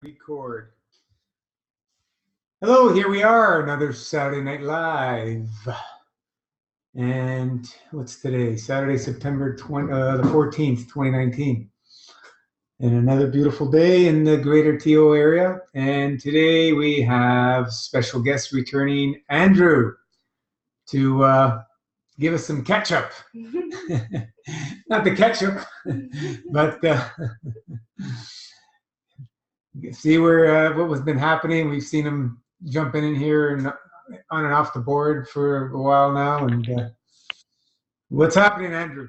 Record. Hello, here we are, another Saturday Night Live. And what's today? Saturday, September the 14th, 2019. And another beautiful day in the greater TO area. And today we have special guest returning, Andrew, to give us some catch-up. Not the ketchup, but see where what has been happening. We've seen him jumping in here and on and off the board for a while now. And what's happening, Andrew?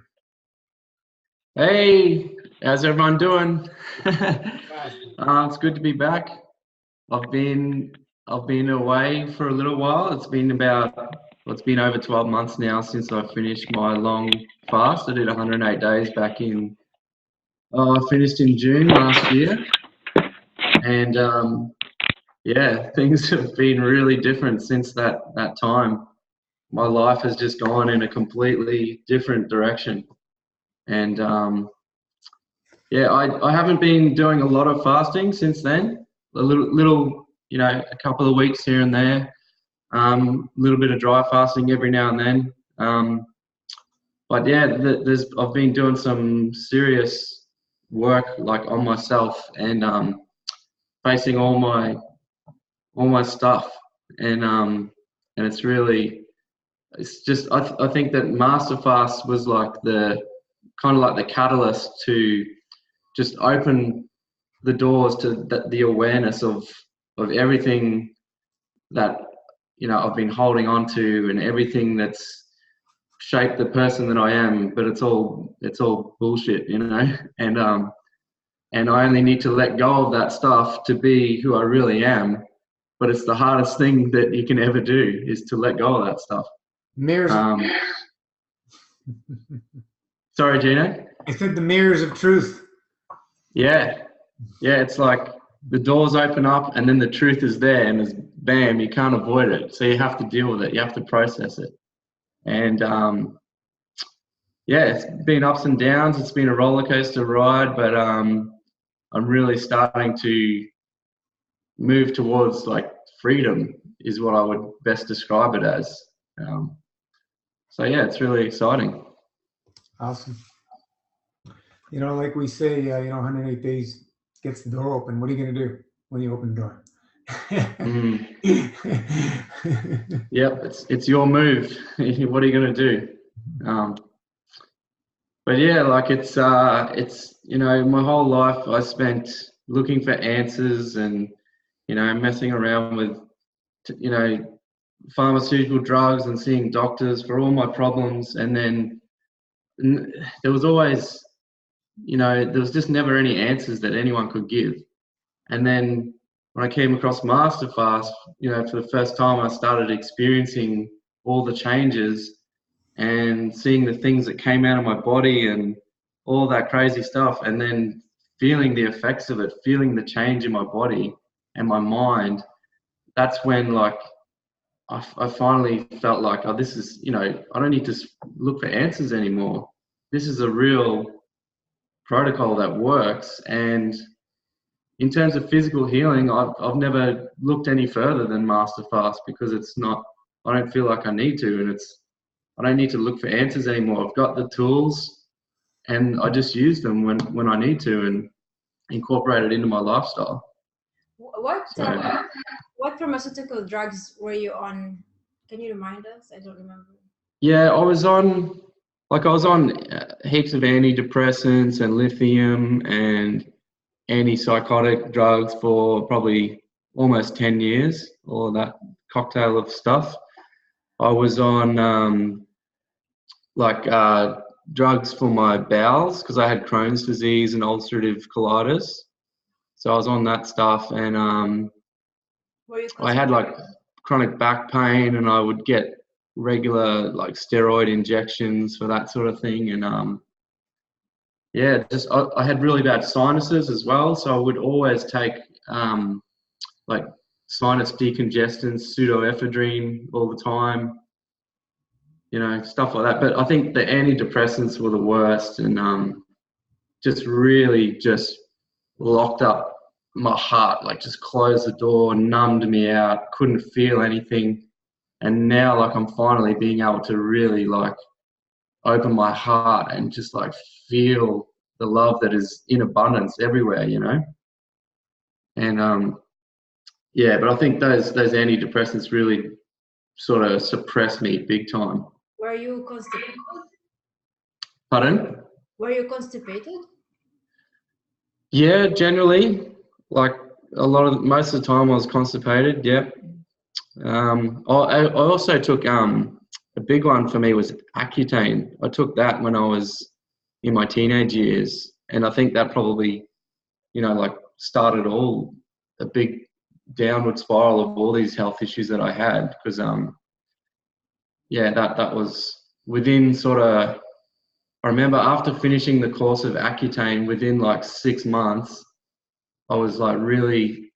Hey, how's everyone doing? It's good to be back. I've been away for a little while. It's been over 12 months now since I finished my long fast. I did 108 days back in. I finished in June last year, and yeah, things have been really different since that time. My life has just gone in a completely different direction, and yeah, I haven't been doing a lot of fasting since then. A little, a couple of weeks here and there. A little bit of dry fasting every now and then. But yeah, I've been doing some serious work like on myself and facing all my stuff, and it's just I think that Masterfast was like the catalyst to just open the doors to the awareness of everything that I've been holding on to and everything that's shaped the person that I am, but it's all bullshit, and I only need to let go of that stuff to be who I really am. But it's the hardest thing that you can ever do is to let go of that stuff. Mirrors. Sorry, Gino. I said the mirrors of truth. Yeah, it's like the doors open up and then the truth is there, and it's bam, you can't avoid it. So you have to deal with it. You have to process it. And yeah, it's been ups and downs. It's been a roller coaster ride, but I'm really starting to move towards like freedom is what I would best describe it as. So yeah, it's really exciting. Awesome. Like we say, 108 days gets the door open. What are you going to do when you open the door? Yep, it's your move. What are you going to do? But yeah, like it's my whole life I spent looking for answers and messing around with pharmaceutical drugs and seeing doctors for all my problems, and then there was always there was just never any answers that anyone could give. And then when I came across Masterfast, for the first time I started experiencing all the changes and seeing the things that came out of my body and all that crazy stuff, and then feeling the effects of it, feeling the change in my body and my mind. That's when I finally felt like, oh, this is, I don't need to look for answers anymore. This is a real protocol that works. And in terms of physical healing, I've never looked any further than Masterfast, because I don't feel like I need to, and I don't need to look for answers anymore. I've got the tools and I just use them when I need to and incorporate it into my lifestyle. What pharmaceutical drugs were you on? Can you remind us? I don't remember. Yeah, I was on heaps of antidepressants and lithium and antipsychotic drugs for probably almost 10 years, all that cocktail of stuff. I was on drugs for my bowels because I had Crohn's disease and ulcerative colitis. So I was on that stuff, and I had like chronic back pain, and I would get regular like steroid injections for that sort of thing. And yeah, just I had really bad sinuses as well, so I would always take like sinus decongestants, pseudoephedrine all the time, stuff like that. But I think the antidepressants were the worst, and just really just locked up my heart like just closed the door, numbed me out, couldn't feel anything. And now like I'm finally being able to really like open my heart and just like feel the love that is in abundance everywhere, you know. And yeah, but I think those antidepressants really sort of suppressed me big time. Were you constipated? Pardon? Were you constipated? Yeah, generally, like most of the time I was constipated. Yeah. I also took a big one for me was accutane. I took that when I was in my teenage years, and I think that probably, you know, like started all a big downward spiral of all these health issues that I had. Because yeah, that was within sort of. I remember after finishing the course of accutane, within like 6 months, I was like really,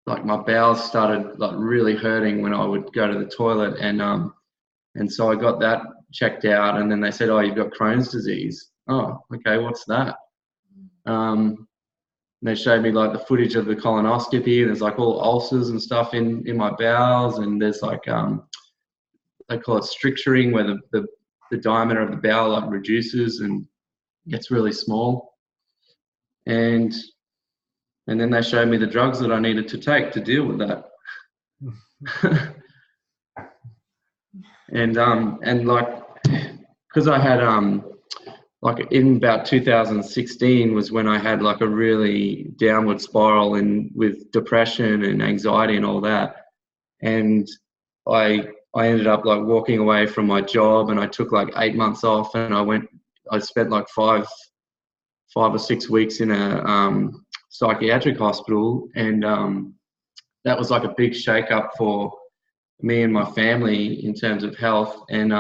like my bowels started like really hurting when I would go to the toilet, and so I got that checked out, and then they said, oh, you've got Crohn's disease. Oh, okay, what's that? They showed me like the footage of the colonoscopy. There's like all ulcers and stuff in my bowels, and there's like they call it stricturing, where the diameter of the bowel like reduces and gets really small. And then they showed me the drugs that I needed to take to deal with that. and like, because I had like in about 2016 was when I had like a really downward spiral with depression and anxiety and all that. And I ended up like walking away from my job, and I took like 8 months off, and I spent like 5 or 6 weeks in a psychiatric hospital, and that was like a big shake up for me and my family in terms of health. And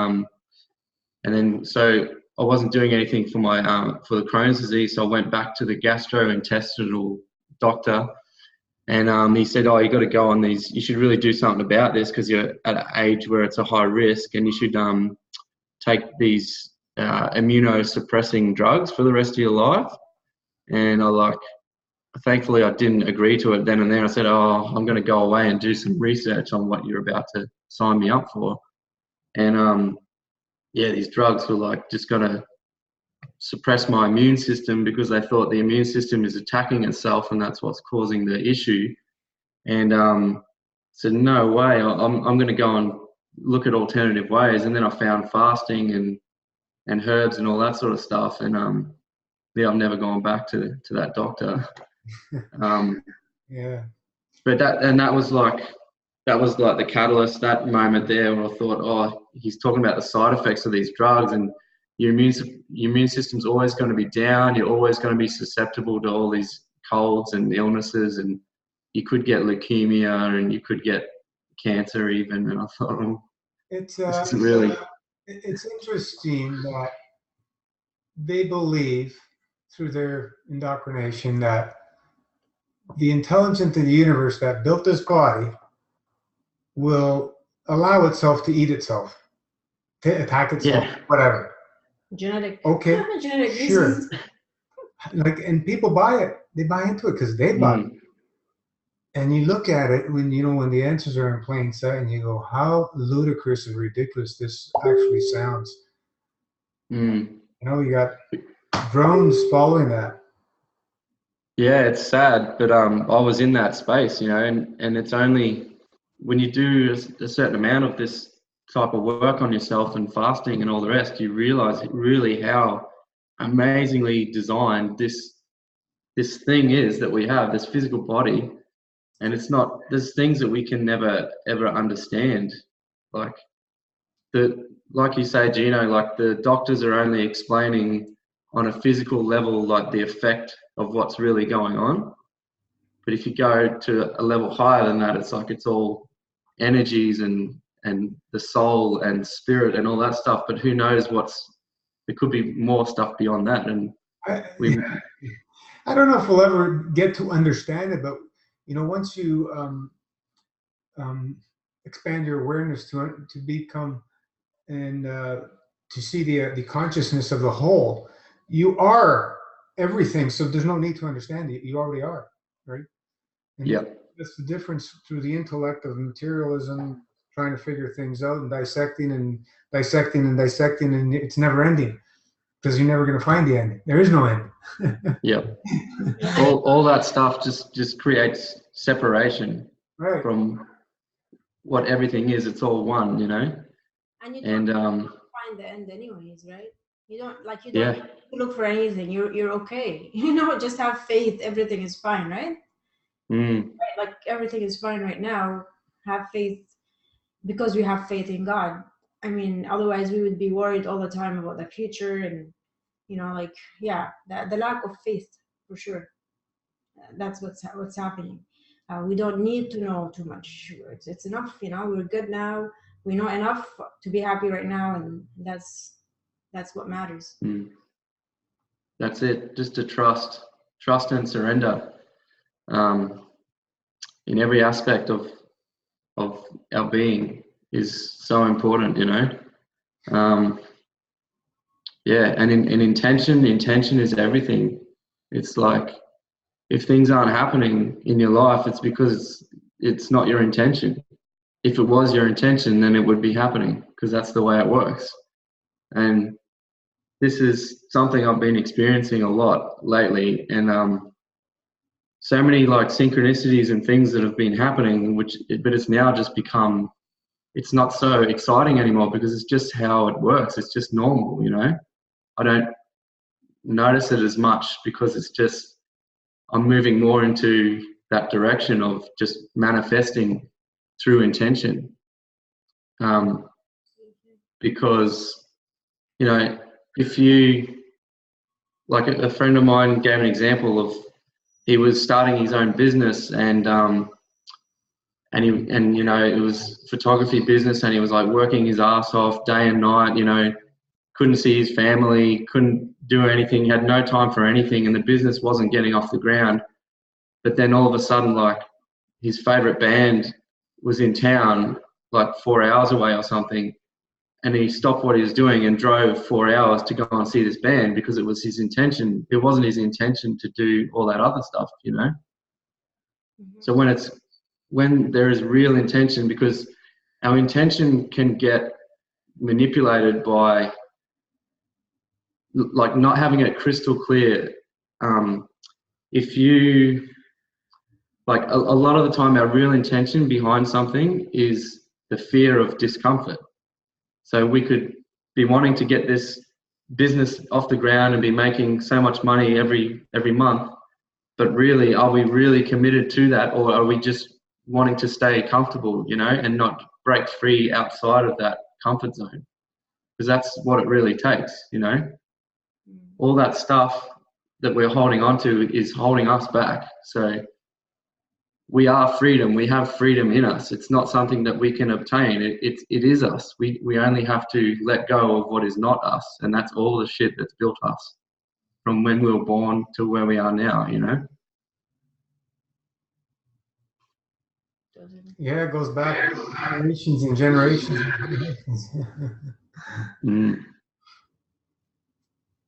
then so I wasn't doing anything for my for the Crohn's disease, so I went back to the gastrointestinal doctor, and he said, oh, you got to go on these, you should really do something about this because you're at an age where it's a high risk, and you should take these immunosuppressing drugs for the rest of your life. And thankfully I didn't agree to it then and there. I said, oh, I'm going to go away and do some research on what you're about to sign me up for. And yeah, these drugs were like just going to suppress my immune system, because they thought the immune system is attacking itself and that's what's causing the issue. And said, no way, I'm going to go and look at alternative ways. And then I found fasting and herbs and all that sort of stuff. And yeah, I've never gone back to that doctor. Yeah. But that was like the catalyst, that moment there, where I thought, oh, he's talking about the side effects of these drugs, and your immune system's always going to be down. You're always going to be susceptible to all these colds and illnesses, and you could get leukemia and you could get cancer even. And I thought, oh, It's this isn't really. it's interesting that they believe through their indoctrination that the intelligence of the universe that built this body will allow itself to eat itself, to attack itself, whatever. Genetic. Okay, Genetic sure. reasons. Like, and people buy it. They buy into it because they buy it. And you look at it when the answers are in plain sight, and you go, how ludicrous and ridiculous this actually sounds. You know, you got drones following that. Yeah, it's sad, but I was in that space, you know, and it's only when you do a certain amount of this type of work on yourself and fasting and all the rest, you realize really how amazingly designed this thing is that we have, this physical body. And it's not, there's things that we can never ever understand, like you say, Gino, like the doctors are only explaining on a physical level like the effect of what's really going on. But if you go to a level higher than that, it's like it's all energies and the soul and spirit and all that stuff. But who knows there could be more stuff beyond that. And I don't know if we'll ever get to understand it, but once you expand your awareness to become and to see the consciousness of the whole, you are everything. So there's no need to understand it. You already are, right? And Yeah. that's the difference through the intellect of materialism, trying to figure things out and dissecting and dissecting and dissecting, and it's never ending because you're never going to find the ending. There is no end. Yeah. All that stuff just creates separation Right. from what everything is. It's all one, you know. And you And don't find the end anyways, right? You don't yeah, look for anything. You're okay. You know, just have faith. Everything is fine, right? mm, Right? Like everything is fine right now. Have faith because we have faith in God. I mean, otherwise we would be worried all the time about the future, and you know, like the lack of faith for sure. That's what's happening. We don't need to know too much. It's enough, you know. We're good now. We know enough to be happy right now, and that's what matters. that's it. Just to trust and surrender in every aspect of our being is so important, you know. Yeah, and in intention is everything. It's like if things aren't happening in your life, it's because it's not your intention. If it was your intention, then it would be happening because that's the way it works. And this is something I've been experiencing a lot lately, and so many like synchronicities and things that have been happening, but it's now just become, it's not so exciting anymore because it's just how it works. It's just normal, you know. I don't notice it as much because it's just, I'm moving more into that direction of just manifesting through intention. Because, you know, if you, like a friend of mine gave an example of, he was starting his own business and you know, it was photography business, and he was like working his ass off day and night, you know, couldn't see his family, couldn't do anything, had no time for anything, and the business wasn't getting off the ground. But then all of a sudden, like, his favorite band was in town, like 4 hours away or something, and he stopped what he was doing and drove 4 hours to go and see this band because it was his intention. It wasn't his intention to do all that other stuff, you know. So when there is real intention, because our intention can get manipulated by like not having it crystal clear. If you, like a lot of the time, our real intention behind something is the fear of discomfort. So we could be wanting to get this business off the ground and be making so much money every month, but really, are we really committed to that, or are we just wanting to stay comfortable, you know, and not break free outside of that comfort zone? Because that's what it really takes, you know. All that stuff that we're holding on to is holding us back. So we are freedom. We have freedom in us. It's not something that we can obtain. It is us. We only have to let go of what is not us, and that's all the shit that's built us from when we were born to where we are now, you know. Yeah, it goes back generations and generations.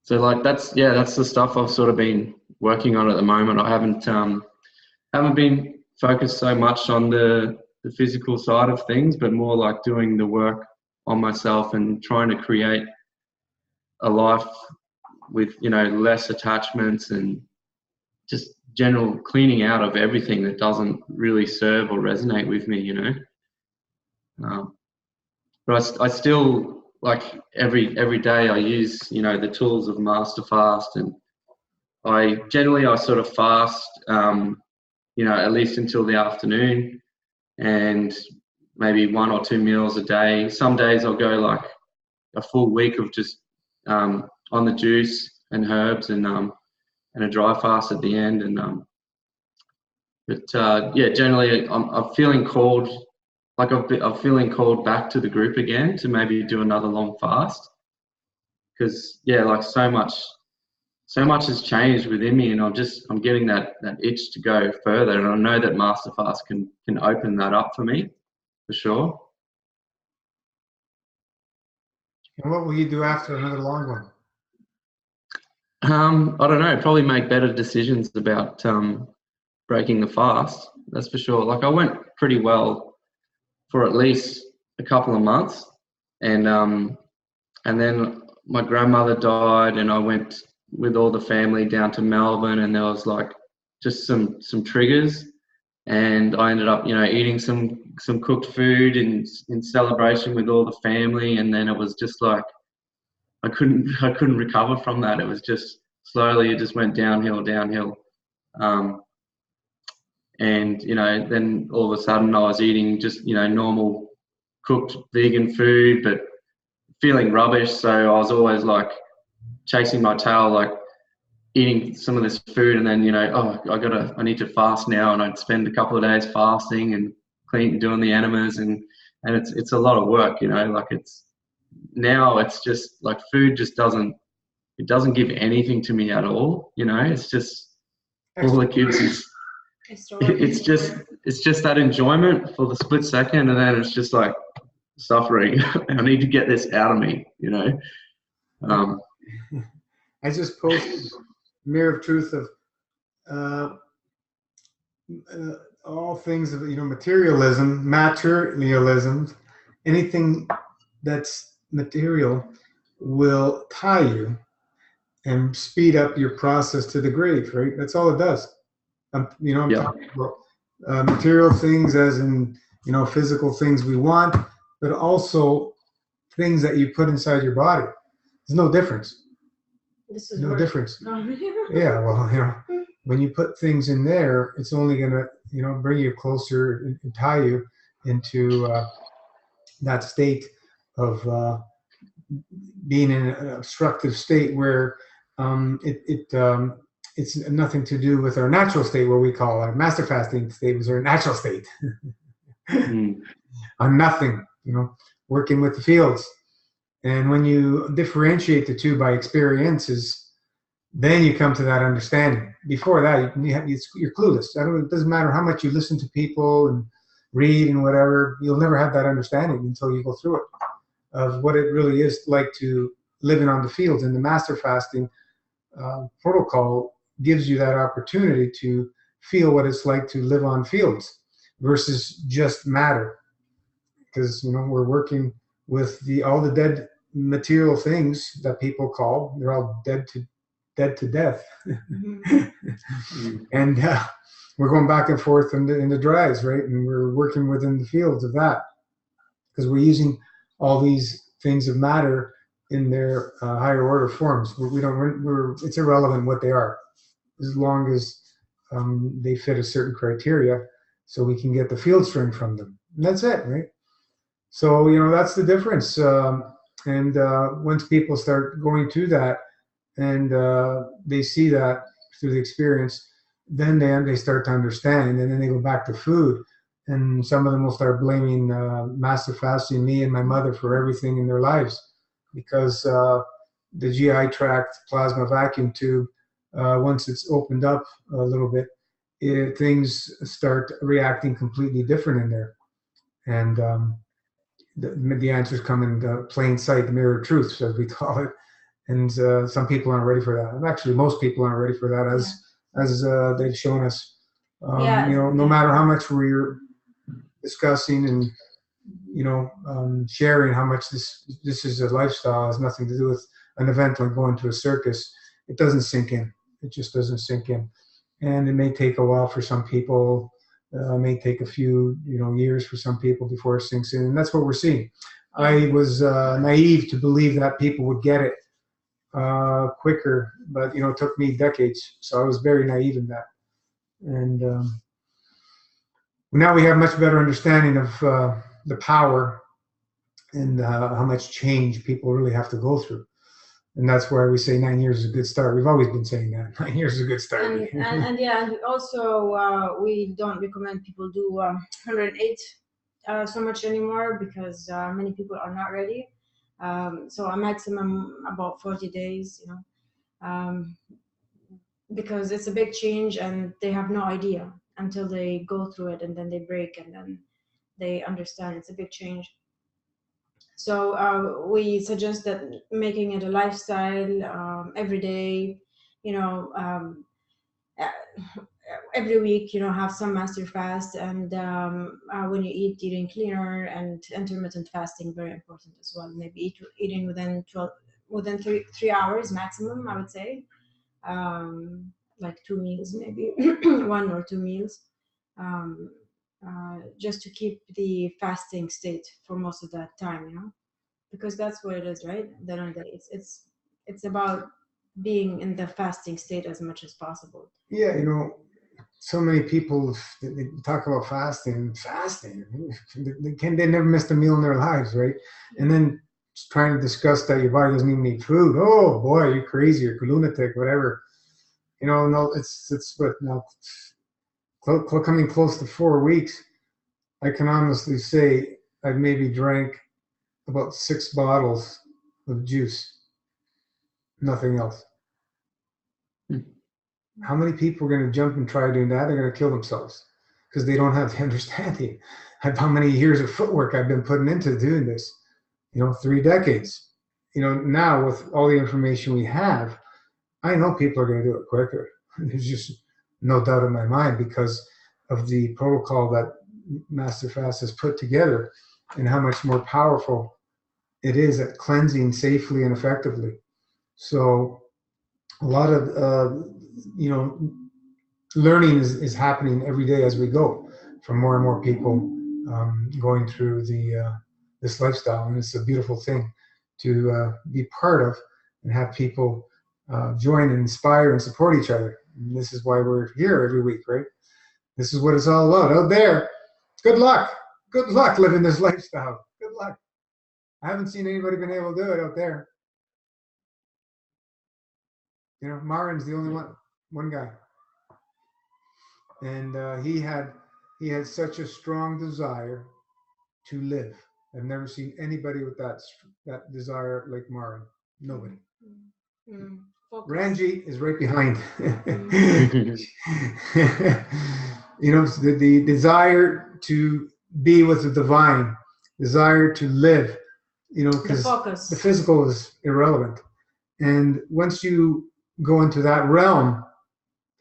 So like that's the stuff I've sort of been working on at the moment. I haven't been focused so much on the physical side of things, but more like doing the work on myself and trying to create a life with, you know, less attachments and just general cleaning out of everything that doesn't really serve or resonate with me, you know. But I still, like every day I use, you know, the tools of Masterfast, and I sort of fast, you know, at least until the afternoon, and maybe 1 or 2 meals a day. Some days I'll go like a full week of just on the juice and herbs, and a dry fast at the end. And yeah, generally I'm feeling called, like I'm feeling called back to the group again to maybe do another long fast, because yeah, like so much has changed within me, and I'm getting that itch to go further, and I know that Masterfast can open that up for me, for sure. And what will you do after another long one? I don't know, probably make better decisions about breaking the fast. That's for sure. Like I went pretty well for at least a couple of months, and then my grandmother died, and I went with all the family down to Melbourne, and there was like just some triggers, and I ended up, eating some cooked food in celebration with all the family, and then it was just like I couldn't recover from that. It was just slowly, it just went downhill. Um, and then all of a sudden I was eating just normal cooked vegan food, but feeling rubbish. So I was always like chasing my tail, like eating some of this food, and then I need to fast now, and I'd spend a couple of days fasting and doing the enemas, and it's a lot of work, like it's just like food just doesn't give anything to me at all, it's just all it gives is it's just that enjoyment for the split second, and then it's just like suffering. I need to get this out of me, I just posted Mirror of Truth of all things of materialism, anything that's material will tie you and speed up your process to the grave, right? That's all it does. I'm talking about material things as in, physical things we want, but also things that you put inside your body. There's no difference. This is no difference. Oh, Yeah, well, when you put things in there, it's only going to, bring you closer and tie you into that state of being in an obstructive state where it's nothing to do with our natural state, what we call our master fasting state was our natural state. On nothing, working with the fields. And when you differentiate the two by experiences, then you come to that understanding. Before that, you're clueless. It doesn't matter how much you listen to people and read and whatever, you'll never have that understanding until you go through it, of what it really is like to living on the fields. And the master fasting protocol gives you that opportunity to feel what it's like to live on fields versus just matter. Because we're working with all the dead material things that people call, they're all dead to death. And we're going back and forth in the dries, right? And we're working within the fields of that, because we're using all these things of matter in their higher order forms. It's irrelevant what they are, as long as they fit a certain criteria, so we can get the field strength from them. And that's it, right? So that's the difference. And once people start going to that, and they see that through the experience, then they start to understand, and then they go back to food. And some of them will start blaming master fasting, me and my mother, for everything in their lives, because the GI tract plasma vacuum tube, once it's opened up a little bit, things start reacting completely different in there. And the answers come in plain sight, the mirror of truth, as we call it. And some people aren't ready for that. And actually, most people aren't ready for that, as they've shown us. No matter how much we're discussing and sharing how much this is a lifestyle, has nothing to do with an event like going to a circus. It doesn't sink in. It just doesn't sink in, and it may take a while for some people. May take a few years for some people before it sinks in, and that's what we're seeing. I was naive to believe that people would get it quicker, but it took me decades, so I was very naive in that. And now we have much better understanding of the power and how much change people really have to go through. And that's why we say 9 years is a good start. We've always been saying that 9 years is a good start. And also we don't recommend people do 108 so much anymore, because many people are not ready. So a maximum about 40 days, because it's a big change and they have no idea until they go through it, and then they break, and then they understand it's a big change. So we suggest that making it a lifestyle, every day, every week, have some Masterfast, and when you eat, eating cleaner, and intermittent fasting, very important as well. Maybe eating within 3 hours maximum, I would say. Like 2 meals, maybe 1 or 2 meals, um, just to keep the fasting state for most of that time, because that's what it is, right? Then on the it's about being in the fasting state as much as possible. Yeah, so many people, they talk about fasting. They never missed a meal in their lives, right? And then trying to discuss that your body doesn't even need food. Oh boy, you're crazy, you're a lunatic, whatever. No, it's what now, coming close to 4 weeks. I can honestly say I've maybe drank about 6 bottles of juice, nothing else. How many people are going to jump and try doing that? They're going to kill themselves because they don't have the understanding of how many years of footwork I've been putting into doing this. 3 decades. Now with all the information we have, I know people are going to do it quicker. There's just no doubt in my mind because of the protocol that Masterfast has put together and how much more powerful it is at cleansing safely and effectively. So a lot of learning is happening every day as we go from more and more people going through this lifestyle, and it's a beautiful thing to be part of and have people join and inspire and support each other. And this is why we're here every week, right? This is what it's all about. Out there, good luck living this lifestyle. Good luck. I haven't seen anybody been able to do it out there. Marin's the only one guy, and he had such a strong desire to live. I've never seen anybody with that desire like Marin. Nobody. Ranji is right behind. The desire to be with the divine, desire to live. Because the physical is irrelevant, and once you go into that realm,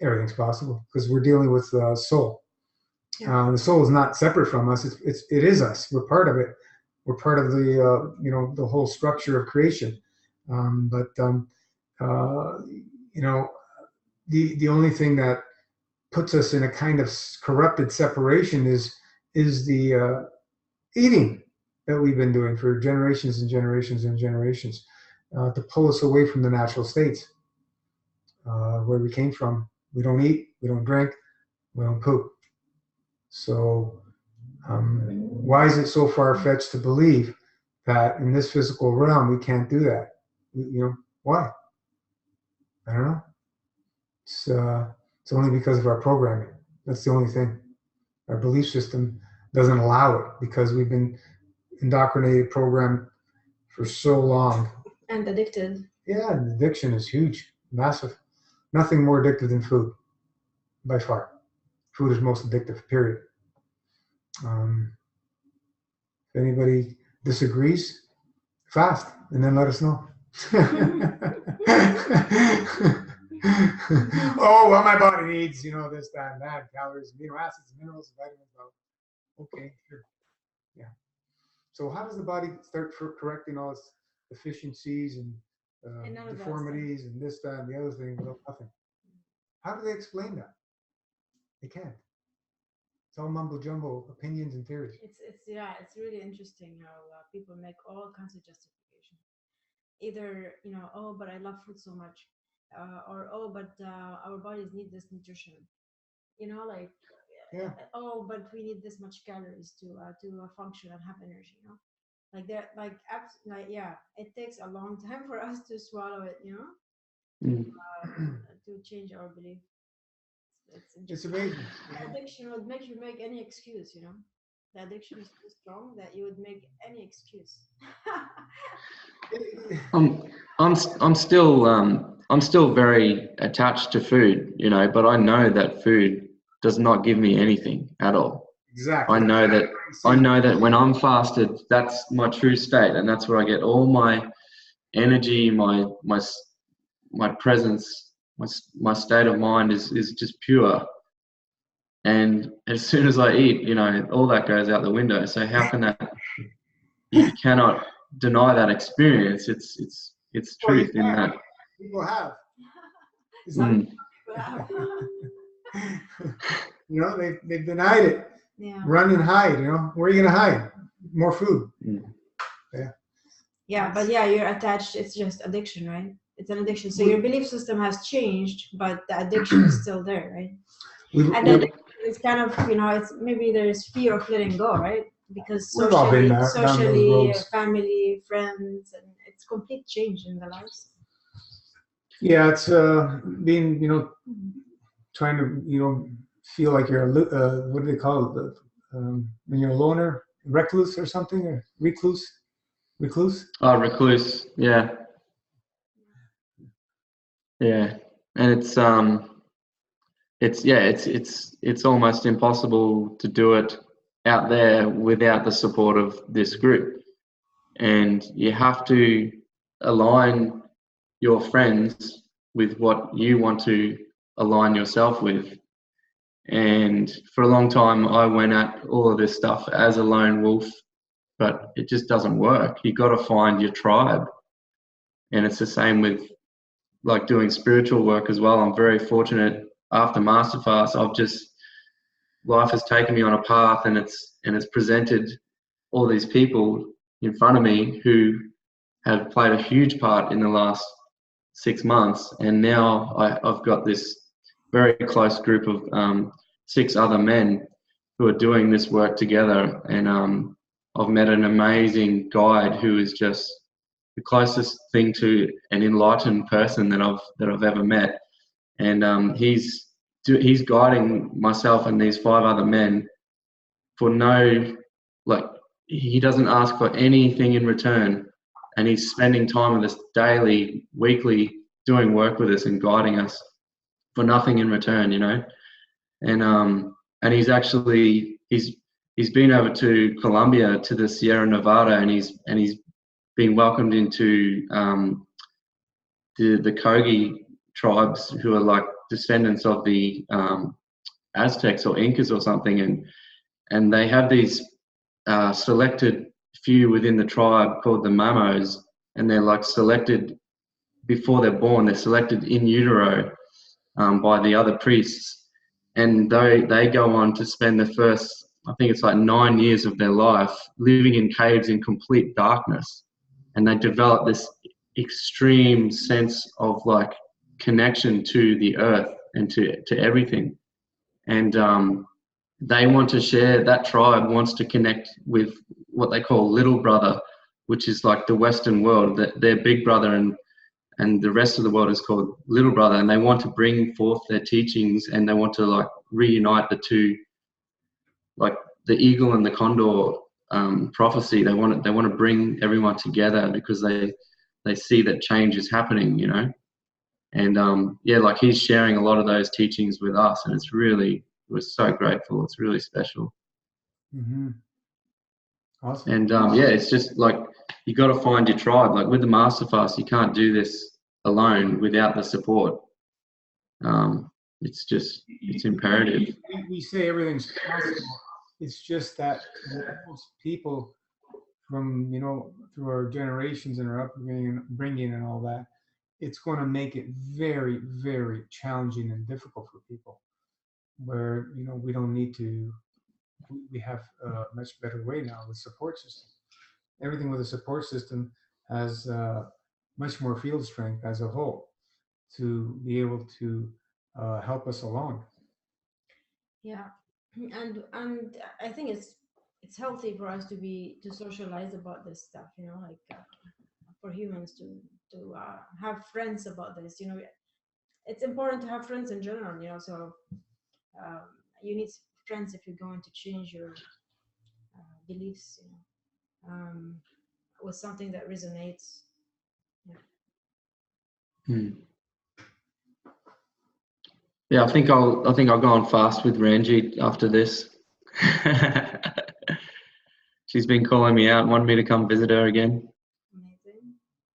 everything's possible because we're dealing with soul. Yeah. The soul is not separate from us. It is us. We're part of it. We're part of the the whole structure of creation. The only thing that puts us in a kind of corrupted separation is the eating that we've been doing for generations and generations and generations to pull us away from the natural states where we came from. We don't eat, we don't drink, we don't poop. So why is it so far-fetched to believe that in this physical realm we can't do that? Why? I don't know. It's only because of our programming. That's the only thing. Our belief system doesn't allow it because we've been indoctrinated, programmed for so long. And addicted. Yeah, and addiction is huge, massive. Nothing more addictive than food, by far. Food is most addictive, period. If anybody disagrees, fast, and then let us know. Oh, well, my body needs, this, that, and that, calories, amino acids, minerals, vitamins. Okay, sure. Yeah. So how does the body start correcting all its deficiencies and deformities and this, that, and the other thing without nothing? How do they explain that? They can't. It's all mumbo jumbo opinions and theories. It's really interesting how people make all kinds of justification. Either oh, but I love food so much, or oh, but our bodies need this nutrition. Yeah. Oh, but we need this much calories to function and have energy. It takes a long time for us to swallow it. To change our belief. It's amazing. Addiction would make you make any excuse, The addiction is so strong that you would make any excuse. I'm still very attached to food, but I know that food does not give me anything at all. Exactly. I know that when I'm fasted, that's my true state, and that's where I get all my energy, my presence, my state of mind is just pure. And as soon as I eat, you know, all that goes out the window. So how can that? You cannot deny that experience. It's Well, you truth in can. that. People have. It's not, you know, they've denied it. Yeah. Run and hide. You know, where are you gonna hide? More food. Yeah. Yeah, but yeah, you're attached. It's just addiction, right? It's an addiction. So your belief system has changed, but the addiction is still there, right? And the addiction is kind of, you know, it's maybe there's fear of letting go, right? Because We've all been down those socially, roads. family, friends, and it's complete change in the lives. Yeah, it's being, you know, trying to, you know, feel like you're a what do they call it? When you're a loner, recluse or something, or recluse. Oh, recluse. Yeah. Yeah. And it's almost impossible to do it out there without the support of this group. And you have to align your friends with what you want to align yourself with. And for a long time, I went at all of this stuff as a lone wolf, but it just doesn't work. You got to find your tribe. And it's the same with like doing spiritual work as well. I'm very fortunate after Masterfast. Life has taken me on a path, and it's presented all these people in front of me who have played a huge part in the last 6 months. And now I've got this very close group of 6 other men who are doing this work together. And I've met an amazing guide who is just the closest thing to an enlightened person that I've ever met. And he's guiding myself and these 5 other men for no, like, he doesn't ask for anything in return. And he's spending time with us daily, weekly, doing work with us and guiding us for nothing in return, you know. And he's actually he's been over to Colombia, to the Sierra Nevada, and he's been welcomed into the Kogi tribes, who are like descendants of the Aztecs or Incas or something, and they have these selected few within the tribe called the Mamos, and they're like selected before they're born. They're selected in utero by the other priests, and they go on to spend the first, I think it's like 9 years of their life living in caves in complete darkness, and they develop this extreme sense of like connection to the earth and to everything. And they want to share, that tribe wants to connect with what they call little brother, which is like the Western world, that their big brother, and the rest of the world is called little brother. And they want to bring forth their teachings, and they want to like reunite the two, like the eagle and the condor prophecy. They want to bring everyone together because they see that change is happening, you know. And yeah, like he's sharing a lot of those teachings with us, and we're so grateful. It's really special. Mm-hmm. Awesome. And yeah, it's just like you got to find your tribe. Like with the Masterfast, you can't do this alone without the support. It's imperative. We say everything's possible. It's just that most people, from, you know, through our generations and our upbringing and all that, it's going to make it very, very challenging and difficult for people. Where, you know, we don't need to. We have a much better way now with support system. Everything with a support system has much more field strength as a whole to be able to help us along. Yeah, and I think it's healthy for us to socialize about this stuff. You know, like for humans to have friends about this. You know, it's important to have friends in general. You know, so you need friends if you're going to change your beliefs. You know, with something that resonates. Yeah. Yeah, I think I'll go on fast with Ranjit after this. She's been calling me out, wanting me to come visit her again.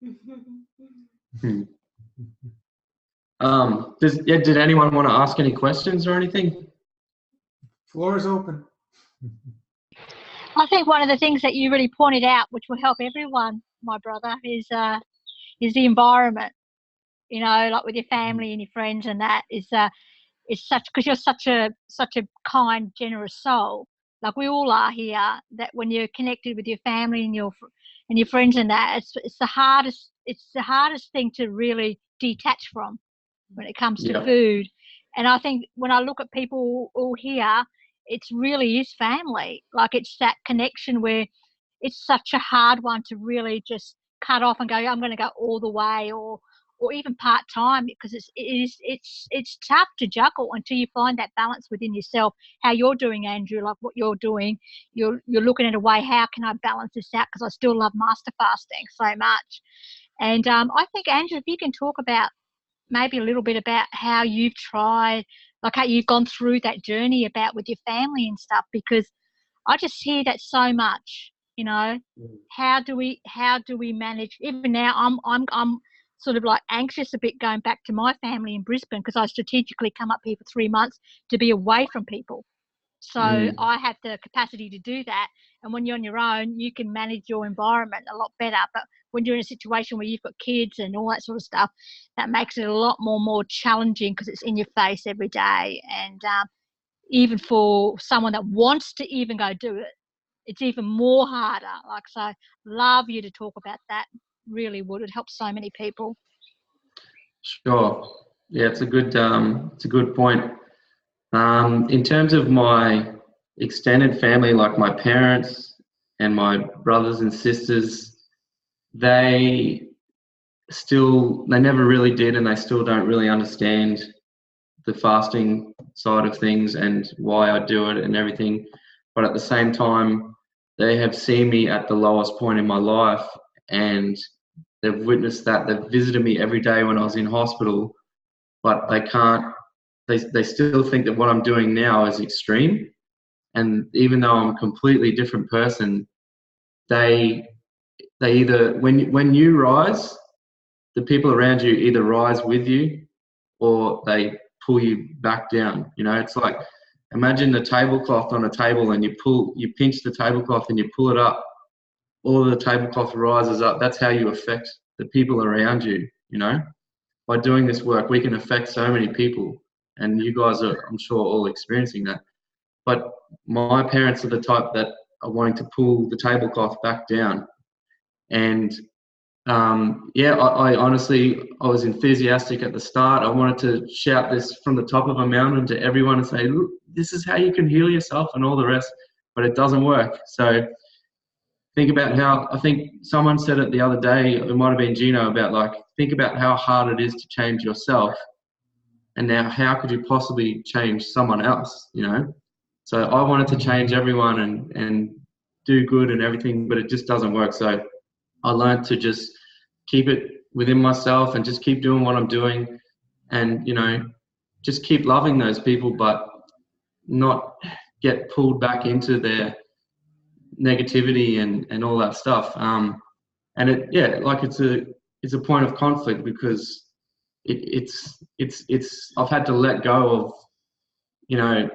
Amazing. Did anyone want to ask any questions or anything? Floor is open. I think one of the things that you really pointed out, which will help everyone, my brother, is the environment. You know, like with your family and your friends, and that is such, because you're such a kind, generous soul. Like we all are here. That when you're connected with your family and your friends and that, it's the hardest thing to really detach from when it comes to food. And I think when I look at people all here, it really is family. Like it's that connection where it's such a hard one to really just cut off and go, I'm going to go all the way, or even part-time, because it's tough to juggle until you find that balance within yourself. How you're doing, Andrew, like what you're doing, you're looking at a way, how can I balance this out, because I still love master fasting so much. And I think, Andrew, if you can talk about maybe a little bit about how you've tried, like how you've gone through that journey about with your family and stuff, because I just hear that so much, you know. How do we manage? Even now, I'm sort of like anxious a bit going back to my family in Brisbane, because I strategically come up here for 3 months to be away from people. So I have the capacity to do that. And when you're on your own, you can manage your environment a lot better. But when you're in a situation where you've got kids and all that sort of stuff, that makes it a lot more challenging, because it's in your face every day. And even for someone that wants to even go do it, it's even more harder. Like, so love you to talk about that. Really would. It helps so many people. Sure. Yeah, it's a good point. In terms of my extended family, like my parents and my brothers and sisters, they never really did, and they still don't really understand the fasting side of things and why I do it and everything. But at the same time, they have seen me at the lowest point in my life, and they've witnessed that. They've visited me every day when I was in hospital, but they can't. They still think that what I'm doing now is extreme, and even though I'm a completely different person, they either, when you rise, the people around you either rise with you or they pull you back down. You know, it's like, imagine the tablecloth on a table, and you pinch the tablecloth and you pull it up. All the tablecloth rises up. That's how you affect the people around you. You know, by doing this work, we can affect so many people, and you guys are, I'm sure, all experiencing that. But my parents are the type that are wanting to pull the tablecloth back down. And I honestly, I was enthusiastic at the start. I wanted to shout this from the top of a mountain to everyone and say, look, this is how you can heal yourself and all the rest, but it doesn't work. So think about how, I think someone said it the other day, it might have been Gino, about like, think about how hard it is to change yourself, and now how could you possibly change someone else, you know? So I wanted to change everyone and do good and everything, but it just doesn't work. So I learned to just keep it within myself and just keep doing what I'm doing, and, you know, just keep loving those people, but not get pulled back into their negativity and all that stuff. And it's a point of conflict, because I've had to let go of, you know,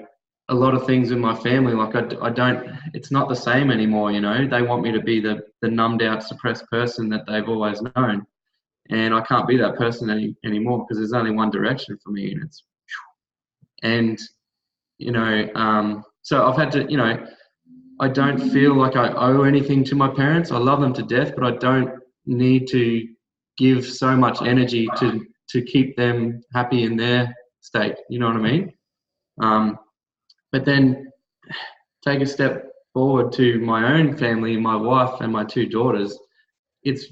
a lot of things in my family. Like I don't, it's not the same anymore, you know. They want me to be the numbed out, suppressed person that they've always known, and I can't be that person anymore, because there's only one direction for me, and you know, so I've had to, you know, I don't feel like I owe anything to my parents. I love them to death, but I don't need to give so much energy to keep them happy in their state, you know what I mean? But then take a step forward to my own family, my wife and my 2 daughters. It's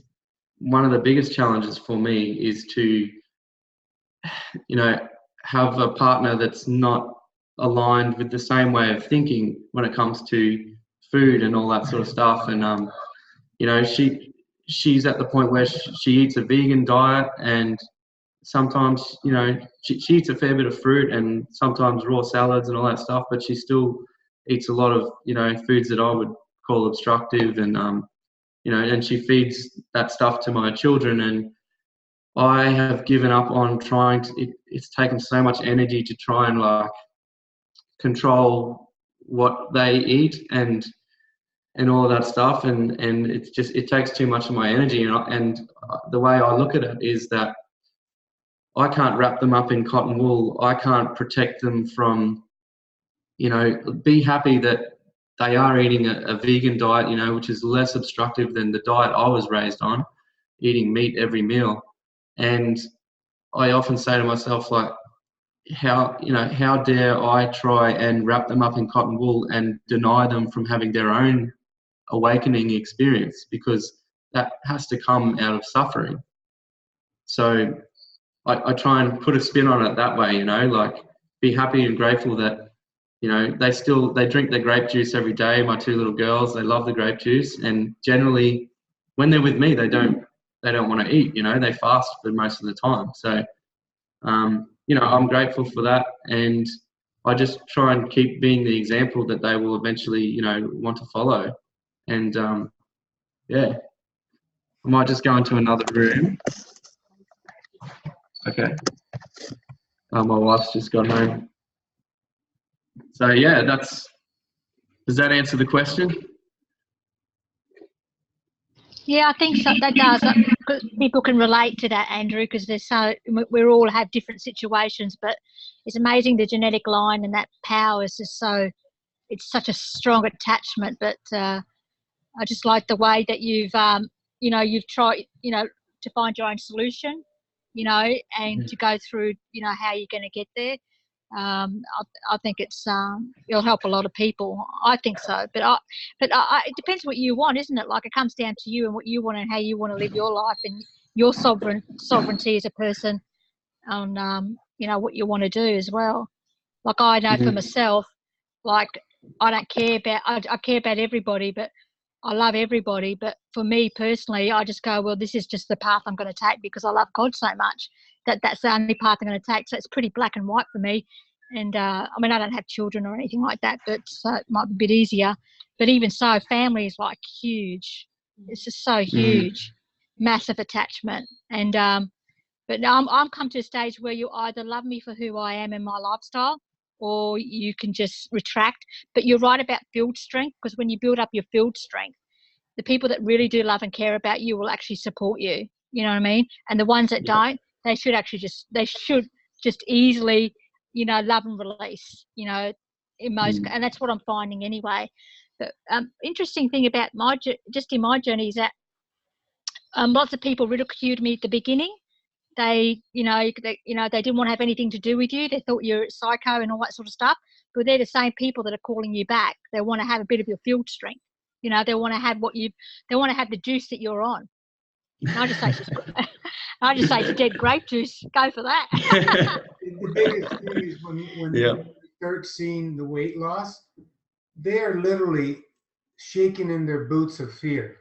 one of the biggest challenges for me is to, you know, have a partner that's not aligned with the same way of thinking when it comes to food and all that sort of stuff. And you know, she's at the point where she eats a vegan diet, and sometimes, you know, she eats a fair bit of fruit and sometimes raw salads and all that stuff, but she still eats a lot of, you know, foods that I would call obstructive, and you know, and she feeds that stuff to my children. And I have given up on trying to, it's taken so much energy to try and like control what they eat and all of that stuff, and it's just, it takes too much of my energy. And the way I look at it is that I can't wrap them up in cotton wool. I can't protect them from, be happy that they are eating a vegan diet, which is less obstructive than the diet I was raised on, eating meat every meal. And I often say to myself, like, how dare I try and wrap them up in cotton wool and deny them from having their own awakening experience, because that has to come out of suffering. So I try and put a spin on it that way, like, be happy and grateful that, they drink their grape juice every day. My two little girls, they love the grape juice, and generally when they're with me, they don't want to eat, they fast for most of the time. So, I'm grateful for that, and I just try and keep being the example that they will eventually, want to follow. And yeah, I might just go into another room. Okay. My wife's just got home. So yeah, does that answer the question? Yeah, I think so. That does. People can relate to that, Andrew, because we all have different situations, but it's amazing the genetic line and that power is just it's such a strong attachment. But I just like the way that you've tried, to find your own solution, and to go through, how you're going to get there. I think it'll help a lot of people. I think so, but it depends what you want, isn't it? Like, it comes down to you and what you want and how you want to live your life and your sovereignty as a person on what you want to do as well. Like, I know for myself, like, I don't care about I care about everybody, but I love everybody. But for me personally, I just go, well, this is just the path I'm going to take because I love God so much. That's the only path I'm going to take. So it's pretty black and white for me. And I don't have children or anything like that, but so it might be a bit easier. But even so, family is like huge. It's just so huge, massive attachment. And but now I'm come to a stage where you either love me for who I am and my lifestyle, or you can just retract. But you're right about field strength, because when you build up your field strength, the people that really do love and care about you will actually support you. You know what I mean? And the ones that don't, they should just easily, love and release, in most, and that's what I'm finding anyway. But interesting thing about in my journey is that lots of people ridiculed me at the beginning. They didn't want to have anything to do with you. They thought you're psycho and all that sort of stuff. But they're the same people that are calling you back. They want to have a bit of your field strength. They want to have they want to have the juice that you're on. And I just say it's dead grape juice. Go for that. The biggest thing is when you start seeing the weight loss, they are literally shaking in their boots of fear.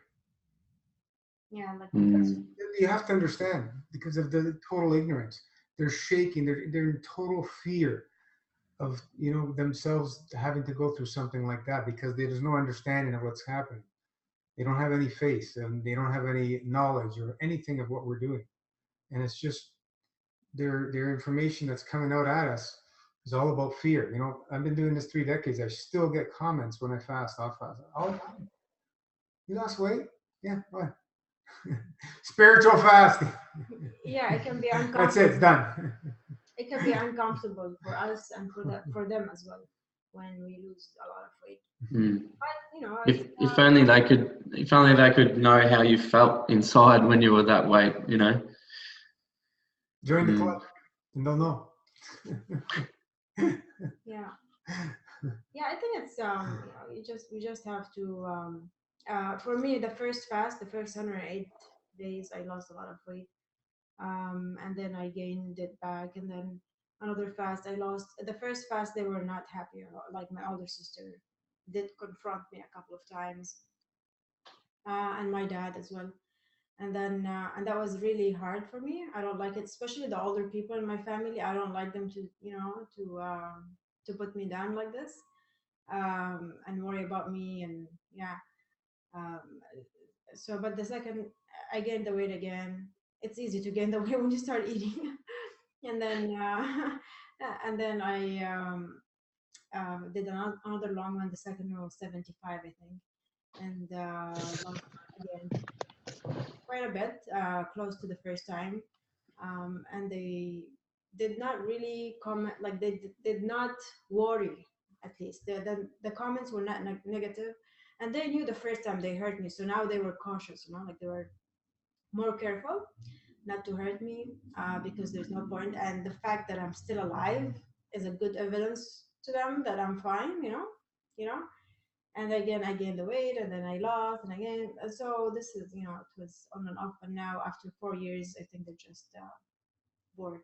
Yeah, like you have to understand, because of the total ignorance. They're shaking. They're in total fear of themselves having to go through something like that, because there's no understanding of what's happening. They don't have any faith, and they don't have any knowledge or anything of what we're doing. And it's just their information that's coming out at us is all about fear. I've been doing this 3 decades. I still get comments when I fast, off fast, all the time. You lost weight? Yeah, what? Spiritual fasting. Yeah, it can be uncomfortable. That's it, it's done. It can be uncomfortable for us and for them as well when we lose a lot of weight. But if only they could know how you felt inside when you were that weight, Join the club and they'll know. Yeah, I think it's we just have to for me, the first 108 days, I lost a lot of weight, and then I gained it back, and then another fast I lost. The first fast, they were not happy. Like, my older sister did confront me a couple of times, and my dad as well. And then and that was really hard for me. I don't like it, especially the older people in my family. I don't like them to to put me down like this, and worry about me. And um, so, but the second I gained the weight again, it's easy to gain the weight when you start eating. And then and then did another long one. The second one was 75, I think, and lost again quite a bit, close to the first time. And they did not really comment, like did not worry. At least the comments were not negative, and they knew the first time they hurt me, so now they were cautious, like they were more careful not to hurt me, because there's no point. And the fact that I'm still alive is a good evidence to them that I'm fine, you know. And again, I gained the weight, and then I lost, and again. So this is, it was on and off. And now, after 4 years, I think they're just bored.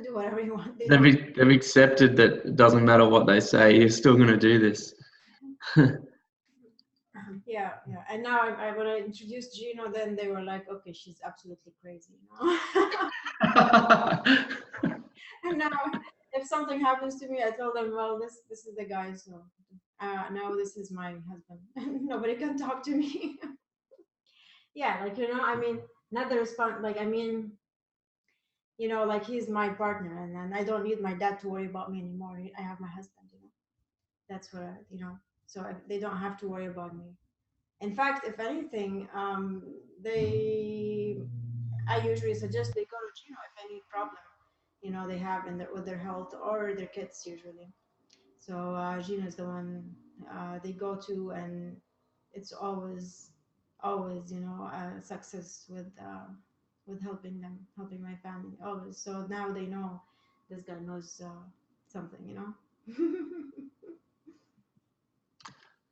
do whatever you want. They've accepted that it doesn't matter what they say, you're still going to do this. Yeah. And now, when I introduced Gino, then they were like, "Okay, she's absolutely crazy," And now, if something happens to me, I tell them, "Well, this is the guy, so now this is my husband. Nobody can talk to me." Yeah, like, I mean, not the response. Like, I mean, like, he's my partner, and then I don't need my dad to worry about me anymore. I have my husband. That's what so they don't have to worry about me. In fact, if anything, I usually suggest they go to Gino if any problem, they have with their health or their kids usually. So Gino is the one they go to, and it's always, success with helping my family, always. So now they know this guy knows something,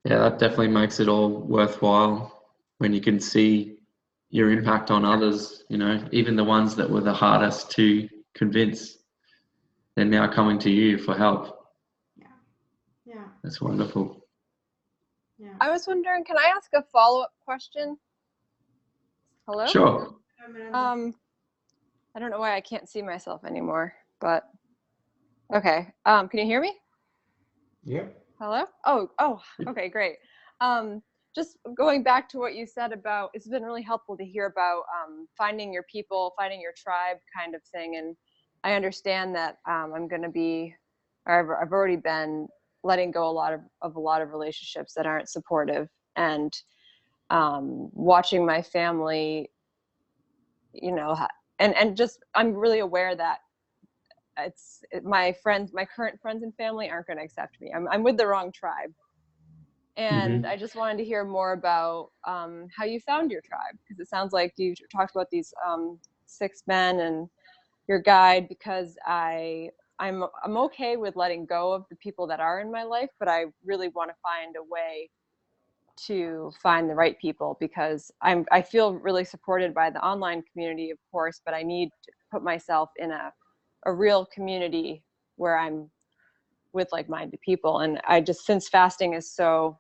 Yeah, that definitely makes it all worthwhile when you can see your impact on others, even the ones that were the hardest to convince, they're now coming to you for help. Yeah. That's wonderful. Yeah. I was wondering, can I ask a follow-up question? Hello? Sure. I don't know why I can't see myself anymore, but okay. Can you hear me? Yep. Hello? Oh, okay, great. Just going back to what you said about, it's been really helpful to hear about finding your people, finding your tribe kind of thing. And I understand that I'm going to be, or I've already been letting go of a lot of relationships that aren't supportive, and watching my family, and just, I'm really aware that my current friends and family aren't going to accept me. I'm with the wrong tribe. And I just wanted to hear more about how you found your tribe, because it sounds like you talked about these 6 men and your guide, because I'm okay with letting go of the people that are in my life, but I really want to find a way to find the right people, because I feel really supported by the online community, of course, but I need to put myself in a real community where I'm with like-minded people. And since fasting is so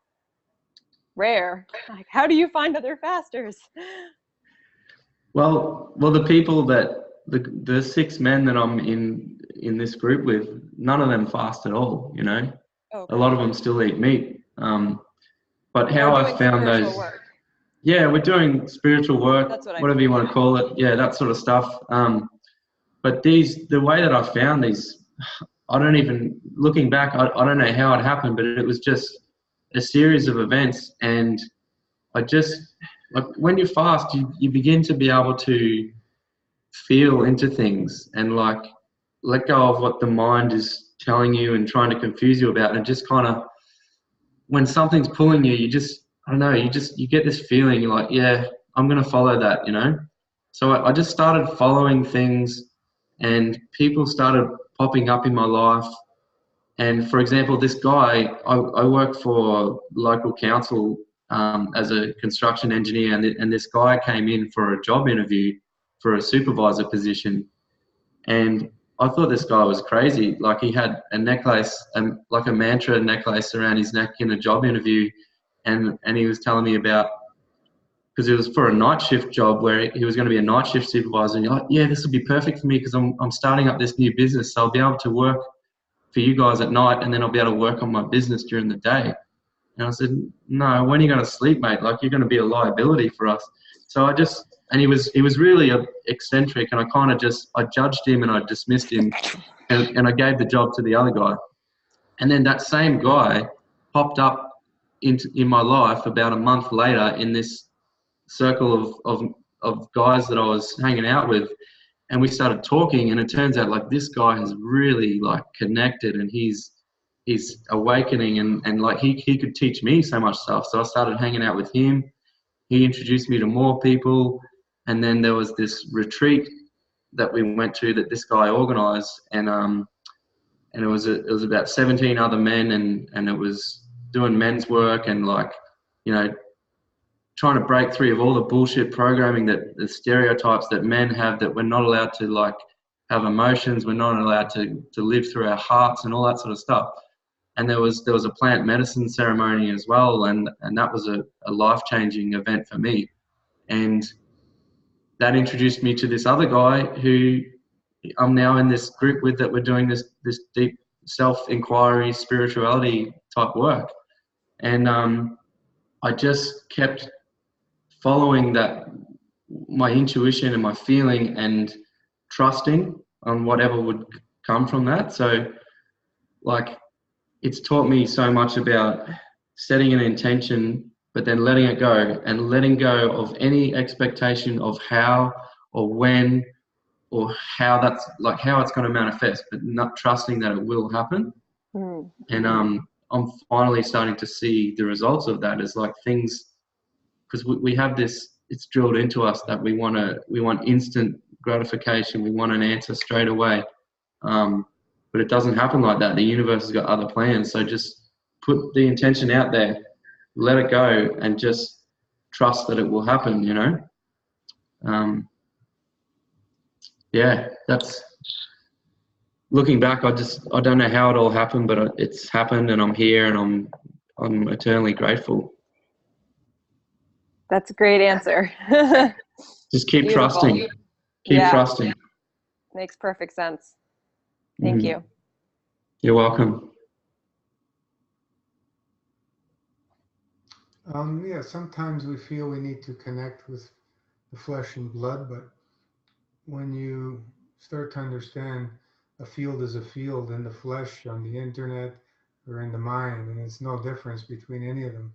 rare, like, how do you find other fasters? Well, the people that the 6 men that I'm in this group with, none of them fast at all. Okay. A lot of them still eat meat. But how I found those, work. Yeah, we're doing spiritual work, That's what whatever you want to call it. Yeah, that sort of stuff. But the way that I found these, I don't even, looking back, I don't know how it happened, but it was just a series of events. And I just, like, when you fast, you begin to be able to feel into things and like let go of what the mind is telling you and trying to confuse you about, and just kind of, when something's pulling you, you just, I don't know, you get this feeling, you're like, yeah, I'm going to follow that, So I just started following things, and people started popping up in my life. And for example, this guy, I work for local council as a construction engineer, and this guy came in for a job interview for a supervisor position. And I thought this guy was crazy. Like, he had a necklace, like a mantra necklace around his neck in a job interview. And he was telling me about, because it was for a night shift job where he was going to be a night shift supervisor. And you're like, yeah, this will be perfect for me, because I'm starting up this new business. So I'll be able to work for you guys at night, and then I'll be able to work on my business during the day. And I said, no, when are you going to sleep, mate? Like, you're going to be a liability for us. So and he was really eccentric, and I judged him and I dismissed him, and I gave the job to the other guy. And then that same guy popped up in my life about a month later in this circle of guys that I was hanging out with, and we started talking, and it turns out like this guy has really like connected, and he's awakening, and like he could teach me so much stuff. So I started hanging out with him. He introduced me to more people, and then there was this retreat that we went to that this guy organized, and it was about 17 other men, and it was doing men's work, and like, you know, trying to break free of all the bullshit programming, that the stereotypes that men have, that we're not allowed to like have emotions, we're not allowed to live through our hearts and all that sort of stuff. And there was a plant medicine ceremony as well, and that was a life-changing event for me. And that introduced me to this other guy who I'm now in this group with, that we're doing this deep self-inquiry, spirituality type work. And I just kept following my intuition and my feeling, and trusting on whatever would come from that. So like, it's taught me so much about setting an intention, but then letting it go, and letting go of any expectation of how or when or how it's going to manifest, but not trusting that it will happen. And I'm finally starting to see the results of that, as like things, because we have this, it's drilled into us that we want instant gratification, we want an answer straight away, but it doesn't happen like that. The universe has got other plans. So just put the intention out there, let it go, and just trust that it will happen, you know. Yeah, that's, looking back, I don't know how it all happened, but it's happened, and I'm here, and I'm eternally grateful. That's a great answer. Just keep Beautiful. trusting. Keep trusting. Makes perfect sense. Thank you. You're welcome. Yeah, sometimes we feel we need to connect with the flesh and blood, but when you start to understand a field is a field in the flesh, on the internet, or in the mind, and it's no difference between any of them,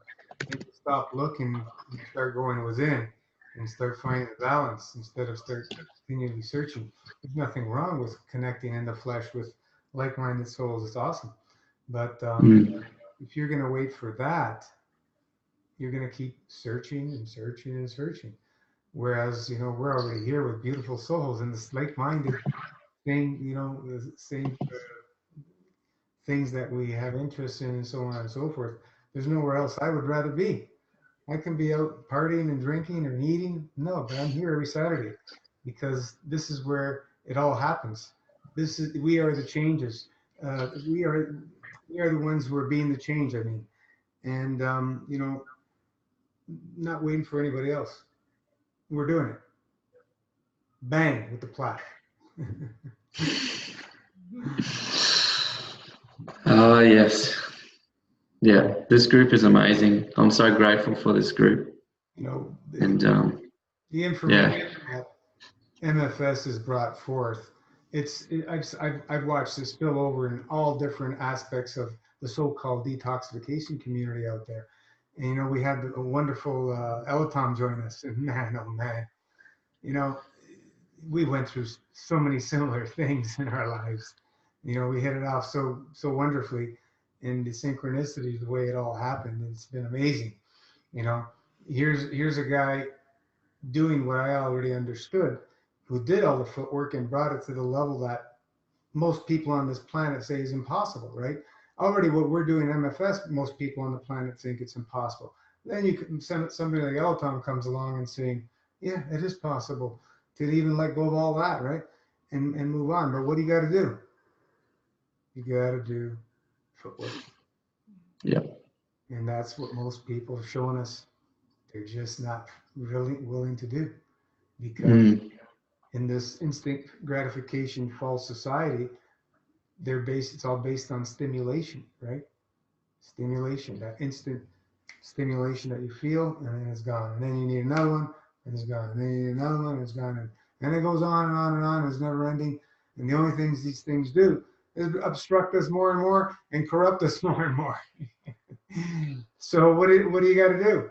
you stop looking and start going within and start finding the balance instead of start continually searching. There's nothing wrong with connecting in the flesh with like-minded souls. It's awesome. But if you're going to wait for that, you're going to keep searching and searching and searching. Whereas, you know, we're already here with beautiful souls and this like-minded thing, you know, the same things that we have interest in, and so on and so forth. There's nowhere else I would rather be. I can be out partying and drinking and eating. No, but I'm here every Saturday because this is where it all happens. We are the changes. We are the ones who are being the change. I mean, and you know, not waiting for anybody else. We're doing it. Bang with the plaque. Oh, yes. Yeah, this group is amazing. I'm so grateful for this group. You know, the information that MFS has brought forth, I've watched this spill over in all different aspects of the so-called detoxification community out there. And, you know, we had a wonderful Elatom join us, and man, oh man, you know, we went through so many similar things in our lives. You know, we hit it off so wonderfully, and the synchronicity, the way it all happened, it's been amazing. You know, here's a guy doing what I already understood, who did all the footwork and brought it to the level that most people on this planet say is impossible, right? Already what we're doing in MFS, most people on the planet think it's impossible. Then you can send somebody like Elatom comes along and saying, yeah, it is possible to even let go of all that, right? And move on. But what do you got to do? You got to do footwork. Yeah. And that's what most people are showing us. They're just not really willing to do, because in this instant gratification false society, it's all based on stimulation, right? Stimulation, that instant stimulation that you feel, and then it's gone. And then you need another one, and it's gone. And then another one, it's gone. And it goes on and on and on. It's never ending. And the only things these things do is obstruct us more and more and corrupt us more and more. So what do you got to do?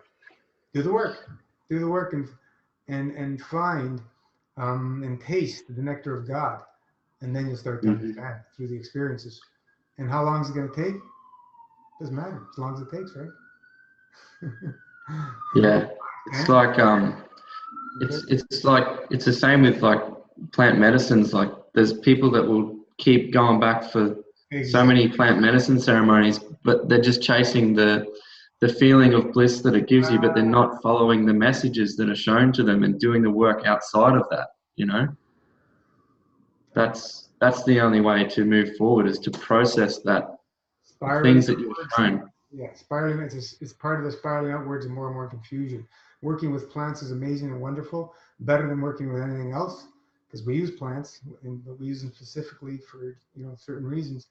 Do the work. Do the work and find and taste the nectar of God. And then you'll start to understand through the experiences. And how long is it going to take? Doesn't matter, as long as it takes, right? Yeah, it's like it's the same with like plant medicines. Like there's people that will keep going back for so many plant medicine ceremonies, but they're just chasing the feeling of bliss that it gives you, but they're not following the messages that are shown to them and doing the work outside of that. You know, that's the only way to move forward, is to process that things that you're shown. Yeah, spiraling, it's part of the spiraling outwards and more confusion. Working with plants is amazing and wonderful, better than working with anything else, because we use plants, but we use them specifically for certain reasons.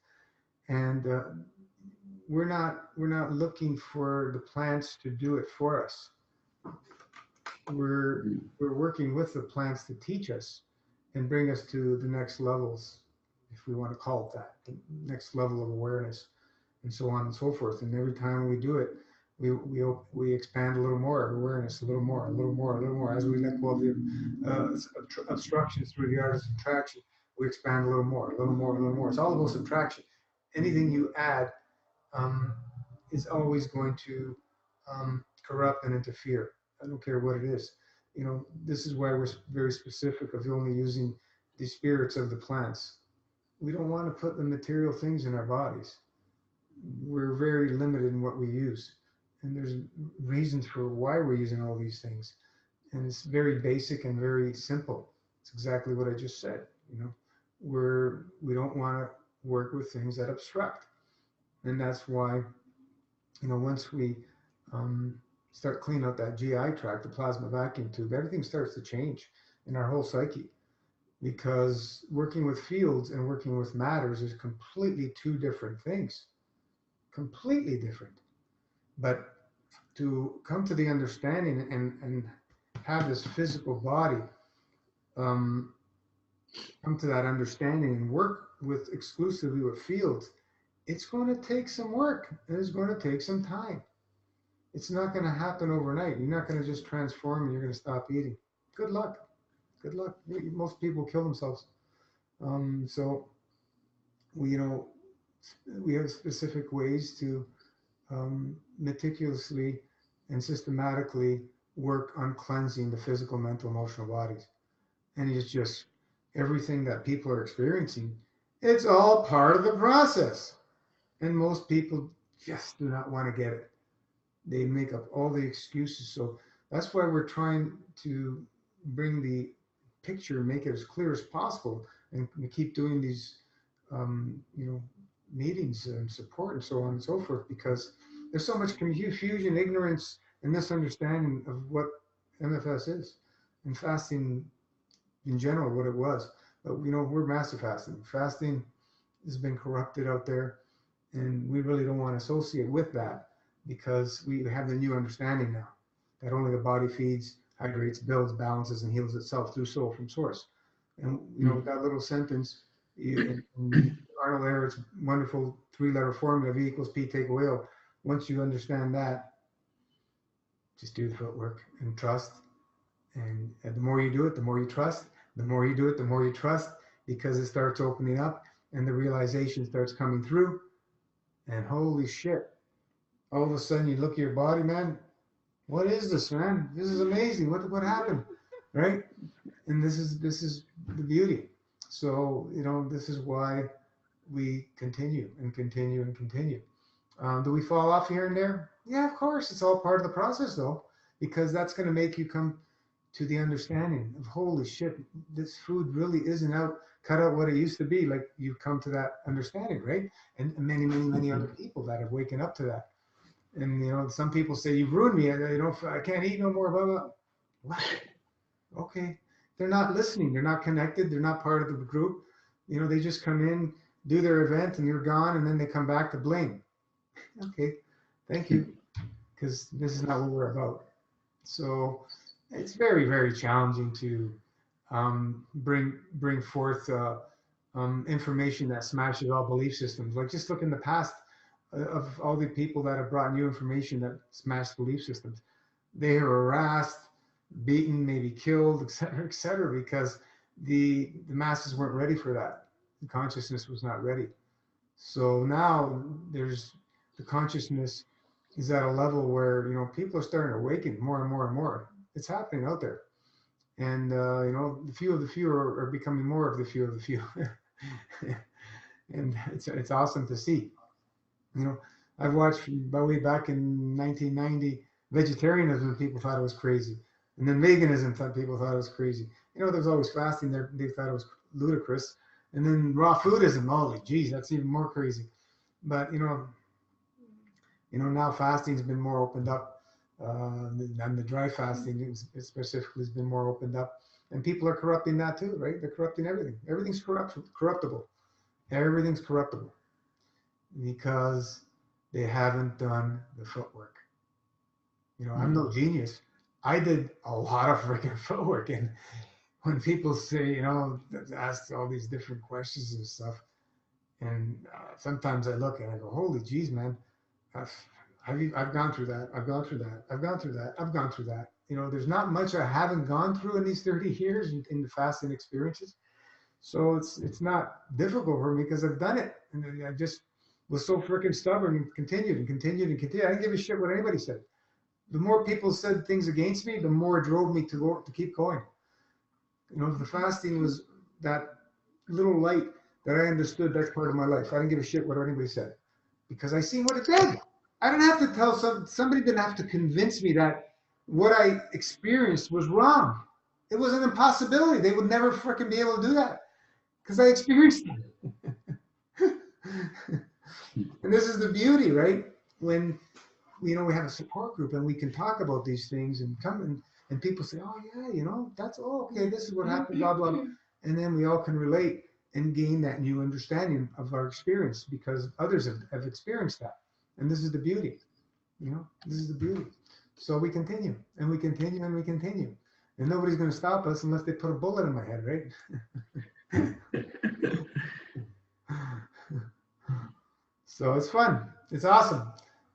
And we're not looking for the plants to do it for us. We're working with the plants to teach us and bring us to the next levels, if we want to call it that, the next level of awareness, and so on and so forth. And every time we do it, we expand a little more of awareness, a little more, as we let go of the obstructions through the art of subtraction. We expand a little more. It's all about subtraction. Anything you add is always going to corrupt and interfere. I don't care what it is. This is why we're very specific of only using the spirits of the plants. We don't want to put the material things in our bodies. We're very limited in what we use. And there's reasons for why we're using all these things. And it's very basic and very simple. It's exactly what I just said. We don't want to work with things that obstruct. And that's why, once we start cleaning out that GI tract, the plasma vacuum tube, everything starts to change in our whole psyche. Because working with fields and working with matters is completely two different things. Completely different. But to come to the understanding and have this physical body come to that understanding and work with exclusively with fields, it's going to take some work and it's going to take some time. It's not going to happen overnight. You're not going to just transform and you're going to stop eating. Good luck. Good luck. Most people kill themselves. So we have specific ways to meticulously and systematically work on cleansing the physical, mental, emotional bodies. And it's just everything that people are experiencing. It's all part of the process. And most people just do not want to get it. They make up all the excuses. So that's why we're trying to bring the picture, make it as clear as possible, and we keep doing these, meetings and support and so on and so forth, because there's so much confusion, ignorance, and misunderstanding of what MFS is, and fasting in general, what it was. But we're master fasting. Fasting has been corrupted out there, and we really don't want to associate with that, because we have the new understanding now that only the body feeds, hydrates, builds, balances, and heals itself through soul from source. And with that little sentence in Arnold Ehret's wonderful 3-letter formula, V equals P take away O. Once you understand that, just do the footwork and trust. And the more you do it, the more you trust. The more you do it, the more you trust, because it starts opening up and the realization starts coming through. And holy shit, all of a sudden you look at your body, man. What is this, man? This is amazing. What happened, right? And this is the beauty. So this is why we continue and continue and continue. Do we fall off here and there? Yeah, of course. It's all part of the process, though, because that's going to make you come to the understanding of, holy shit, this food really isn't cut out what it used to be. Like, you've come to that understanding, right? And many other people that have waken up to that. And some people say, you've ruined me. I can't eat no more. Blah blah. What? Okay, they're not listening. They're not connected. They're not part of the group. They just come in, do their event, and you're gone, and then they come back to blame. Okay, thank you, because this is not what we're about. So it's very, very challenging to bring forth information that smashes all belief systems. Like just look in the past of all the people that have brought new information that smashed belief systems. They are harassed, beaten, maybe killed, et cetera, because the masses weren't ready for that. The consciousness was not ready. So now there's the consciousness is at a level where people are starting to awaken more and more and more. It's happening out there, and the few of the few are becoming more of the few of the few, and it's awesome to see. I've watched way back in 1990 vegetarianism. People thought it was crazy, and then veganism people thought it was crazy. There was always fasting there. They thought it was ludicrous, and then raw foodism. Holy geez, that's even more crazy. But now fasting's been more opened up, and the dry fasting specifically has been more opened up, and people are corrupting that too, right? They're corrupting everything. Everything's corruptible. Everything's corruptible because they haven't done the footwork. I'm no genius. I did a lot of freaking footwork, and when people say, ask all these different questions and stuff, and sometimes I look and I go, holy geez, man. I've gone through that. I've gone through that. I've gone through that. I've gone through that. There's not much I haven't gone through in these 30 years in the fasting experiences. So it's not difficult for me because I've done it. And I just was so freaking stubborn and continued and continued and continued. I didn't give a shit what anybody said. The more people said things against me, the more it drove me to keep going. The fasting was that little light that I understood that's part of my life. I didn't give a shit what anybody said because I seen what it did. I didn't have to tell somebody didn't have to convince me that what I experienced was wrong. It was an impossibility. They would never freaking be able to do that because I experienced it. And this is the beauty, right? When we have a support group and we can talk about these things and come and people say, oh yeah, that's okay. This is what happened, blah, blah, blah. And then we all can relate and gain that new understanding of our experience because others have experienced that. And this is the beauty, this is the beauty. So we continue and we continue and we continue. And nobody's going to stop us unless they put a bullet in my head, right? So it's fun. It's awesome.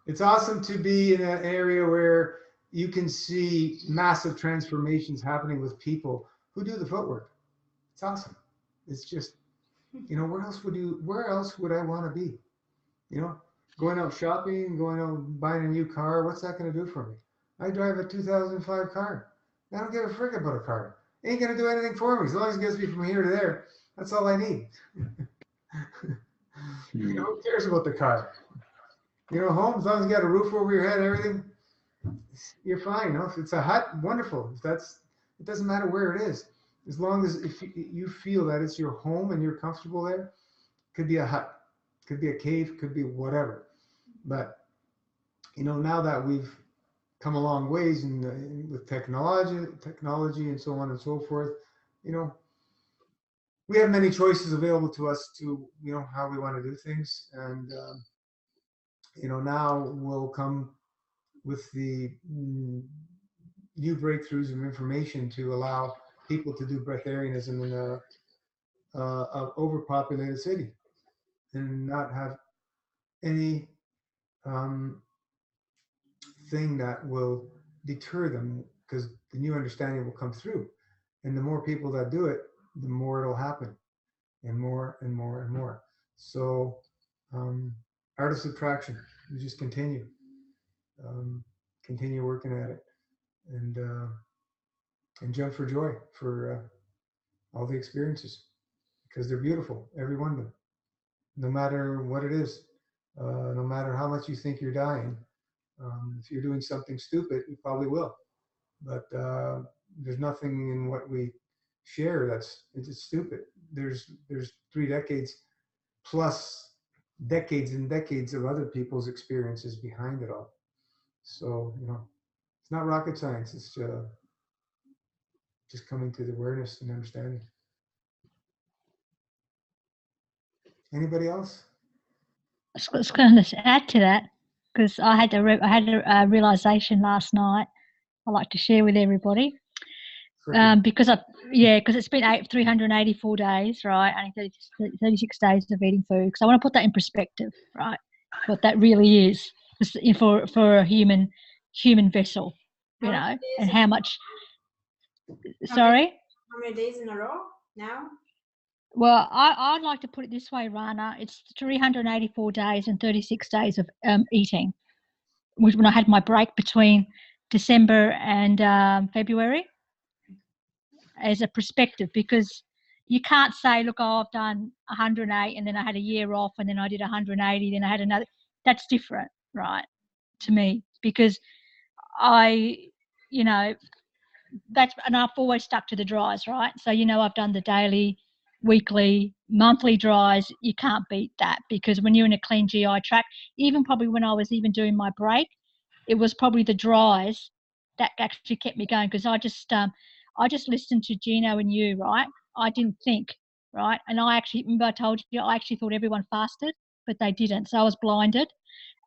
It's awesome to be in an area where you can see massive transformations happening with people who do the footwork. It's awesome. It's just, where else would I want to be? Going out shopping, going out buying a new car, what's that going to do for me? I drive a 2005 car. I don't give a frick about a car. It ain't going to do anything for me. As long as it gets me from here to there, that's all I need. Who cares about the car? Home, as long as you got a roof over your head, everything, you're fine. If it's a hut, wonderful. It doesn't matter where it is. As long as if you feel that it's your home and you're comfortable there, could be a hut, could be a cave, could be whatever. But now that we've come a long ways with technology and so on and so forth, we have many choices available to us to how we want to do things, and now we'll come with the new breakthroughs of information to allow people to do breatharianism in a overpopulated city and not have any thing that will deter them, because the new understanding will come through, and the more people that do it, the more it'll happen, and more and more and more. So art of subtraction, you just continue working at it, and jump for joy for all the experiences, because they're beautiful, every one of them, no matter what it is, no matter how much you think you're dying. If you're doing something stupid, you probably will, but there's nothing in what we share it's stupid. There's 3 decades plus decades and decades of other people's experiences behind it all. So it's not rocket science. It's just coming to the awareness and understanding. Anybody else? I was going to add to that, because I had a realization last night I'd like to share with everybody. Because it's been 384 days, right? Only 36 days of eating food. Because I want to put that in perspective, right? What that really is for a human vessel, you know, and how much. Sorry? How many days in a row now? Well, I'd like to put it this way, Rana. It's 384 days and 36 days of eating, which when I had my break between December and February, as a perspective, because you can't say, look, I've done 108 and then I had a year off and then I did 180, then I had another. That's different, right, to me, because I, you know, and I've always stuck to the dries, right? So, you know, I've done the daily, weekly, monthly dries. You can't beat that, because when you're in a clean GI tract, even probably when I was even doing my break, it was probably the dries that actually kept me going, because I just listened to Gino and you, right? I didn't think, right? And I actually, remember I told you, I actually thought everyone fasted, but they didn't. So I was blinded.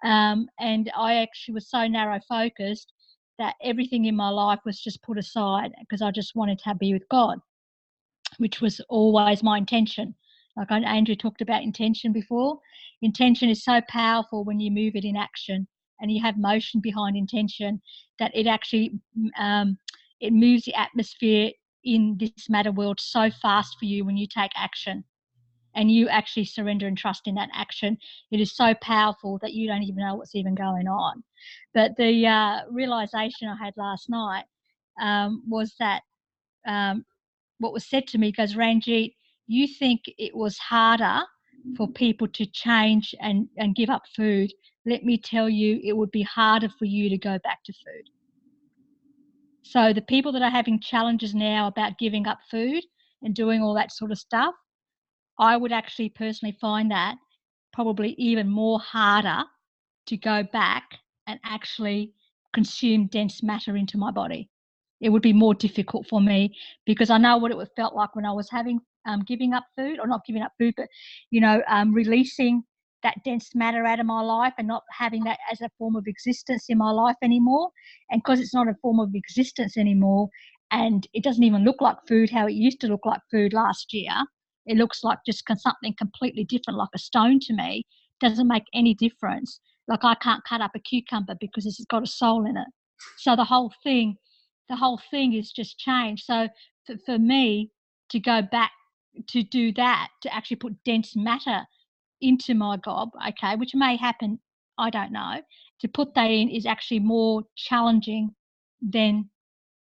And I actually was so narrow focused that everything in my life was just put aside, because I just wanted to be with God, which was always my intention. Like Andrew talked about intention before. Intention is so powerful when you move it in action and you have motion behind intention, that it actually it moves the atmosphere in this matter world so fast for you when you take action and you actually surrender and trust in that action. It is so powerful that you don't even know what's even going on. But the realization I had last night was that what was said to me goes, Ranjit, you think it was harder for people to change and give up food. Let me tell you, it would be harder for you to go back to food. So the people that are having challenges now about giving up food and doing all that sort of stuff, I would actually personally find that probably even more harder to go back and actually consume dense matter into my body. It would be more difficult for me, because I know what it felt like when I was having giving up food, or not giving up food, but releasing that dense matter out of my life and not having that as a form of existence in my life anymore. And because it's not a form of existence anymore, and it doesn't even look like food how it used to look like food last year, it looks like just something completely different, like a stone to me. Doesn't make any difference. Like I can't cut up a cucumber because it's got a soul in it. So the whole thing is just changed. So for me to go back to do that, to actually put dense matter into my gob, okay, which may happen, I don't know, to put that in is actually more challenging than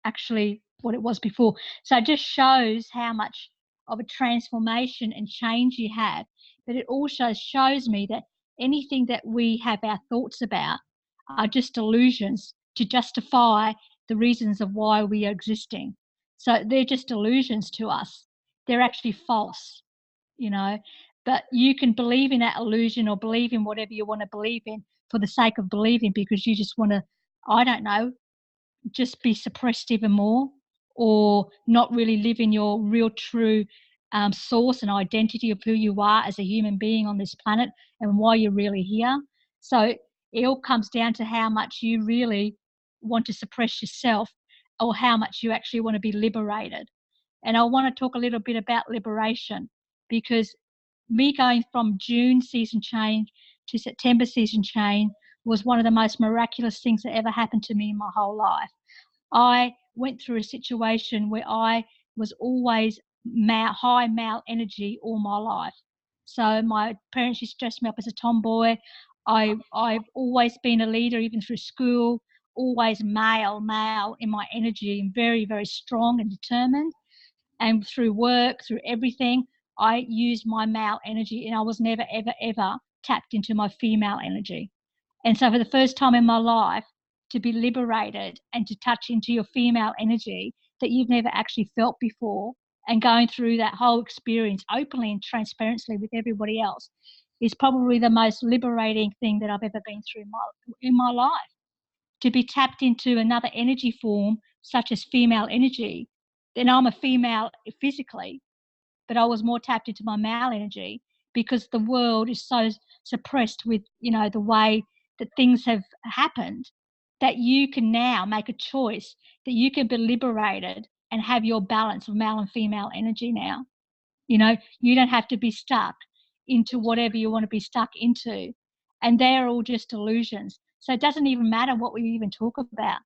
actually what it was before. So it just shows how much of a transformation and change you have. But it also shows me that anything that we have our thoughts about are just illusions to justify the reasons of why we are existing. So they're just illusions to us. They're actually false, you know. But you can believe in that illusion or believe in whatever you want to believe in for the sake of believing, because you just want to, I don't know, just be suppressed even more, or not really live in your real true source and identity of who you are as a human being on this planet and why you're really here. So it all comes down to how much you really want to suppress yourself, or how much you actually want to be liberated. And I want to talk a little bit about liberation, because me going from June season change to September season change was one of the most miraculous things that ever happened to me in my whole life. I went through a situation where I was always high male energy all my life. So my parents used to dress me up as a tomboy. I've always been a leader, even through school, always male in my energy, and very, very strong and determined. And through work, through everything, I used my male energy, and I was never, ever, ever tapped into my female energy. And so for the first time in my life, to be liberated and to touch into your female energy that you've never actually felt before, and going through that whole experience openly and transparently with everybody else, is probably the most liberating thing that I've ever been through in my life. To be tapped into another energy form, such as female energy, then I'm a female physically, but I was more tapped into my male energy, because the world is so suppressed with, the way that things have happened, that you can now make a choice, that you can be liberated and have your balance of male and female energy now. You know, you don't have to be stuck into whatever you want to be stuck into. And they're all just illusions. So it doesn't even matter what we even talk about,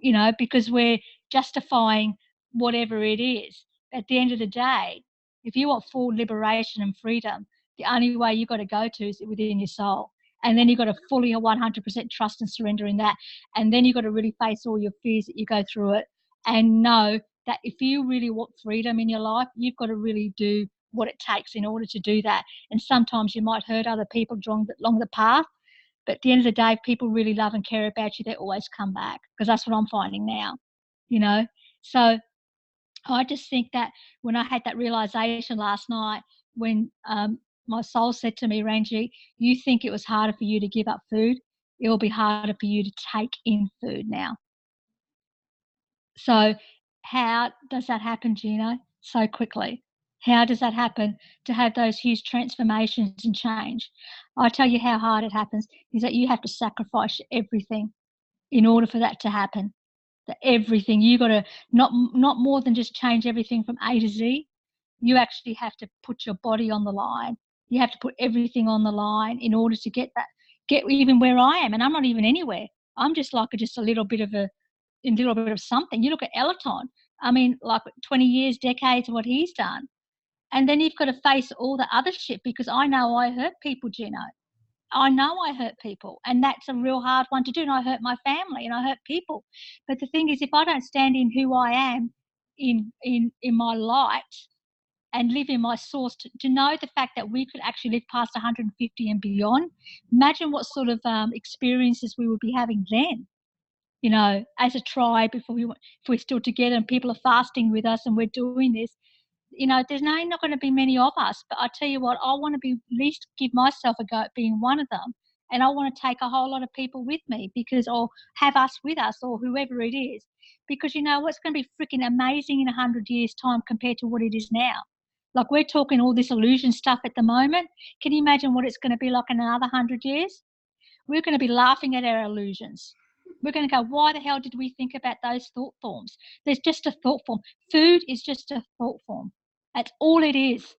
you know, because we're justifying whatever it is. At the end of the day, if you want full liberation and freedom, the only way you've got to go to is within your soul. And then you've got to fully 100% trust and surrender in that. And then you've got to really face all your fears that you go through it, and know that if you really want freedom in your life, you've got to really do what it takes in order to do that. And sometimes you might hurt other people along the path, but at the end of the day, if people really love and care about you, they always come back, because that's what I'm finding now, you know. So I just think that when I had that realization last night, when my soul said to me, Ranji, you think it was harder for you to give up food? It will be harder for you to take in food now. So how does that happen, Gino, so quickly? How does that happen, to have those huge transformations and change? I tell you how hard it happens is that you have to sacrifice everything in order for that to happen. That everything, you got to not more than just change everything from A to Z. You actually have to put your body on the line. You have to put everything on the line in order to get even where I am. And I'm not even anywhere. I'm just like a little bit of something. You look at Elaton. I mean, like 20 years, decades of what he's done. And then you've got to face all the other shit, because I know I hurt people, Gino. I know I hurt people, and that's a real hard one to do. And I hurt my family and I hurt people. But the thing is, if I don't stand in who I am, in my light, and live in my source, to know the fact that we could actually live past 150 and beyond, imagine what sort of experiences we would be having then. You know, as a tribe, if we're still together and people are fasting with us and we're doing this, you know, there's not going to be many of us. But I tell you what, I want to be, at least give myself a go at being one of them. And I want to take a whole lot of people with me, or have us with us, or whoever it is. Because, you know, what's going to be freaking amazing in 100 years' time compared to what it is now? Like, we're talking all this illusion stuff at the moment. Can you imagine what it's going to be like in another 100 years? We're going to be laughing at our illusions. We're going to go, why the hell did we think about those thought forms? There's just a thought form. Food is just a thought form. That's all it is,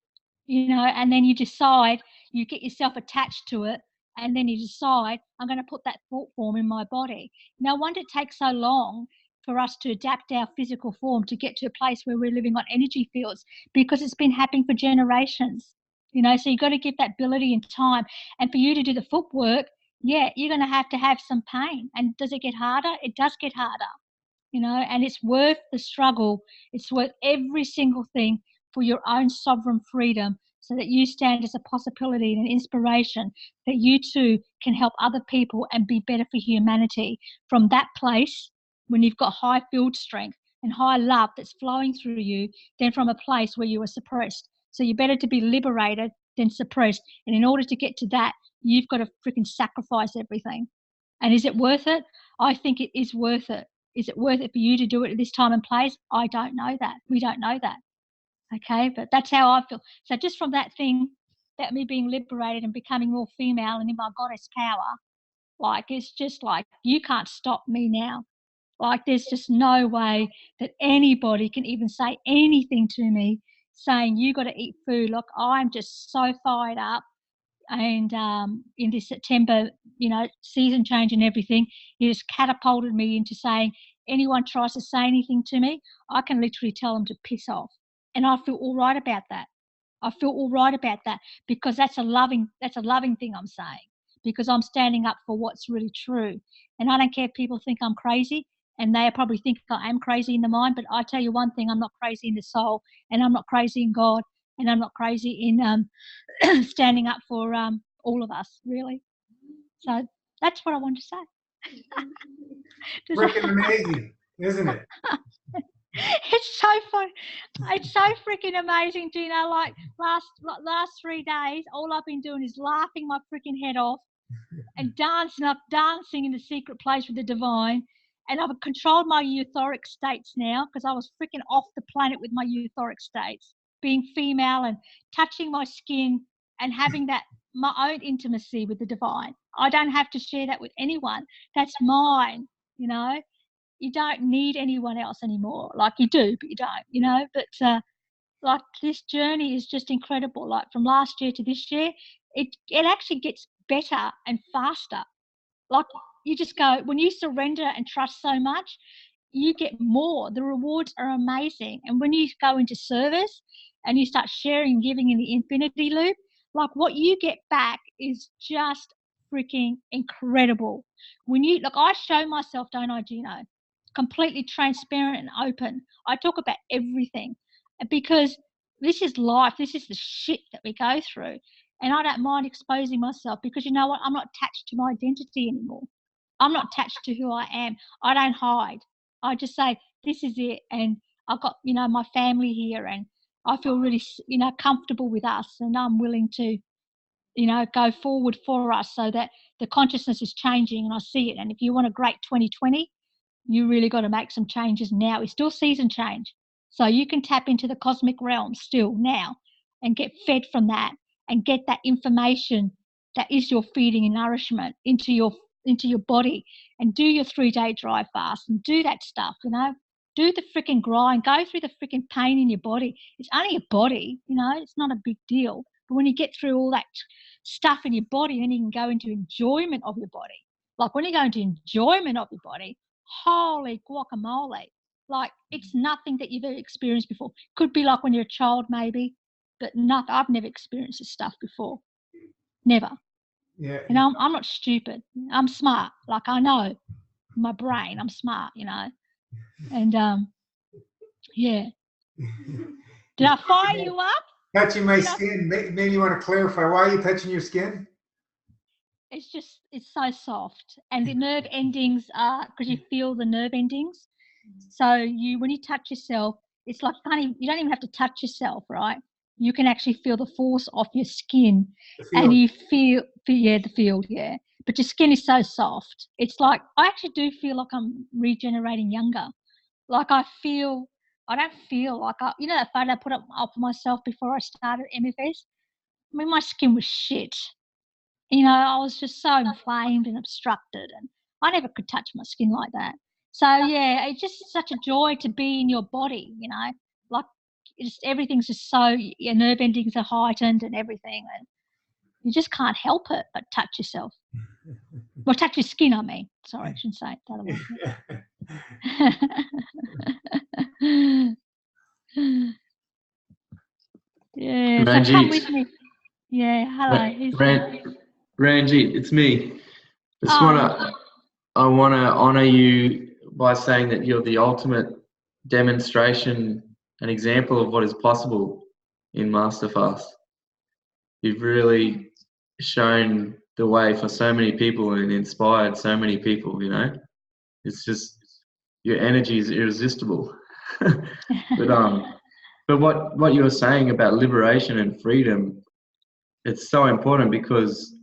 you know. And then you decide, you get yourself attached to it, and then you decide, I'm going to put that thought form in my body. No wonder it takes so long for us to adapt our physical form to get to a place where we're living on energy fields, because it's been happening for generations, you know. So you've got to give that ability and time. And for you to do the footwork, yeah, you're going to have some pain. And does it get harder? It does get harder, you know, and it's worth the struggle. It's worth every single thing for your own sovereign freedom, so that you stand as a possibility and an inspiration that you too can help other people and be better for humanity from that place, when you've got high field strength and high love that's flowing through you, than from a place where you are suppressed. So you're better to be liberated than suppressed. And in order to get to that, you've got to freaking sacrifice everything. And is it worth it? I think it is worth it. Is it worth it for you to do it at this time and place? I don't know that. We don't know that. Okay, but that's how I feel. So just from that thing, that me being liberated and becoming more female and in my goddess power, like, it's just like, you can't stop me now. Like, there's just no way that anybody can even say anything to me saying you got to eat food. Look, I'm just so fired up. And in this September, you know, season change and everything, it has catapulted me into saying, anyone tries to say anything to me, I can literally tell them to piss off. And I feel all right about that. I feel all right about that, because that's a loving thing I'm saying, because I'm standing up for what's really true. And I don't care if people think I'm crazy, and they probably think I am crazy in the mind, but I tell you one thing, I'm not crazy in the soul, and I'm not crazy in God, and I'm not crazy in standing up for all of us, really. So that's what I wanted to say. Freaking amazing, isn't it? It's so fun. It's so freaking amazing, Gino. Like, last 3 days, all I've been doing is laughing my freaking head off and dancing in the secret place with the divine. And I've controlled my euphoric states now, because I was freaking off the planet with my euphoric states, being female and touching my skin and having that, my own intimacy with the divine. I don't have to share that with anyone. That's mine, you know. you don't need anyone else anymore. Like you do, but you don't, you know. But like this journey is just incredible. Like from last year to this year, it actually gets better and faster. Like you just go, when you surrender and trust so much, you get more. The rewards are amazing. And when you go into service and you start sharing, giving in the infinity loop, like what you get back is just freaking incredible. When you, like, I show myself, don't I, Gino? Completely transparent and open. I talk about everything because this is life. This is the shit that we go through. And I don't mind exposing myself because you know what? I'm not attached to my identity anymore. I'm not attached to who I am. I don't hide. I just say, this is it. And I've got, you know, my family here and I feel really, you know, comfortable with us and I'm willing to, you know, go forward for us so that the consciousness is changing and I see it. And if you want a great 2020, you really got to make some changes now. It's still season change. So you can tap into the cosmic realm still now and get fed from that and get that information that is your feeding and nourishment into your body and do your 3-day dry fast and do that stuff, you know. Do the freaking grind, go through the freaking pain in your body. It's only a body, you know, it's not a big deal. But when you get through all that stuff in your body, then you can go into enjoyment of your body. Like when you go into enjoyment of your body, holy guacamole. Like it's nothing that you've ever experienced before. Could be like when you're a child maybe, but nothing. I've never experienced this stuff before. Never. Yeah. You know, I'm not stupid. I'm smart. Like I know my brain, I'm smart, you know. And yeah. Did I fire you up? Touching my skin. Maybe you want to clarify, why are you touching your skin? It's just, it's so soft. And the nerve endings are, because you feel the nerve endings. So you, when you touch yourself, it's like you don't even have to touch yourself, right? You can actually feel the force off your skin and you feel, yeah, the field, yeah. But your skin is so soft. It's like, I actually do feel like I'm regenerating younger. Like I don't feel like you know that photo I put up of myself before I started MFS? I mean, my skin was shit. You know, I was just so inflamed and obstructed and I never could touch my skin like that. So yeah, it's just such a joy to be in your body, you know, like everything's just so, your nerve endings are heightened and everything. And you just can't help it but touch yourself. Well, touch your skin, I mean. Sorry, I shouldn't say it the other way. Yeah, so come with me. Yeah, hello. Ranjit, it's me. I want to honor you by saying that you're the ultimate demonstration, an example of what is possible in Masterfast. You've really shown the way for so many people and inspired so many people, you know. It's just, your energy is irresistible. But what you were saying about liberation and freedom, it's so important because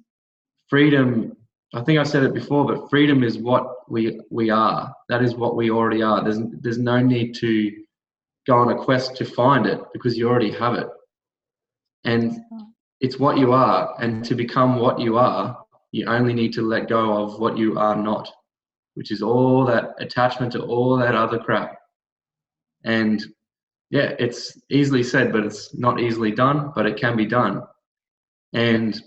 freedom, I think I said it before, but freedom is what we are. That is what we already are. There's no need to go on a quest to find it because you already have it. And it's what you are. And to become what you are, you only need to let go of what you are not, which is all that attachment to all that other crap. And yeah, it's easily said, but it's not easily done, but it can be done. And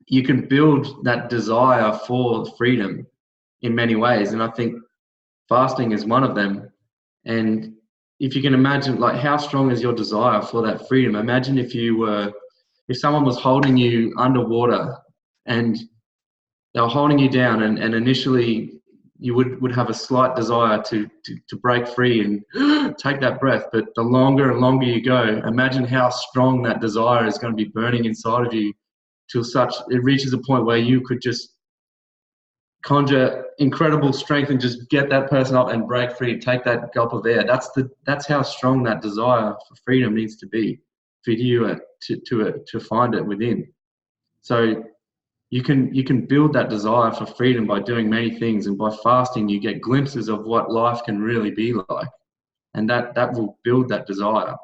you can build that desire for freedom in many ways. And I think fasting is one of them. And if you can imagine, like, how strong is your desire for that freedom? Imagine if someone was holding you underwater and they were holding you down and initially you would have a slight desire to break free and take that breath. But the longer and longer you go, imagine how strong that desire is going to be burning inside of you till it reaches a point where you could just conjure incredible strength and just get that person up and break free, take that gulp of air. That's how strong that desire for freedom needs to be for you to find it within. So you can build that desire for freedom by doing many things, and by fasting you get glimpses of what life can really be like, and that will build that desire.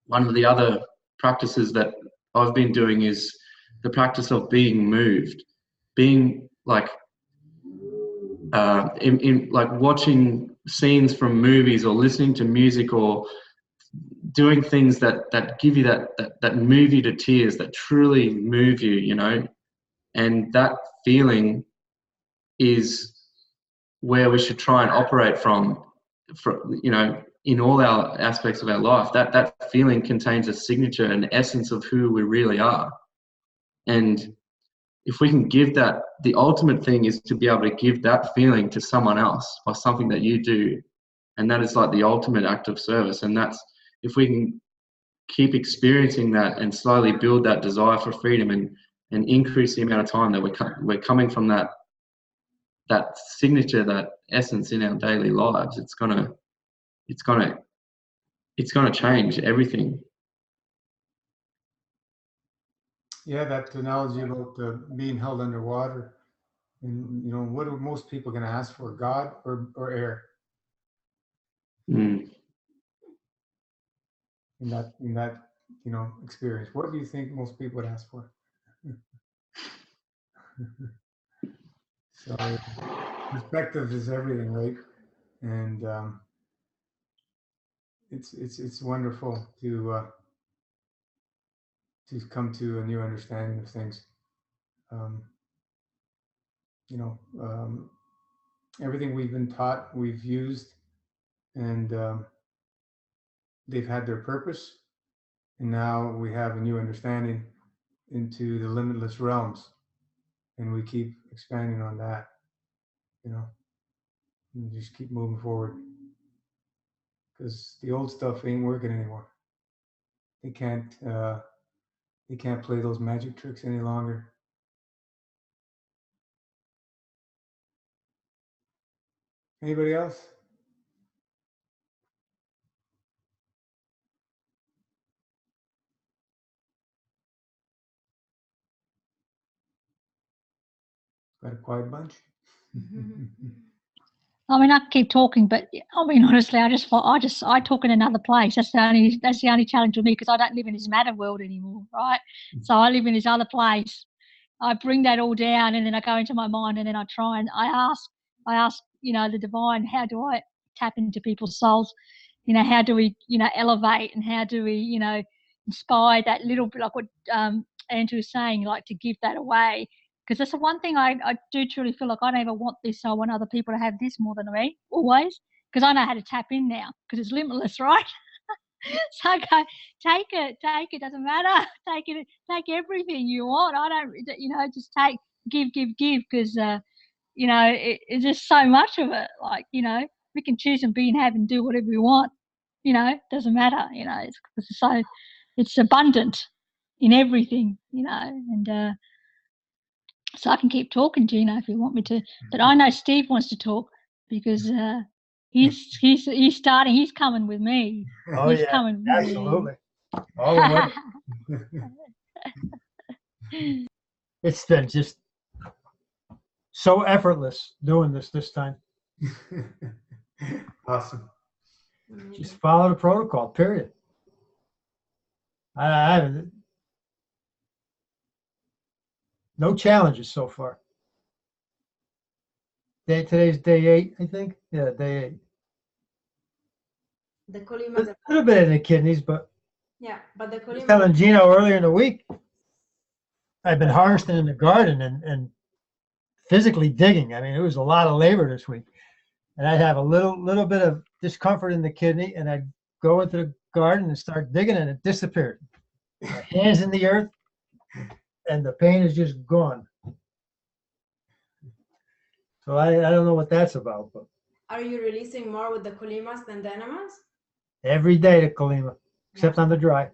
One of the other practices that I've been doing is the practice of being moved, being like in like watching scenes from movies or listening to music or doing things that give you that move you to tears, that truly move you, you know, and that feeling is where we should try and operate from, you know, in all our aspects of our life. That feeling contains a signature, an essence of who we really are. And if we can give that, the ultimate thing is to be able to give that feeling to someone else by something that you do. And that is like the ultimate act of service. And that's, if we can keep experiencing that and slowly build that desire for freedom and increase the amount of time that we're coming from that signature, that essence in our daily lives, it's gonna change everything. Yeah, that analogy about being held underwater, and you know, what are most people going to ask for, God or air? Mm. In that you know, experience, what do you think most people would ask for? So perspective is everything, right? And it's wonderful to come to a new understanding of things. You know, everything we've been taught, we've used, and they've had their purpose. And now we have a new understanding into the limitless realms, and we keep expanding on that, you know, and just keep moving forward, because the old stuff ain't working anymore. They can't play those magic tricks any longer. Anybody else? Got a quiet bunch. I mean, I can keep talking, but I mean, honestly, I talk in another place. That's the only challenge with me, because I don't live in this matter world anymore, right? So I live in this other place. I bring that all down, and then I go into my mind, and then I try and I ask, you know, the divine, how do I tap into people's souls? You know, how do we, you know, elevate, and how do we, you know, inspire that little bit, like what Andrew was saying, like to give that away. Because that's the one thing I do truly feel like I never want this. So I want other people to have this more than me, always. Because I know how to tap in now, because it's limitless, right? So I go, take it, doesn't matter. Take everything you want. I don't, you know, just give, because, you know, it's just so much of it. Like, you know, we can choose and be and have and do whatever we want. You know, doesn't matter. You know, it's abundant in everything. You know, and so I can keep talking, Gina, if you want me to. But I know Steve wants to talk, because he's starting. He's coming with me. Oh, he's yeah, coming with absolutely. Me. All the way. It's been just so effortless doing this time. Awesome. Just follow the protocol, period. I haven't, no challenges so far. Today's day 8, I think. Yeah, day 8. The Kolima. A little bit in the kidneys, but Yeah, but the I was Kolima. telling Gino earlier in the week, I've been harvesting in the garden and physically digging. I mean, it was a lot of labor this week. And I'd have a little bit of discomfort in the kidney, and I'd go into the garden and start digging, and it disappeared. My hands in the earth, and the pain is just gone. So I don't know what that's about, but Are you releasing more with the Kolimas than the enemas? every day the Kolima, except on the dry.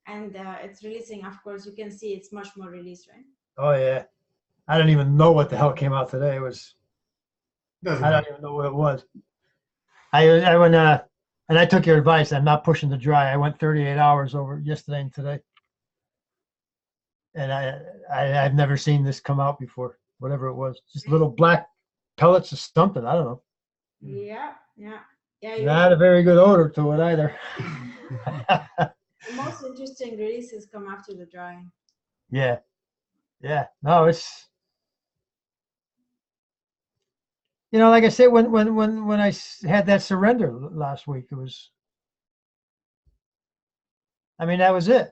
And it's releasing, of course, you can see it's much more released, right? Oh yeah, I don't even know what the hell came out today. It was, I don't even know what it was. I went and I took your advice. I'm not pushing the dry. I went 38 hours over yesterday and today, and I've never seen this come out before. Whatever it was, just little black pellets of something. I don't know. Yeah. Not a very good odor to it either. The most interesting releases come after the drying. Yeah. No, you know, like I said, when I had that surrender last week, it was, I mean, that was it.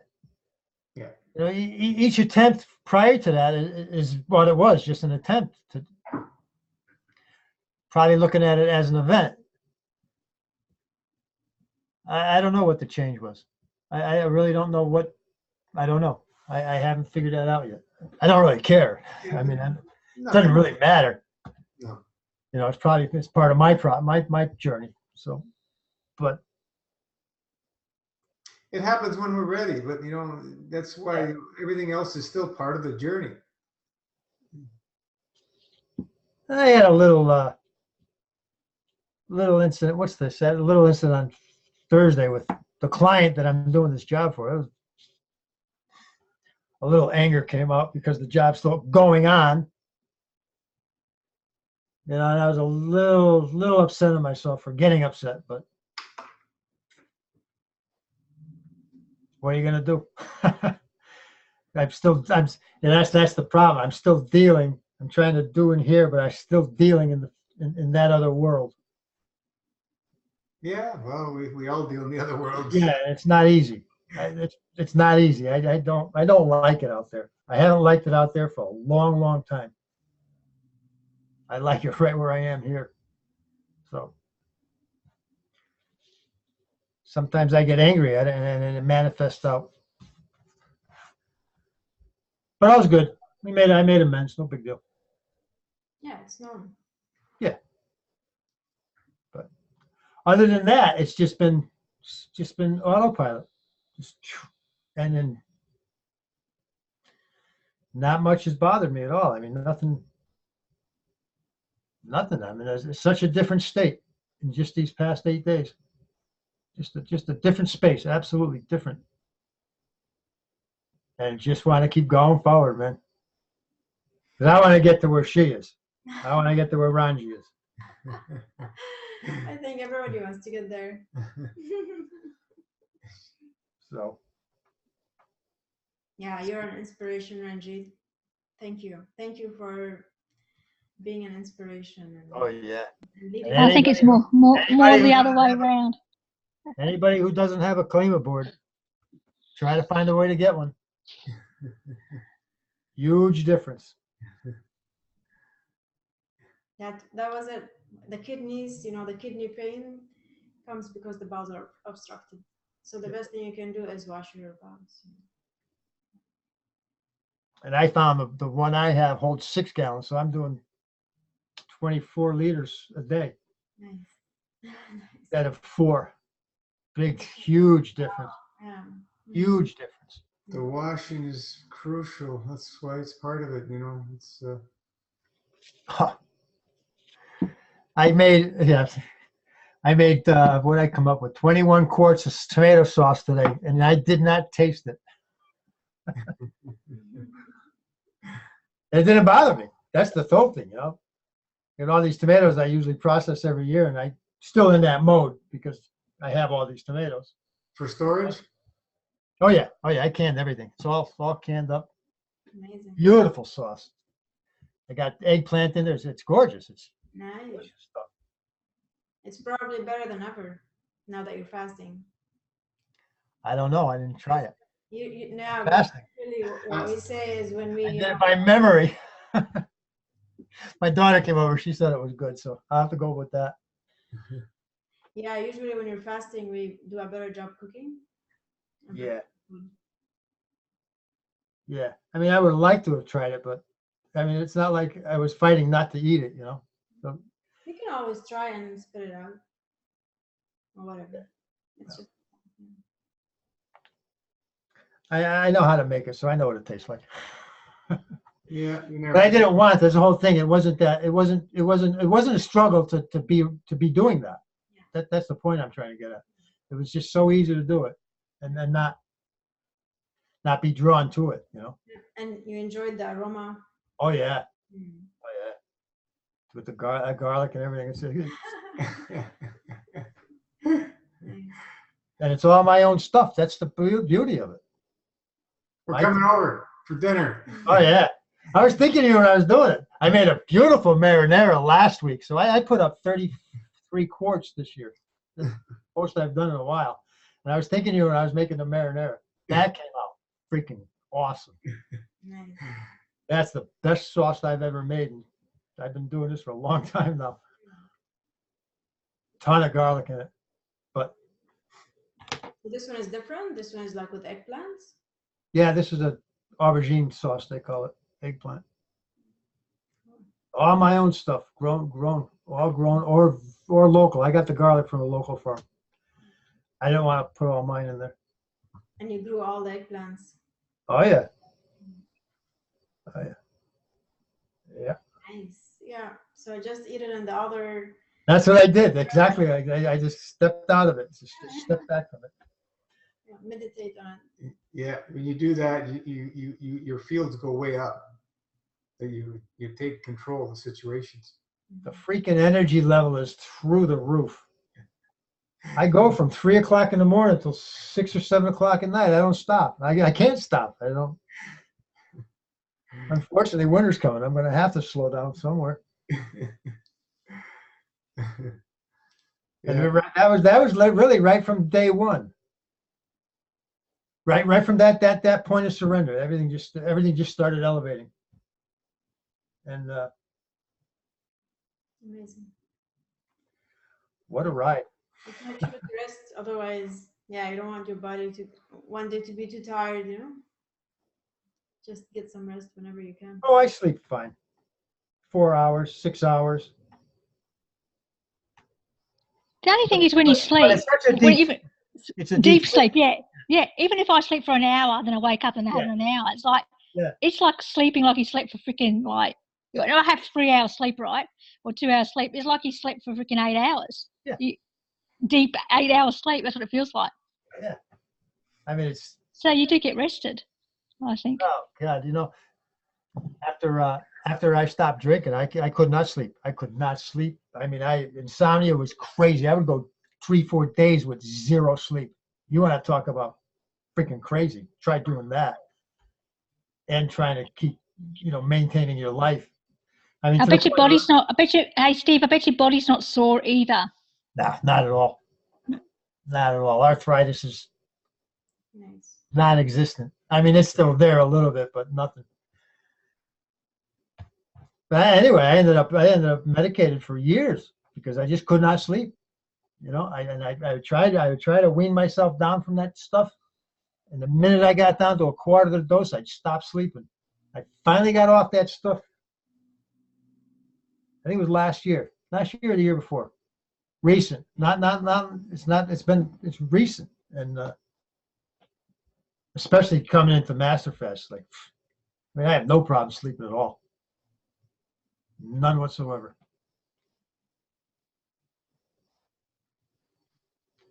Yeah. You know, each attempt prior to that is what it was, just an attempt to, probably looking at it as an event. I don't know what the change was. I really don't know what, I don't know. I haven't figured that out yet. I don't really care. I mean, it doesn't really matter. No. You know, it's part of my journey. So, but It happens when we're ready, but you know, that's why everything else is still part of the journey. I had a little incident. What's this? I had a little incident on Thursday with the client that I'm doing this job for. It was, a little anger came up because the job's still going on. You know, and I was a little upset at myself for getting upset, but what are you gonna do? And that's the problem. I'm still dealing. I'm trying to do in here, but I'm still dealing in that other world. Yeah, well, we all deal in the other world. Yeah, it's not easy. It's not easy. I don't like it out there. I haven't liked it out there for a long time. I like it right where I am here. So sometimes I get angry at it and it manifests out. But I was good. I made amends. No big deal. Yeah, it's normal. Yeah. But other than that, it's just been autopilot. And then not much has bothered me at all. I mean, nothing. I mean, it's such a different state in just these past 8 days. Just a different space, absolutely different. And just want to keep going forward, man. Because I want to get to where she is. I want to get to where Ranji is. I think everybody wants to get there. So. Yeah, you're an inspiration, Ranjit. Thank you. Thank you for being an inspiration. Oh yeah. I think it's more the other way around. Anybody who doesn't have a claimer board, try to find a way to get one. Huge difference. That was it. The kidneys, you know, the kidney pain comes because the bowels are obstructed. So the best thing you can do is wash your bowels. And I found the one I have holds 6 gallons, so I'm doing 24 liters a day. Nice. Instead of 4. Big, huge difference. Yeah. Huge difference. The washing is crucial. That's why it's part of it, you know. It's I made what I come up with 21 quarts of tomato sauce today, and I did not taste it. It didn't bother me. That's the thought thing, you know. And all these tomatoes I usually process every year, and I'm still in that mode because I have all these tomatoes. for storage. Oh yeah, I canned everything. It's all canned up. Amazing. Beautiful sauce. I got eggplant in there. It's gorgeous. It's Nice. delicious stuff. It's probably better than ever now that you're fasting. I don't know. I didn't try it. You now Fasting. really what we say is when we I did it by memory. My daughter came over. She said it was good, so I'll have to go with that. yeah, usually when you're fasting we do a better job cooking. Yeah. Yeah. I mean, I would like to have tried it, but I mean, it's not like I was fighting not to eat it, you know. So You can always try and spit it out or whatever. It's just I know how to make it, so I know what it tastes like. Yeah, you never. But I didn't want. There's a whole thing. It wasn't a struggle to be doing that. Yeah. That's the point I'm trying to get at. It was just so easy to do it, and then not be drawn to it, you know. and you enjoyed the aroma. Oh yeah, Mm. oh yeah. With the garlic and everything, Nice. and it's all my own stuff. That's the beauty of it. We're coming over for dinner. Oh yeah. I was thinking of you when I was doing it. I made a beautiful marinara last week, so I put up 33 quarts this year. That's the most I've done in a while. And I was thinking of you when I was making the marinara. That came out freaking awesome. Nice. That's the best sauce I've ever made. And I've been doing this for a long time now. Ton of garlic in it. But So this one is different. This one is like with eggplants. yeah, this is a aubergine sauce, they call it. Eggplant. All my own stuff, all grown or local. I got the garlic from a local farm. I didn't want to put all mine in there. And you grew all the eggplants. Oh yeah. Oh yeah. Yeah. Nice. Yeah. So I just eat it in the other. That's what I did. Exactly. I just stepped out of it. Just stepped back from it. Yeah, meditate on it. Yeah, when you do that, your fields go way up. You take control of the situations. The freaking energy level is through the roof. I go from 3 o'clock in the morning until 6 or 7 o'clock at night. I don't stop. I can't stop. I don't. Unfortunately, winter's coming. I'm going to have to slow down somewhere. And that was like really right from day one. Right from that point of surrender. Everything just started elevating. And Amazing. what a ride. It's make sure to rest. Otherwise, yeah, you don't want your body to one day to be too tired, you know? Just get some rest whenever you can. Oh, I sleep fine. 4 hours, 6 hours. The only thing is when you sleep, But it's such a deep, it's a deep sleep, yeah. Yeah, even if I sleep for an hour, then I wake up and have an hour. It's like sleeping like you slept for freaking like, I have 3 hours sleep, right? Or 2 hours sleep. It's like you slept for freaking 8 hours. Yeah. Deep 8 hours sleep, that's what it feels like. Yeah. I mean, it's. So you do get rested, I think. Oh, God, you know, after I stopped drinking, I could not sleep. I could not sleep. I mean, insomnia was crazy. I would go 3-4 days with zero sleep. You want to talk about freaking crazy. Try doing that and trying to keep, maintaining your life. I mean, I bet your body's not, hey, Steve, I bet your body's not sore either. Nah, not at all. Not at all. Arthritis is Nice. non-existent. I mean, it's still there a little bit, but nothing. But anyway, I ended up medicated for years because I just could not sleep. I would try to wean myself down from that stuff. And the minute I got down to a quarter of the dose, I'd stop sleeping. I finally got off that stuff. I think it was last year or the year before. Recent, it's recent. And especially coming into Masterfast, I have no problem sleeping at all. None whatsoever.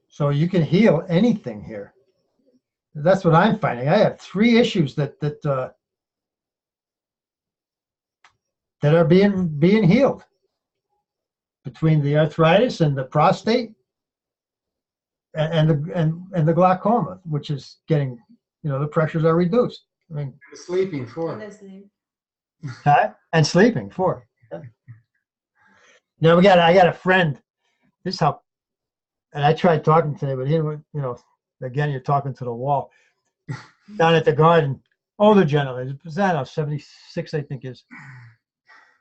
So you can heal anything here. That's what I'm finding. I have 3 issues that are being healed between the arthritis and the prostate and the glaucoma, which is getting, the pressures are reduced. I mean, sleeping for. And sleeping for. I got a friend. This is how. And I tried talking today, but again, you're talking to the wall. Down at the garden, older gentleman, is that 76, I think is.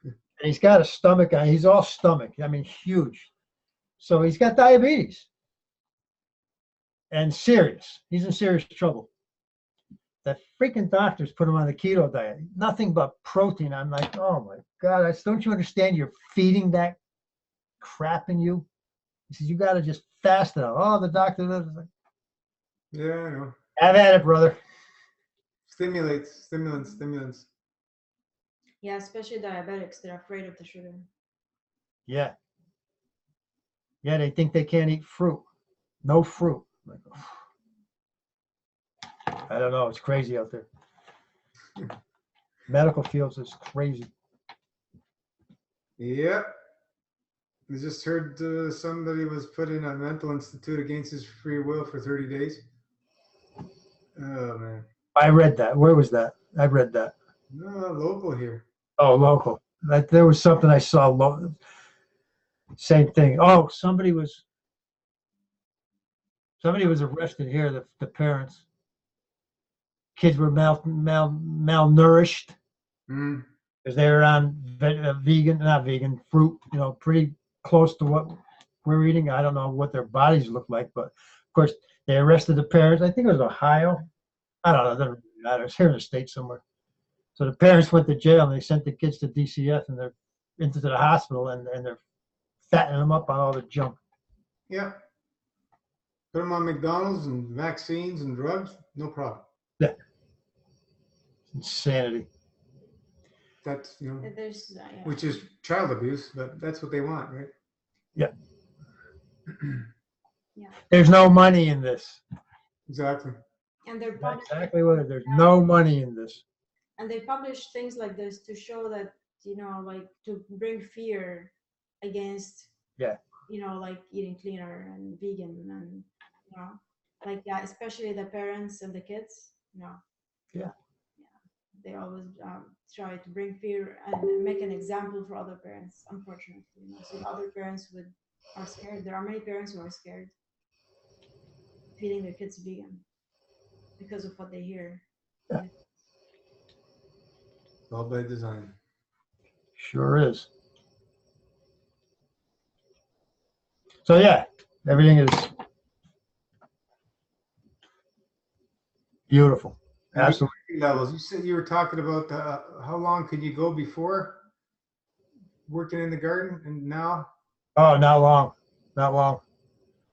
And he's got a stomach, he's all stomach, I mean, huge. So he's got diabetes. And serious. He's in serious trouble. The freaking doctors put him on the keto diet. Nothing but protein. I'm like, oh my God, don't you understand you're feeding that crap in you? He says, you got to just fast it out. Oh, the doctor does. Yeah, I know. Have at it, brother. Stimulants. Yeah, especially diabetics. They're afraid of the sugar. Yeah. Yeah, they think they can't eat fruit. No fruit. I don't know. It's crazy out there. Medical fields is crazy. Yep. I just heard somebody was put in a mental institute against his free will for 30 days. Oh, man. I read that. Where was that? I read that. No, local here. Oh, local. Like there was something I saw. Same thing. Oh, somebody was arrested here. The parents, kids were malnourished Mm. because they were on not vegan fruit. You know, pretty close to what we're eating. I don't know what their bodies look like, but of course they arrested the parents. I think it was Ohio. I don't know. It doesn't really matter. It's here in the States somewhere. So the parents went to jail and they sent the kids to DCF and they're into the hospital and they're fattening them up on all the junk. Yeah. Put them on McDonald's and vaccines and drugs, no problem. Yeah. Insanity. That's, you know, There's yeah. which is child abuse, but that's what they want, right? Yeah. Yeah. There's no money in this. Exactly. And they're That's publishing, exactly what it is. There's no money in this. and they publish things like this to show that, you know, like to bring fear against, Yeah. you know, like eating cleaner and vegan and, you know, like, yeah, especially the parents and the kids, you know. Yeah. They always try to bring fear and make an example for other parents, unfortunately, you know, so other parents are scared. There are many parents who are scared feeding their kids vegan because of what they hear. Yeah. All by design. Sure is. So yeah, everything is beautiful. Absolutely. Levels. You said you were talking about how long could you go before working in the garden, and now Oh, not long. Not long.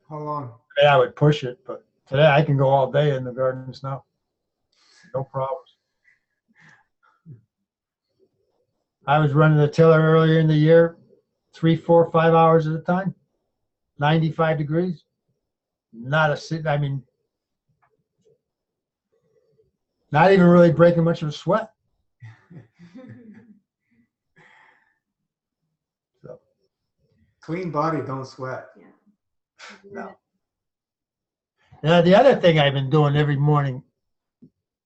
how long? I would push it, but today I can go all day in the gardens now. No problems. I was running the tiller earlier in the year, 3, 4, 5 hours at a time, 95 degrees. Not even really breaking much of a sweat. So. Clean body, don't sweat. No. Now, the other thing I've been doing every morning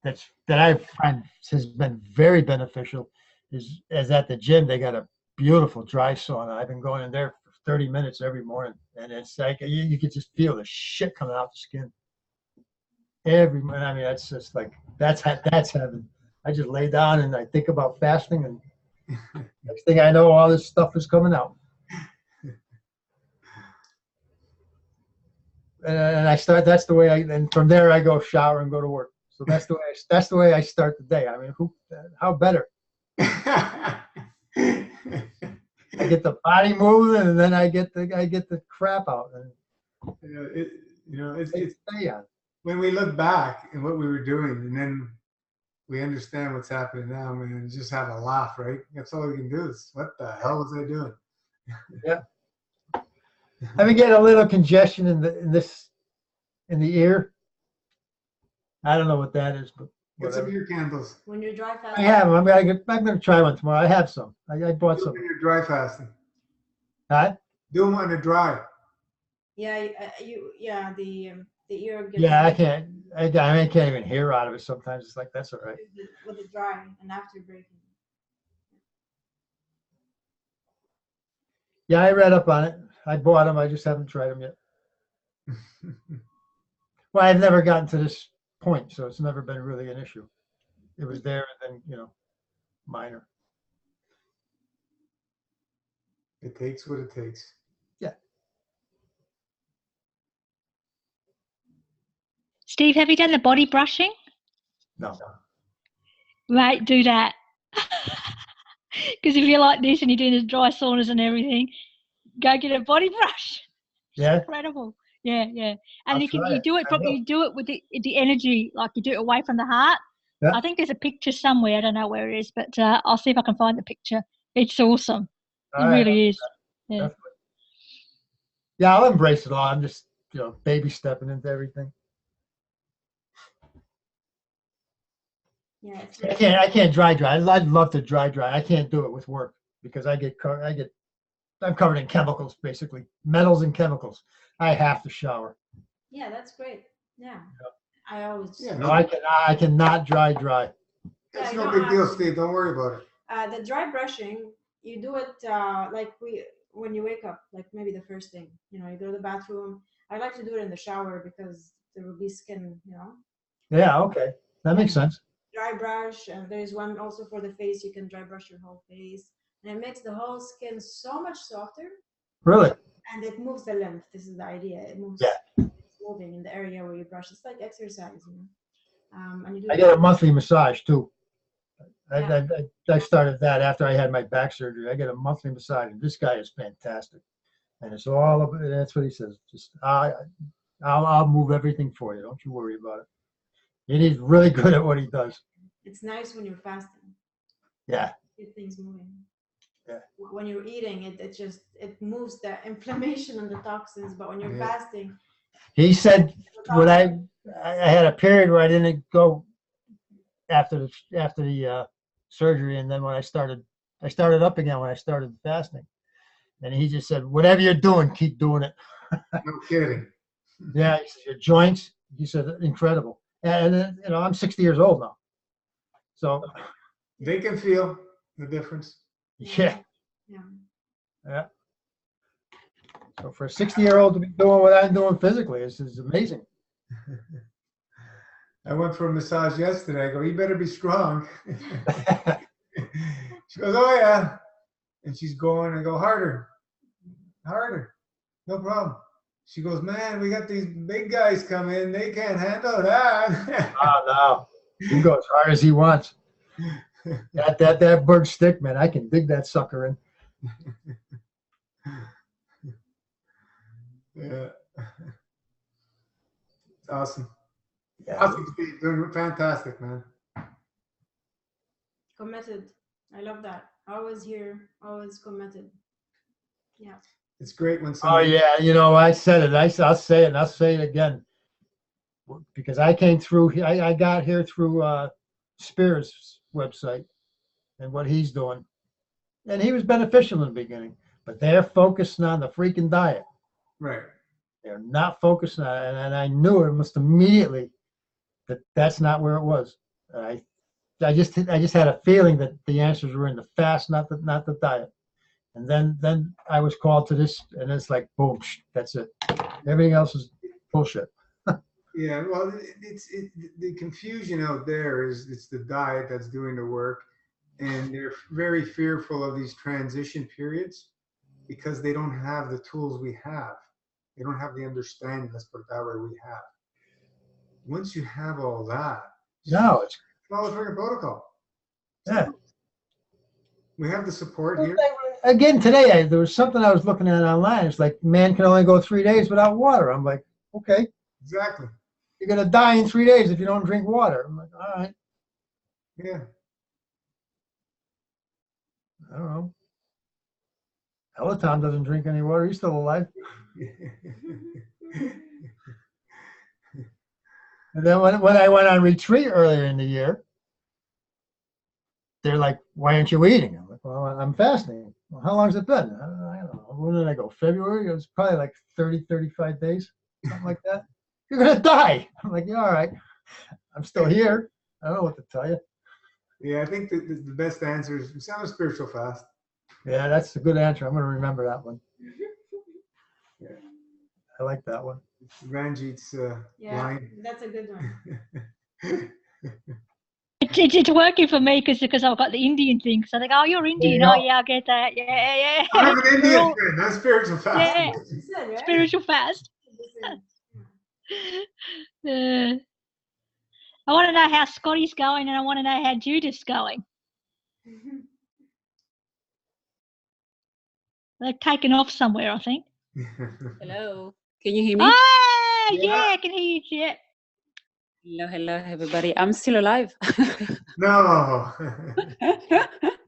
that I find has been very beneficial is at the gym, they got a beautiful dry sauna. I've been going in there for 30 minutes every morning, and it's like you can just feel the shit coming out the skin. Every morning. I mean, that's just like that's heaven. I just lay down and I think about fasting, and next thing I know, all this stuff is coming out. And I start. That's the way and from there I go shower and go to work. So that's the way I start the day. I mean, how better? I get the body moving, and then I get the crap out. And it's when we look back and what we were doing, and then we understand what's happening now, and just have a laugh, right? That's all we can do is, what the hell was I doing? Yeah. I've been getting a little congestion in the ear. I don't know what that is, but get some ear candles. When you're dry I fasting. have them. I'm going to try one tomorrow. I have some. I bought some. Do them when you're dry fasting. Huh? Do them when they're dry. Yeah, the ear. Gets Yeah, I can't. I can't even hear out of it sometimes. It's like, that's all right. With the dry and after breaking. Yeah, I read up on it. I bought them. I just haven't tried them yet. Well, I've never gotten to this point, so it's never been really an issue. It was there, and then minor. It takes what it takes. Yeah. Steve, have you done the body brushing? No. Right, do that. Because if you're like this and you're doing the dry saunas and everything, go get a body brush. Yeah. Incredible. Yeah. And You do it with the energy, like you do it away from the heart. Yeah. I think there's a picture somewhere. I don't know where it is, but I'll see if I can find the picture. It's awesome. It really is. Yeah. Definitely. Yeah, I'll embrace it all. I'm just, baby stepping into everything. Yeah. I can't dry. I'd love to dry. I can't do it with work because I'm covered in chemicals, basically metals and chemicals. I have to shower. Yeah, that's great. Yeah. I always. Yeah, No, I cannot dry. It's no big deal, Steve. Don't worry about it. The dry brushing, you do it like when you wake up, like maybe the first thing, you know, you go to the bathroom. I like to do it in the shower because there will be skin, you know. Yeah, okay. That makes sense. Dry brush, and there's one also for the face. You can dry brush your whole face, and it makes the whole skin so much softer. Really? And it moves the lymph. This is the idea. It moves. Yeah. It's moving in the area where you brush. It's like exercise, you know. And you do I get a monthly massage too. Yeah. I started that after I had my back surgery. I get a monthly massage, and this guy is fantastic. And it's all of it. That's what he says. Just I'll move everything for you. Don't you worry about it. And he's really good at what he does. It's nice when you're fasting. Yeah. Get things moving. Yeah. When you're eating, it moves the inflammation and the toxins. But when you're fasting, he said when I had a period where I didn't go after the surgery, and then when I started up again when I started fasting, and he just said, whatever you're doing, keep doing it. No kidding. Yeah, he said, your joints, he said, incredible. And you know, I'm 60 years old now, so they can feel the difference. yeah. Yeah. So for a 60-year-old to be doing what I'm doing physically is amazing. I went for a massage yesterday. I go, you better be strong. She goes, oh yeah. And she's going, I go, harder, no problem. She goes, man, we got these big guys come in. They can't handle that. Oh, no. He can go as hard as he wants. That bird stick, man, I can dig that sucker in. Yeah. It's awesome. Yeah. Awesome, Steve. Doing fantastic, man. Committed. I love that. Always here, always committed. Yeah. It's great when Oh somebody. yeah, you know, I said it. I'll say it, and I'll say it again, because I came through. I got here through Spears' website and what he's doing, and he was beneficial in the beginning. But they're focusing on the freaking diet. Right. They're not focusing on it, and I knew it almost immediately that that's not where it was. I just had a feeling that the answers were in the fast, not the diet. And then I was called to this, and it's like boom, that's it. Everything else is bullshit. Yeah, well, the confusion out there is it's the diet that's doing the work, and they're very fearful of these transition periods because they don't have the tools we have. They don't have the understanding, let's put it that way, we have. Once you have all that, No, it's follow the freaking protocol. yeah. We have the support here. Again, today there was something I was looking at online. It's like man can only go 3 days without water. I'm like, okay, Exactly. you're gonna die in 3 days if you don't drink water. I'm like, all right, Yeah. I don't know. Peloton doesn't drink any water. He's still alive. And then when I went on retreat earlier in the year, they're like, why aren't you eating? I'm like, well, I'm fasting. Well, how long has it been? I don't know. When did I go? February? It was probably like 30, 35 days, something like that. You're going to die. I'm like, yeah, all right. I'm still here. I don't know what to tell you. Yeah, I think the best answer is it's not a spiritual fast. Yeah, that's a good answer. I'm going to remember that one. Yeah. I like that one. It's Ranjit's line. That's a good one. It's working for me because I've got the Indian thing. So they go, "Oh, you're Indian? Yeah. Oh, yeah, I get that. Yeah." I'm an Indian friend, not spiritual fast. Yeah, She said, right? spiritual fast. I want to know how Scotty's going, and I want to know how Judith's going. They've taken off somewhere, I think. Hello, can you hear me? Ah, yeah, I can hear you. Yeah. Hello, everybody. I'm still alive. No.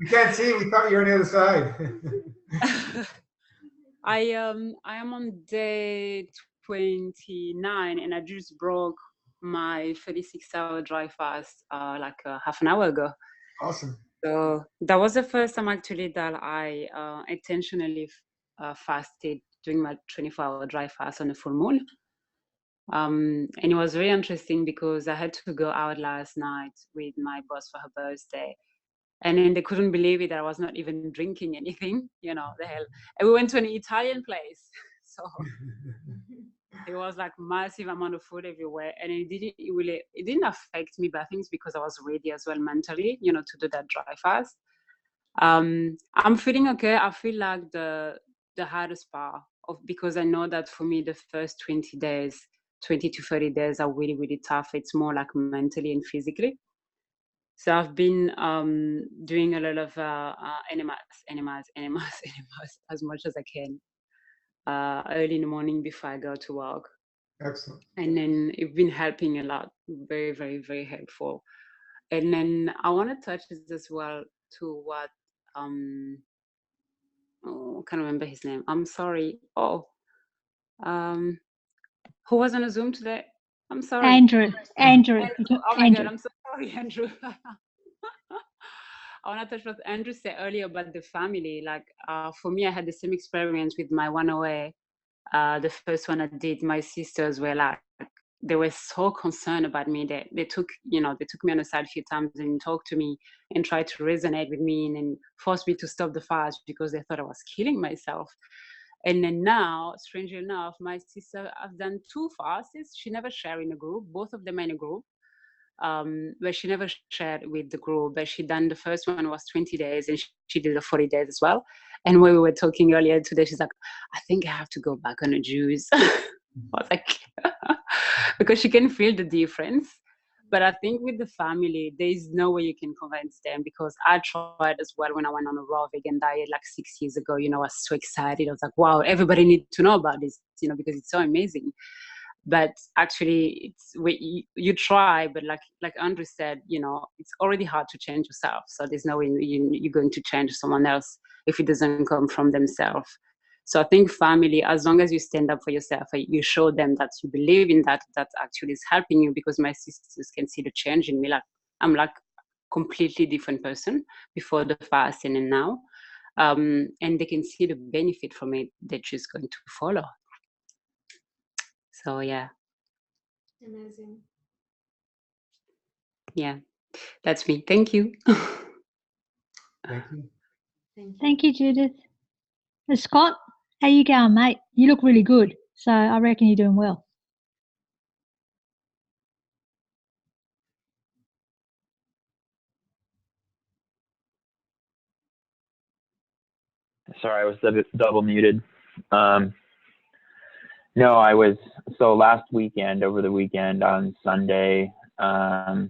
We can't see. We thought you were on the other side. I am on day 29, and I just broke my 36-hour dry fast like half an hour ago. Awesome. So that was the first time actually that I intentionally fasted during my 24-hour dry fast on a full moon. And it was very interesting because I had to go out last night with my boss for her birthday. And then they couldn't believe it that I was not even drinking anything, you know, the hell. And we went to an Italian place. So it was like massive amount of food everywhere. And it didn't affect me, but I think it's because I was ready as well mentally, you know, to do that dry fast. I'm feeling okay. I feel like the hardest part because I know that for me, the first 20 to 30 days are really, really tough. It's more like mentally and physically. So I've been doing a lot of enemas as much as I can early in the morning before I go to work. Excellent. And then it's been helping a lot. Very, very, very helpful. And then I want to touch this as well to what I can't remember his name. I'm sorry. Who was on a Zoom today? I'm sorry. Andrew. Oh my God, I'm so sorry, Andrew. I want to touch what Andrew said earlier about the family. Like for me, I had the same experience with my 1OA. The first one I did, my sisters were like, they were so concerned about me that they took me on the side a few times and talked to me and tried to resonate with me and forced me to stop the fast because they thought I was killing myself. And then now, strangely enough, my sister, I've done 2 fasts. She never shared in a group. Both of them are in a group. But she never shared with the group. But she done the first one was 20 days and she did the 40 days as well. And when we were talking earlier today, she's like, I think I have to go back on a juice. I was like, because she can feel the difference. But I think with the family, there is no way you can convince them because I tried as well when I went on a raw vegan diet like 6 years ago. You know, I was so excited. I was like, wow, everybody needs to know about this, you know, because it's so amazing. But actually, it's you try, but like Andrew said, you know, it's already hard to change yourself. So there's no way you're going to change someone else if it doesn't come from themselves. So I think family, as long as you stand up for yourself, you show them that you believe in that actually is helping you. Because my sisters can see the change in me. Like I'm like completely different person before the fast and then now, and they can see the benefit from it. They're just going to follow. So yeah. Amazing. Yeah, that's me. Thank you. Thank you. Thank you, Judith. Scott, how you going, mate? You look really good, so I reckon you're doing well. Sorry, I was double muted. No, I was, so over the weekend on Sunday, I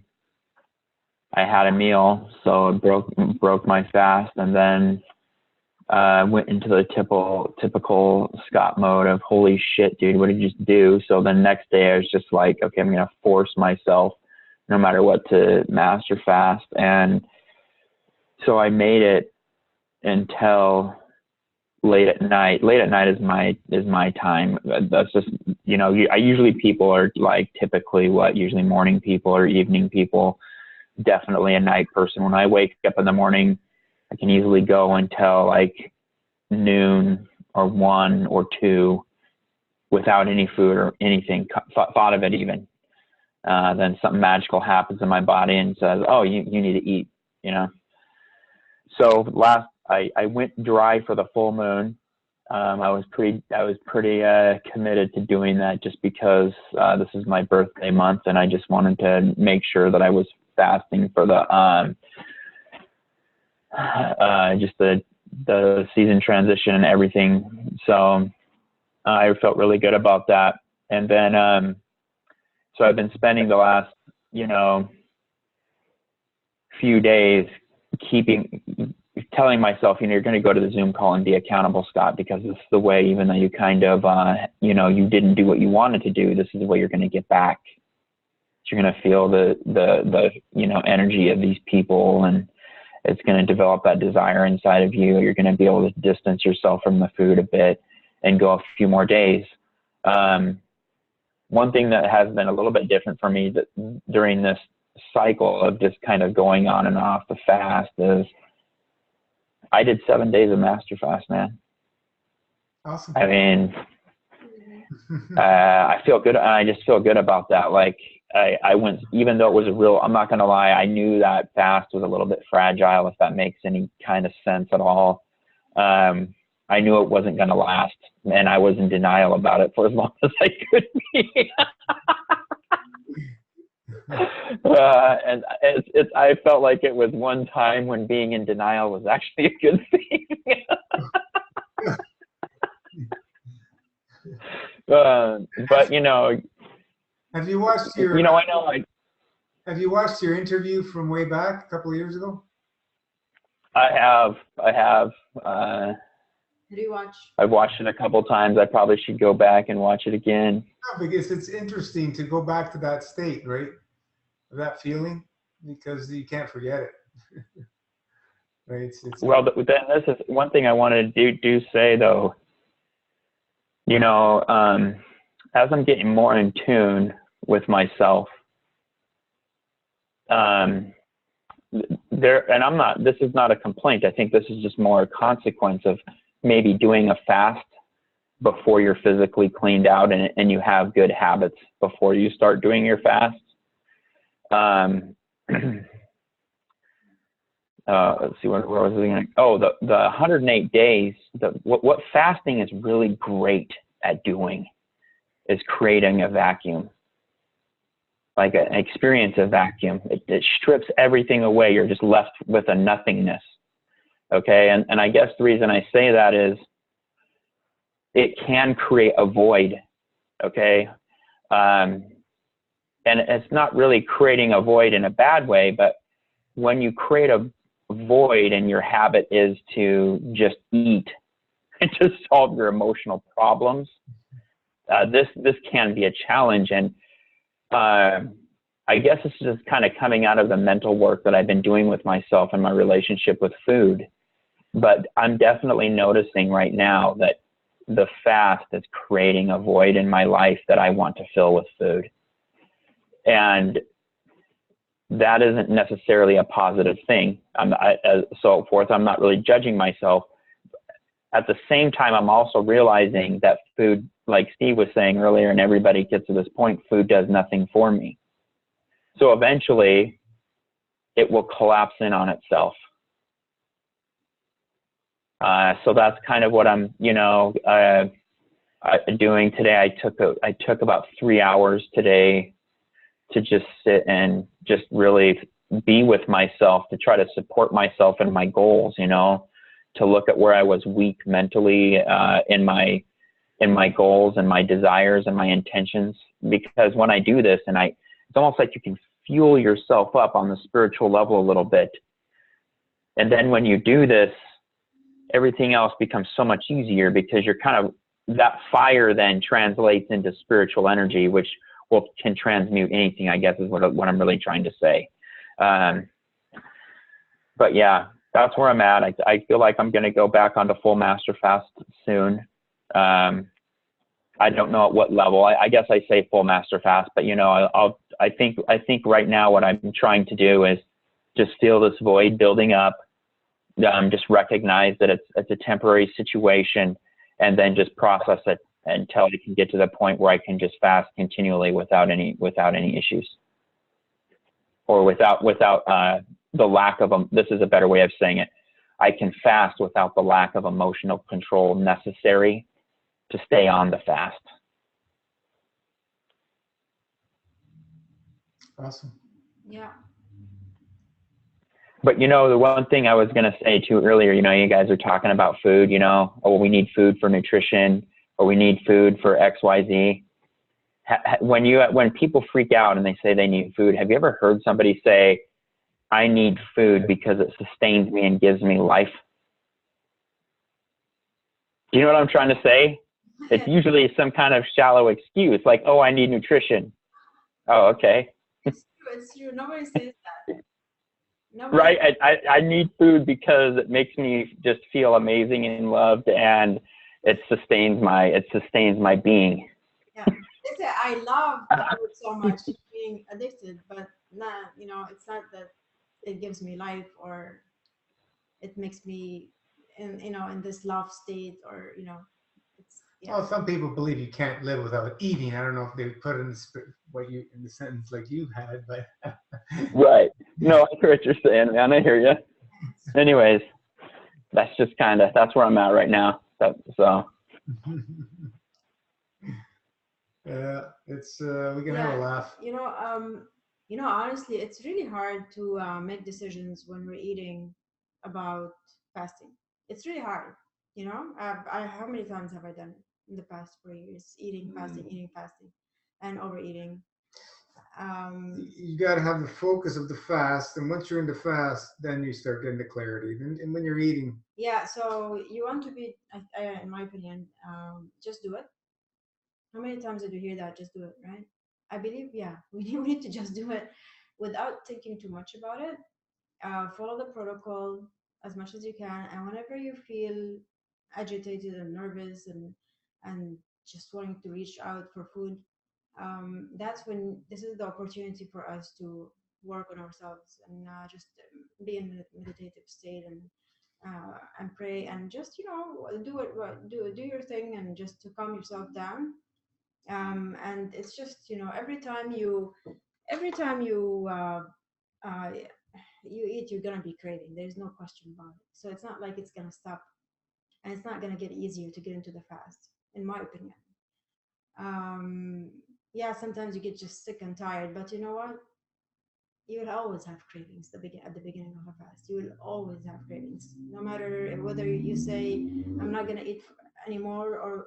had a meal, so it broke my fast, and then went into the typical Scott mode of holy shit, dude, what did you just do? So the next day I was just like, okay, I'm gonna force myself no matter what to master fast. And so I made it until late at night. Late at night is my time. That's just, you know, people are like typically usually morning people or evening people. Definitely a night person. When I wake up in the morning, I can easily go until like noon or 1 or 2 without any food or anything thought of it even. Then something magical happens in my body and says, oh, you need to eat, you know. So I went dry for the full moon. I was pretty committed to doing that just because this is my birthday month, and I just wanted to make sure that I was fasting for the just the season transition and everything. So I felt really good about that. And then so I've been spending the last, you know, few days telling myself, you know, you're going to go to the Zoom call and be accountable, Scott, because this is the way, even though you kind of, you know, you didn't do what you wanted to do, this is the way you're going to get back. You're going to feel the you know, energy of these people, and it's going to develop that desire inside of you. You're going to be able to distance yourself from the food a bit and go a few more days. One thing that has been a little bit different for me that during this cycle of just kind of going on and off the fast is I did 7 days of Masterfast, man. Awesome. I mean, I feel good. I just feel good about that. Like, I went, even though it was a real, I'm not going to lie, I knew that fast was a little bit fragile, if that makes any kind of sense at all. I knew it wasn't going to last, and I was in denial about it for as long as I could be. And I felt like it was one time when being in denial was actually a good thing. But you know, have you watched your? You know, I know. Have you watched your interview from way back a couple of years ago? I have. Did you watch? I've watched it a couple times. I probably should go back and watch it again. No, because it's interesting to go back to that state, right? That feeling, because you can't forget it. Right? It's well, then this is one thing I wanted to say though. You know, as I'm getting more in tune with myself, and I'm not, this is not a complaint. I think this is just more a consequence of maybe doing a fast before you're physically cleaned out and you have good habits before you start doing your fast. Let's see, where was I going? Oh, the 108 days. What fasting is really great at doing is creating a vacuum, like an experience of vacuum. It strips everything away. You're just left with a nothingness. Okay, and I guess the reason I say that is it can create a void. Okay, and it's not really creating a void in a bad way, but when you create a void and your habit is to just eat and to solve your emotional problems, this can be a challenge. And I guess this is kind of coming out of the mental work that I've been doing with myself and my relationship with food. But I'm definitely noticing right now that the fast is creating a void in my life that I want to fill with food. And that isn't necessarily a positive thing. So forth, I'm not really judging myself. At the same time, I'm also realizing that food, like Steve was saying earlier, and everybody gets to this point, food does nothing for me. So eventually, it will collapse in on itself. So that's kind of what I'm, doing today. I took about 3 hours today to just sit and just really be with myself, to try to support myself in my goals, to look at where I was weak mentally in my goals and my desires and my intentions. Because when I do this, and it's almost like you can fuel yourself up on the spiritual level a little bit. And then when you do this, everything else becomes so much easier, because you're kind of, that fire then translates into spiritual energy, which can transmute anything, I guess, is what I'm really trying to say. But yeah, that's where I'm at. I feel like I'm going to go back onto full Masterfast soon. I don't know at what level. I guess I say full Masterfast, but I think right now what I'm trying to do is just feel this void building up. Just recognize that it's a temporary situation, and then just process it until I can get to the point where I can just fast continually without any issues, or without the lack of this is a better way of saying it. I can fast without the lack of emotional control necessary to stay on the fast. Awesome. Yeah. But the one thing I was going to say too earlier, you guys are talking about food, oh, we need food for nutrition, or we need food for XYZ. When people freak out and they say they need food, have you ever heard somebody say, I need food because it sustains me and gives me life? Do you know what I'm trying to say? It's usually some kind of shallow excuse, like, oh, I need nutrition. Oh, okay. It's true. Nobody says that. Nobody. Right. I need food because it makes me just feel amazing and loved, and it sustains my being. Yeah. They say I love food so much, being addicted, but nah, it's not that it gives me life, or it makes me in this love state, or Yeah. Well, some people believe you can't live without eating. I don't know if they put in what you in the sentence like you've had, but Right. No, I hear what you're saying, man. I hear you. Anyways, that's just that's where I'm at right now. So. Yeah, it's we can have a laugh. Honestly, it's really hard to make decisions when we're eating about fasting. It's really hard. How many times have I done it in the past 4 years? Eating, fasting, and overeating. You got to have the focus of the fast, and once you're in the fast, then you start getting the clarity. And when you're eating, Yeah. So you want to be, in my opinion, just do it. How many times did you hear that? Just do it, right? I believe, yeah, we need to just do it without thinking too much about it. Follow the protocol as much as you can, and whenever you feel agitated and nervous and just wanting to reach out for food, that's when this is the opportunity for us to work on ourselves and just be in a meditative state and pray and just do it do your thing and just to calm yourself down. And it's just every time you uh, you eat, you're gonna be craving. There's no question about it. So it's not like it's gonna stop, and it's not gonna get easier to get into the fast, in my opinion. um yeah, sometimes you get just sick and tired, but you know what, you will always have cravings at the beginning of a fast. You will always have cravings, no matter whether you say I'm not gonna eat anymore, or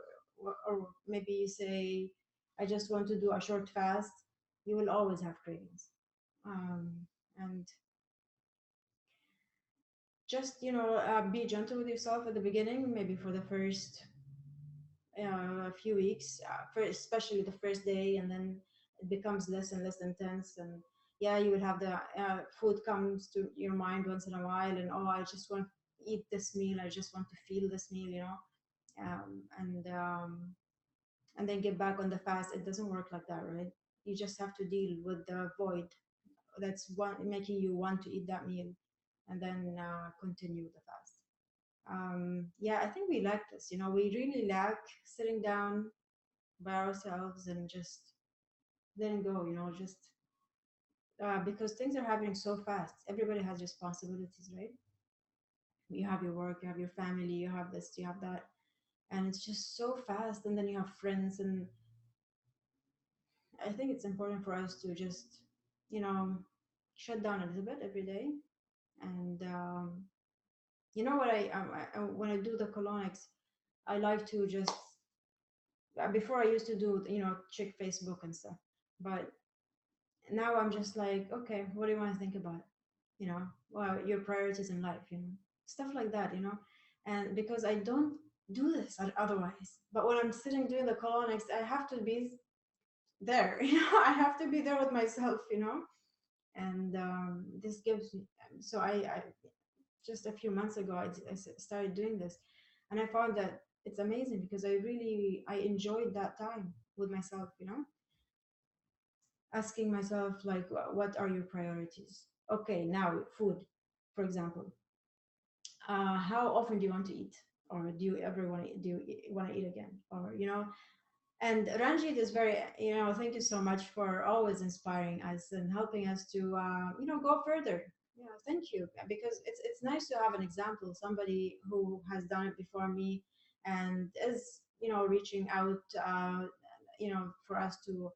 maybe you say I just want to do a short fast. You will always have cravings. And just be gentle with yourself at the beginning, maybe for the first few weeks, especially the first day, and then it becomes less and less intense. And yeah, you will have the food comes to your mind once in a while, and oh, I just want to eat this meal, I just want to feel this meal, um, and um, and then get back on the fast. It doesn't work like that, right? You just have to deal with the void that's one making you want to eat that meal, and then continue the fast. Yeah, I think we lack this. We really lack sitting down by ourselves and just letting go. Just because things are happening so fast. Everybody has responsibilities, right? You have your work, you have your family, you have this, you have that, and it's just so fast. And then you have friends, and I think it's important for us to just, you know, shut down a little bit every day. And you know what when I do the colonics, I like to just before I used to do check Facebook and stuff, but now I'm just like, okay, what do you want to think about? Well, your priorities in life, stuff like that, and because I don't do this otherwise. But when I'm sitting doing the colonics, I have to be there. I have to be there with myself, and this gives me. So I just a few months ago I started doing this, and I found that it's amazing because I enjoyed that time with myself, asking myself like, what are your priorities? Okay, now food, for example. How often do you want to eat, or do you ever want to eat again, or and Ranjit is very, thank you so much for always inspiring us and helping us to, go further. Thank you, because it's nice to have an example, somebody who has done it before me, and is, reaching out, for us to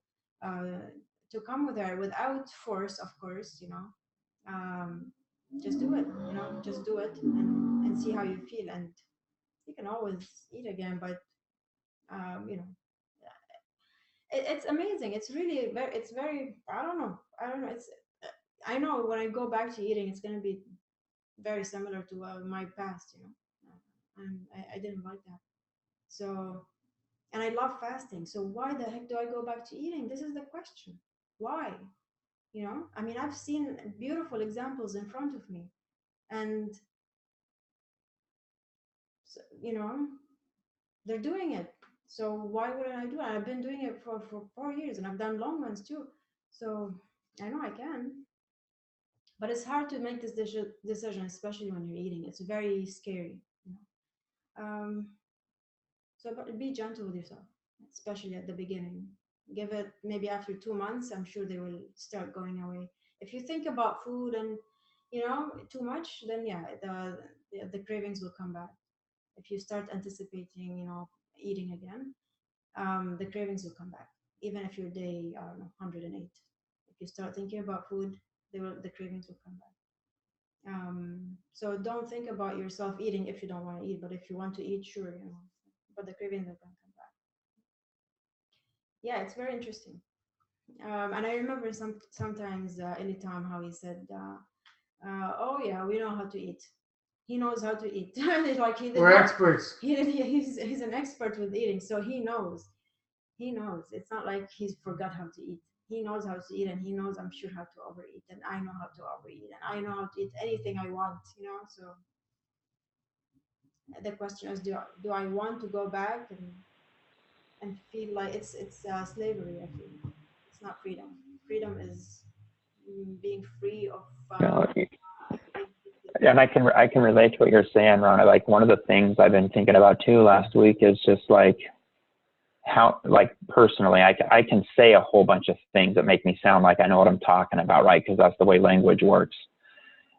come with her without force, of course, um, just do it, just do it, and see how you feel, and you can always eat again, but you know it's amazing. It's really very, it's very, I don't know, I know when I go back to eating, it's going to be very similar to my past, and I didn't like that. So, and I love fasting, so why the heck do I go back to eating? This is the question. Why? I mean, I've seen beautiful examples in front of me, and you know they're doing it. So why wouldn't I do it? I've been doing it for 4 years, and I've done long ones too. So I know I can. But it's hard to make this decision, especially when you're eating. It's very scary. Um, So but be gentle with yourself, especially at the beginning. Give it maybe after 2 months, I'm sure they will start going away. If you think about food and too much, then yeah, the cravings will come back. If you start anticipating, eating again, the cravings will come back. Even if your day, I don't know, 108. If you start thinking about food, the cravings will come back. So don't think about yourself eating if you don't want to eat, but if you want to eat, sure, but the cravings are going to come back. Yeah, it's very interesting. And I remember sometimes Elitam how he said, "Oh yeah, we know how to eat. He knows how to eat." Like he did We're not, experts. he's an expert with eating, so he knows. He knows. It's not like he's forgot how to eat. He knows how to eat, and he knows, I'm sure, how to overeat, and I know how to overeat, and I know how to eat anything I want. So the question is, do I want to go back and feel like it's slavery? I feel it's not freedom. Freedom is being free of. And I can relate to what you're saying, Rona. Like one of the things I've been thinking about too last week is just like how, like personally, I can say a whole bunch of things that make me sound like I know what I'm talking about, right? Because that's the way language works.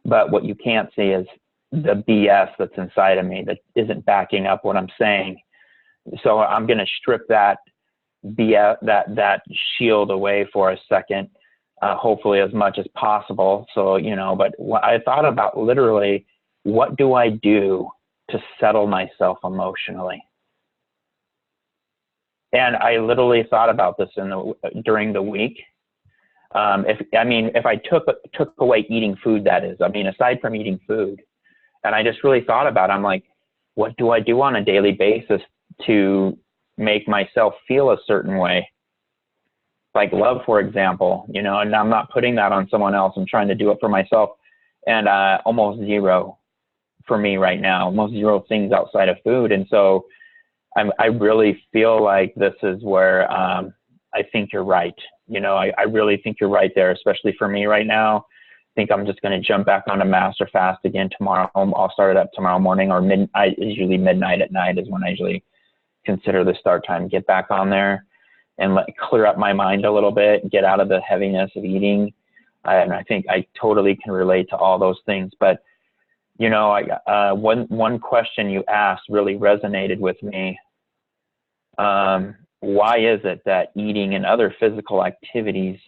But what you can't see is the BS that's inside of me that isn't backing up what I'm saying. So I'm going to strip that BS, that shield away for a second, hopefully as much as possible. So, but I thought about literally, what do I do to settle myself emotionally? And I literally thought about this during the week. If I took away eating food, that is, aside from eating food, and I just really thought about it, I'm like, what do I do on a daily basis to make myself feel a certain way? Like love, for example, and I'm not putting that on someone else. I'm trying to do it for myself. And almost zero for me right now, almost zero things outside of food. And so I really feel like this is where I think you're right. I really think you're right there, especially for me right now. I think I'm just going to jump back onto Masterfast again tomorrow. I'll start it up tomorrow morning, or usually midnight at night is when I usually consider the start time. Get back on there and clear up my mind a little bit, get out of the heaviness of eating. And I think I totally can relate to all those things. But, one question you asked really resonated with me. Why is it that eating and other physical activities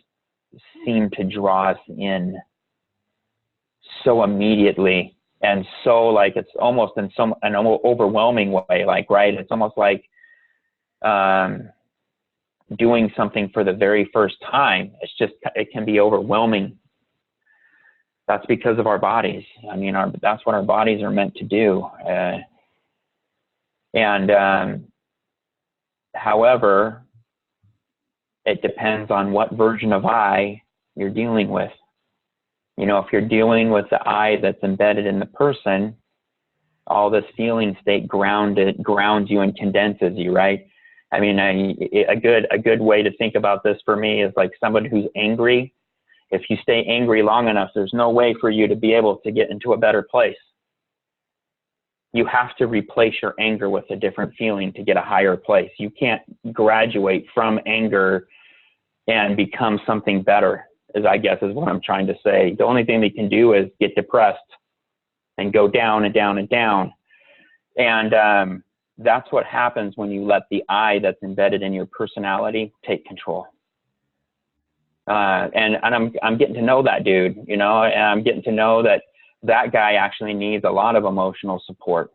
seem to draw us in so immediately, and so like it's almost in an overwhelming way, like, right? It's almost like doing something for the very first time. It can be overwhelming. That's because of our bodies. That's what our bodies are meant to do. However, it depends on what version of I you're dealing with. If you're dealing with the I that's embedded in the person, all this feeling state grounds you and condenses you, right? A good way to think about this for me is like somebody who's angry. If you stay angry long enough, there's no way for you to be able to get into a better place. You have to replace your anger with a different feeling to get a higher place. You can't graduate from anger and become something better, is what I'm trying to say. The only thing they can do is get depressed and go down and down and down. And that's what happens when you let the I that's embedded in your personality take control. And I'm getting to know that dude, and I'm getting to know that guy actually needs a lot of emotional support.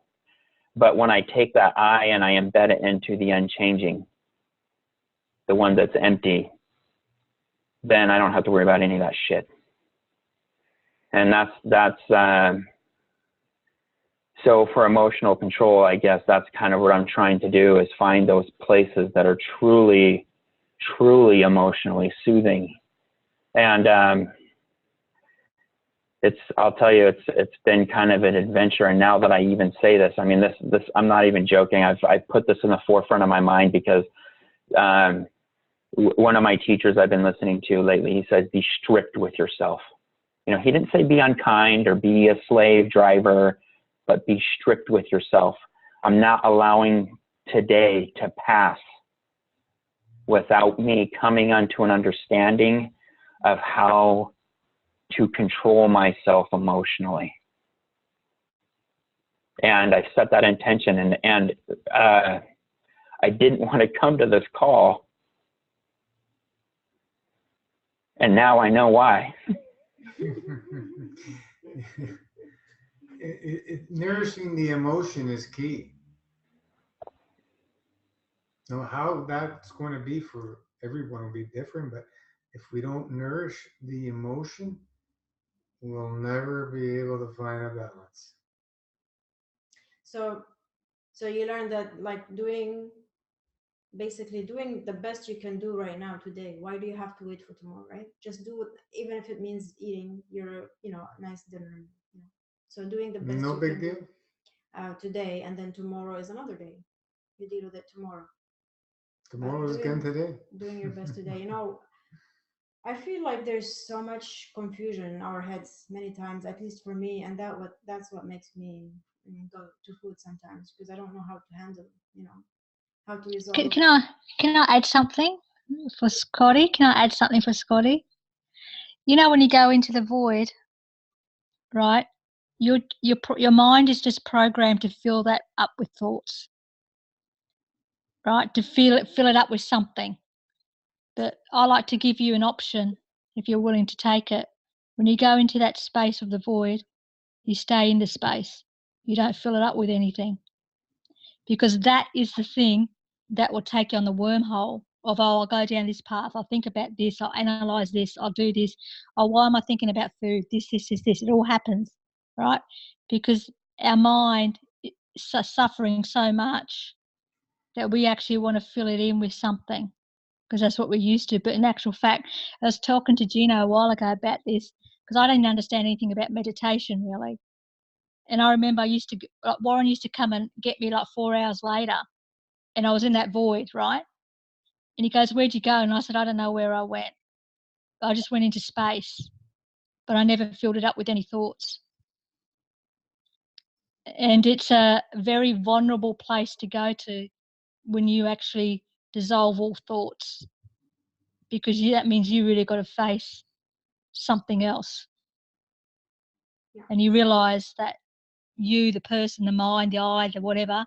But when I take that I and I embed it into the unchanging, the one that's empty, then I don't have to worry about any of that shit. And so for emotional control, I guess that's kind of what I'm trying to do, is find those places that are truly, truly emotionally soothing. And I'll tell you, it's been kind of an adventure. And now that I even say this, this I'm not even joking. I've put this in the forefront of my mind because one of my teachers I've been listening to lately, he says, be strict with yourself. He didn't say be unkind or be a slave driver, but be strict with yourself. I'm not allowing today to pass without me coming onto an understanding of how to control myself emotionally. And I set that intention, and I didn't want to come to this call. And now I know why. Nourishing the emotion is key. Now, how that's going to be for everyone will be different, but if we don't nourish the emotion, we'll never be able to find a balance. So you learn that, like, basically doing the best you can do right now today. Why do you have to wait for tomorrow, right? Just do it, even if it means eating your, nice dinner. So doing the best No you big can deal. do today, and then tomorrow is another day. You deal with it tomorrow. Tomorrow is again today. Doing your best today. I feel like there's so much confusion in our heads many times, at least for me, and that's what makes me go to food sometimes, because I don't know how to handle, how to resolve. Can I add something for Scotty? Can I add something for Scotty? When you go into the void, right? Your mind is just programmed to fill that up with thoughts, right? To fill it up with something. But I like to give you an option if you're willing to take it. When you go into that space of the void, you stay in the space. You don't fill it up with anything, because that is the thing that will take you on the wormhole of, I'll go down this path, I'll think about this, I'll analyze this, I'll do this. Oh, why am I thinking about food? This. It all happens, right? Because our mind is suffering so much that we actually want to fill it in with something, because that's what we're used to. But in actual fact, I was talking to Gino a while ago about this, because I didn't understand anything about meditation really. And I remember Warren used to come and get me like 4 hours later, and I was in that void, right? And he goes, "Where'd you go?" And I said, "I don't know where I went. I just went into space, but I never filled it up with any thoughts." And it's a very vulnerable place to go to when you actually dissolve all thoughts, because that means you really got to face something else. Yeah. And you realize that you, the person, the mind, the I, the whatever,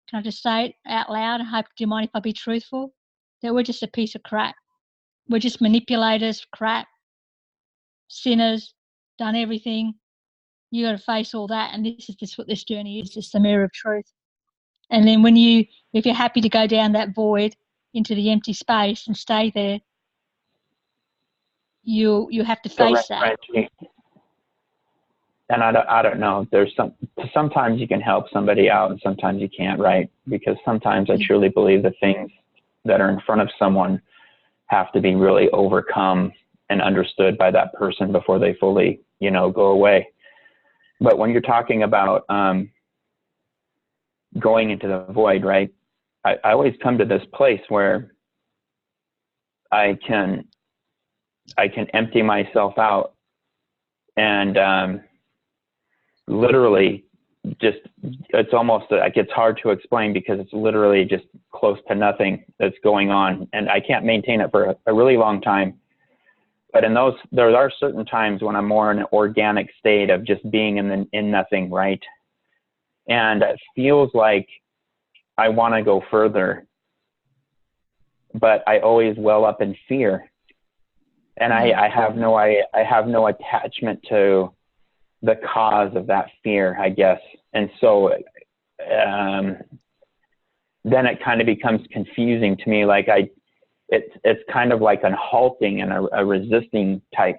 can I just say it out loud? I hope, do you mind if I be truthful? That we're just a piece of crap. We're just manipulators, crap, sinners, done everything. You got to face all that, and this is just what this journey is, just the mirror of truth. And then if you're happy to go down that void into the empty space and stay there, you have to face that. And I don't know. Sometimes you can help somebody out, and sometimes you can't, right? Because sometimes I truly believe the things that are in front of someone have to be really overcome and understood by that person before they fully, go away. But when you're talking about going into the void, right? I always come to this place where I can empty myself out and literally just, it's almost like it's hard to explain, because it's literally just close to nothing that's going on, and I can't maintain it for a really long time. But there are certain times when I'm more in an organic state of just being in nothing, right? And it feels like I want to go further, but I always well up in fear, and I have no attachment to the cause of that fear, I guess. And so then it kind of becomes confusing to me. Like it's kind of like a halting and a resisting type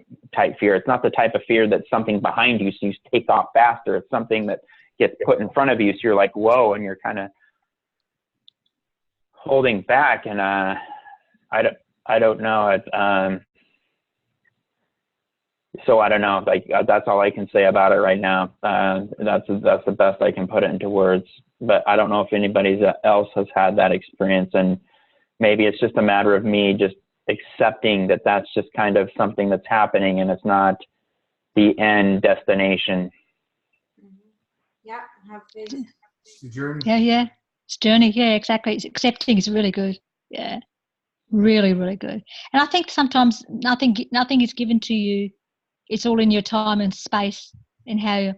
fear. It's not the type of fear that's something behind you, so you take off faster. It's something that gets put in front of you, so you're like, whoa, and you're kind of holding back. And I don't know. So I don't know, like that's all I can say about it right now. That's the best I can put it into words, but I don't know if anybody else has had that experience, and maybe it's just a matter of me just accepting that that's just kind of something that's happening, and it's not the end destination. Yeah, have faith. The journey. Yeah. It's journey. Yeah, exactly. It's accepting is really good. Yeah, really, really good. And I think sometimes nothing is given to you. It's all in your time and space and how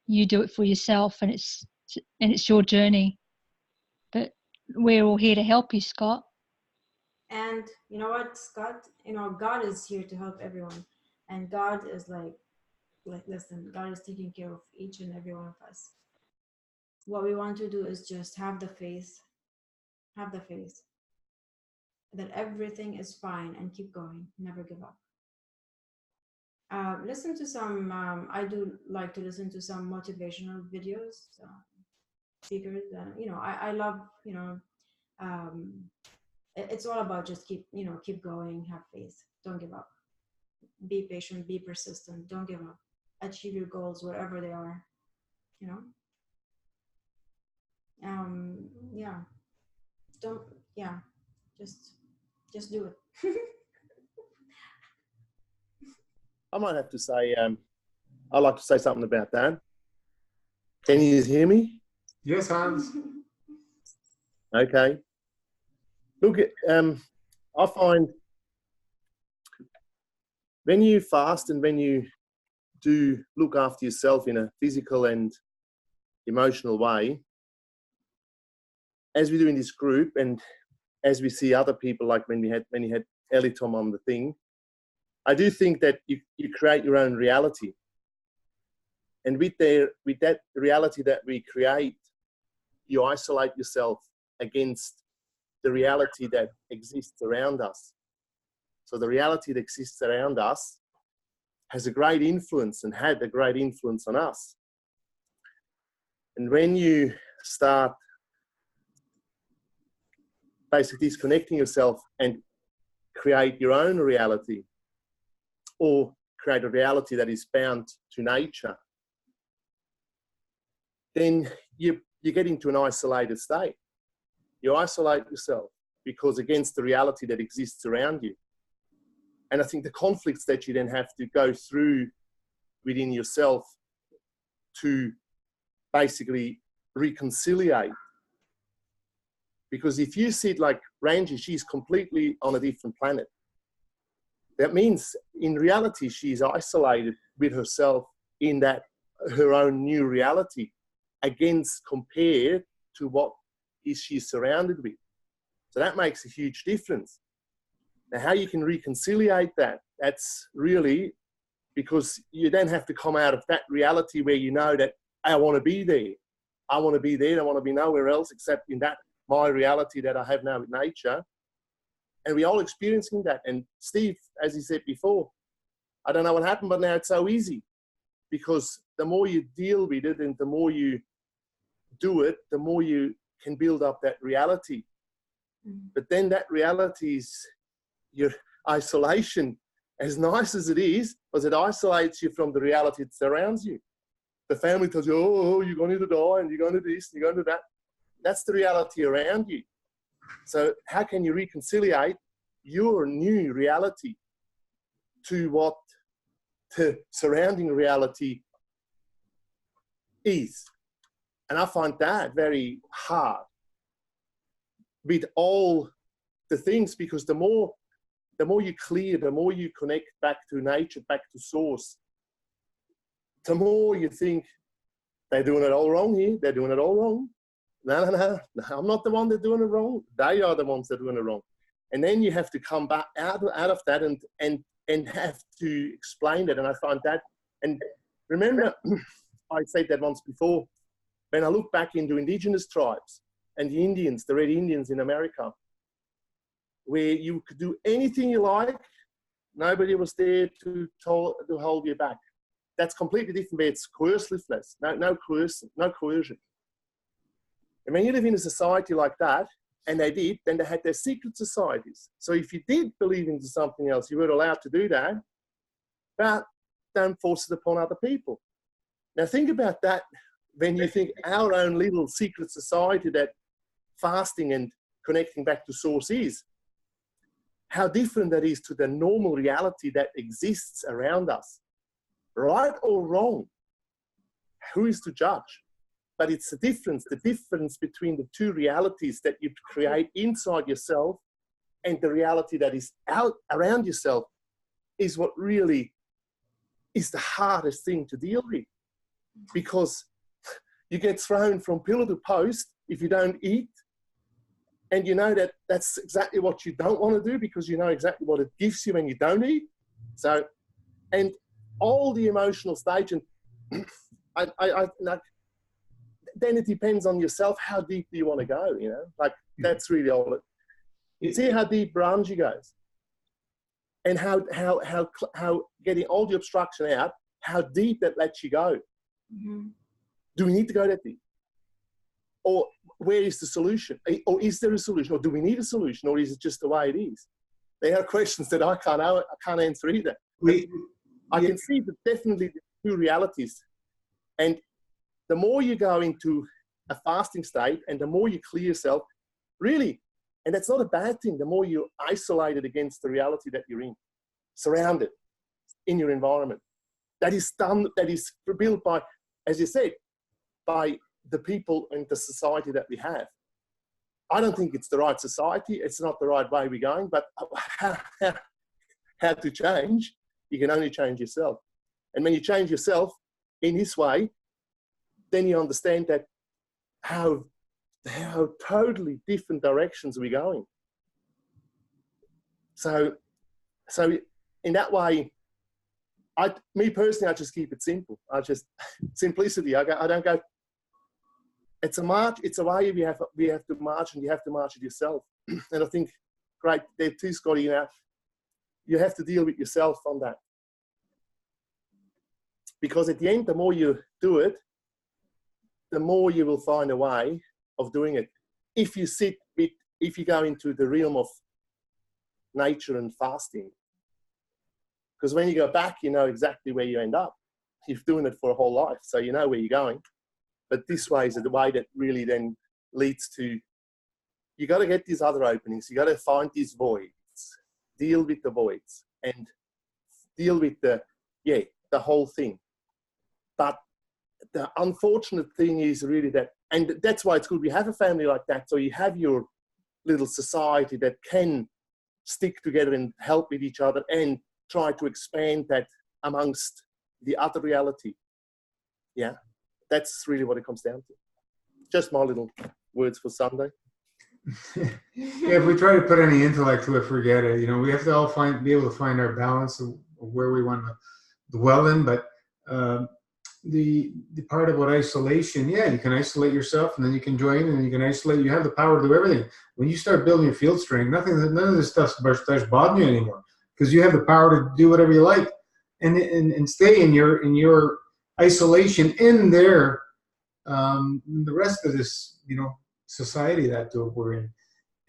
you do it for yourself, and it's your journey. But we're all here to help you, Scott. And you know what, Scott? You know, God is here to help everyone. And God is like, listen, God is taking care of each and every one of us. What we want to do is just have the faith that everything is fine, and keep going, never give up. Listen to some, I do like to listen to some motivational videos, speakers. You know, I love, you know, it's all about just keep going, have faith, don't give up, be patient, be persistent, don't give up, achieve your goals, wherever they are, you know. Yeah, don't, yeah, just do it. I might have to say, I'd like to say something about that. Can you hear me? Yes, Hans. Okay. Look, I find when you fast and when you do look after yourself in a physical and emotional way, as we do in this group, and as we see other people, like when you had Ellie Tom on the thing, I do think that you create your own reality. And with that reality that we create, you isolate yourself against the reality that exists around us. So the reality that exists around us has a great influence and had a great influence on us. And when you start basically disconnecting yourself and create your own reality, or create a reality that is bound to nature, then you get into an isolated state. You isolate yourself because against the reality that exists around you. And I think the conflicts that you then have to go through within yourself to basically reconciliate. Because if you sit like Rangi, she's completely on a different planet. That means in reality, she's isolated with herself in that her own new reality against compared to what is she surrounded with. So that makes a huge difference. Now, how you can reconciliate that, that's really because you then have to come out of that reality where you know that I want to be there. I want to be there. I want to be nowhere else except in that my reality that I have now with nature. And we're all experiencing that. And Steve, as he said before, I don't know what happened, but now it's so easy because the more you deal with it and the more you do it, the more you can build up that reality. But then that reality is your isolation, as nice as it is, because it isolates you from the reality that surrounds you. The family tells you, oh, you're going to die and you're going to do this, and you're going to do that. That's the reality around you. So how can you reconciliate your new reality to what the surrounding reality is? And I find that very hard with all the things, because the more you clear, the more you connect back to nature, back to source, the more you think they're doing it all wrong here. They're doing it all wrong. No, I'm not the one that's doing it wrong. They are the ones that are doing it wrong. And then you have to come back out of that and have to explain that. And I find that, and remember, I said that once before, when I look back into indigenous tribes and the Indians, the Red Indians in America, where you could do anything you like, nobody was there to hold you back. That's completely different where it's coerciveness, no coercion. And when you live in a society like that, and they did, then they had their secret societies. So if you did believe into something else, you were allowed to do that, but don't force it upon other people. Now think about that when you think our own little secret society that fasting and connecting back to source is, how different that is to the normal reality that exists around us. Right or wrong, who is to judge? but it's the difference between the two realities that you create inside yourself and the reality that is out around yourself is what really is the hardest thing to deal with, because you get thrown from pillar to post if you don't eat, and you know that that's exactly what you don't want to do because you know exactly what it gives you when you don't eat. So, and all the emotional stage, and like, then it depends on yourself. How deep do you want to go? You know, like that's really all it. See how deep Brahmji goes, and how getting all the obstruction out, how deep that lets you go. Mm-hmm. Do we need to go that deep, or where is the solution, or is there a solution, or do we need a solution, or is it just the way it is? They are questions that I can't answer either. I can see that definitely the two realities, and the more you go into a fasting state and the more you clear yourself, really, and that's not a bad thing, the more you're isolated against the reality that you're in, surrounded in your environment. That is built by, as you said, by the people and the society that we have. I don't think it's the right society. It's not the right way we're going, but how to change? You can only change yourself. And when you change yourself in this way, then you understand that how totally different directions we're going. So in that way, me personally, I just keep it simple. Simplicity. I don't go. It's a march. It's a way we have to march, and you have to march it yourself. And I think, great, there too, Scotty. You know, you have to deal with yourself on that, because at the end, the more you do it, the more you will find a way of doing it. If you go into the realm of nature and fasting, because when you go back, you know exactly where you end up. You're doing it for a whole life, so you know where you're going. But this way is the way that really then leads to, you got to get these other openings. You got to find these voids, deal with the voids, and deal with the whole thing. But the unfortunate thing is really that, and that's why it's good we have a family like that, so you have your little society that can stick together and help with each other and try to expand that amongst the other reality. Yeah, that's really what it comes down to. Just my little words for Sunday. If we try to put any intellect to it, forget it. You know, we have to all be able to find our balance of where we want to dwell in. But the part about isolation, you can isolate yourself, and then you can join, and you can isolate. You have the power to do everything. When you start building your field strength, none of this stuff starts bothering you anymore, because you have the power to do whatever you like, and stay in your isolation in there. The rest of this, society that we're in,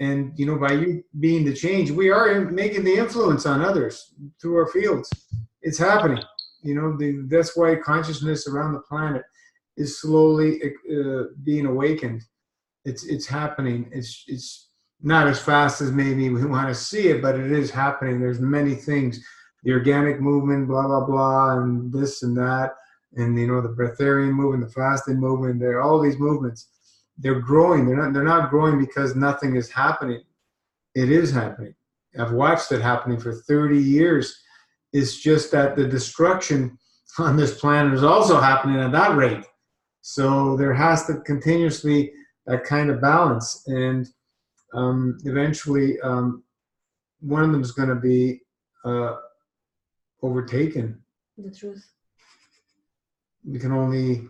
and by you being the change, we are making the influence on others through our fields. It's happening. That's why consciousness around the planet is slowly being awakened. It's happening. It's not as fast as maybe we want to see it, but it is happening. There's many things, the organic movement, blah blah blah, and this and that, and the breatharian movement, the fasting movement. There are all these movements. They're growing. They're not growing because nothing is happening. It is happening. I've watched it happening for 30 years. It's just that the destruction on this planet is also happening at that rate. So there has to continuously that kind of balance, and eventually one of them is going to be overtaken. The truth. We can only,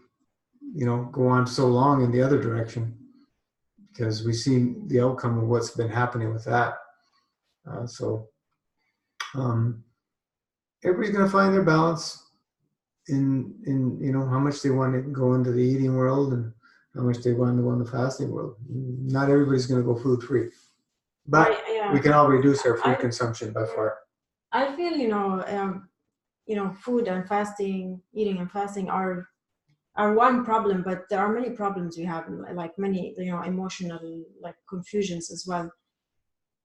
go on so long in the other direction, because we see the outcome of what's been happening with that. Everybody's going to find their balance in how much they want to go into the eating world and how much they want to go in the fasting world. Not everybody's going to go food free, but we can all reduce our food consumption by far. I feel food and fasting, eating and fasting are one problem, but there are many problems we have, like many emotional confusions as well.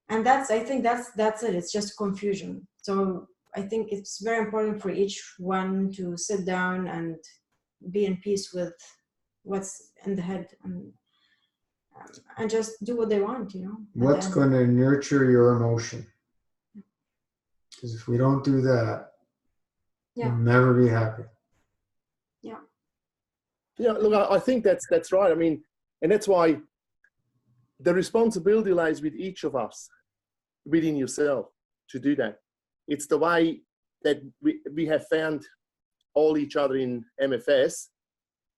And I think that's it. It's just confusion. So I think it's very important for each one to sit down and be in peace with what's in the head, and just do what they want, you know. What's going to nurture your emotion? Because if we don't do that, Yeah. we'll never be happy. Yeah. Yeah, look, I think that's right. I mean, and that's why the responsibility lies with each of us, within yourself, to do that. It's the way that we have found all each other in MFS,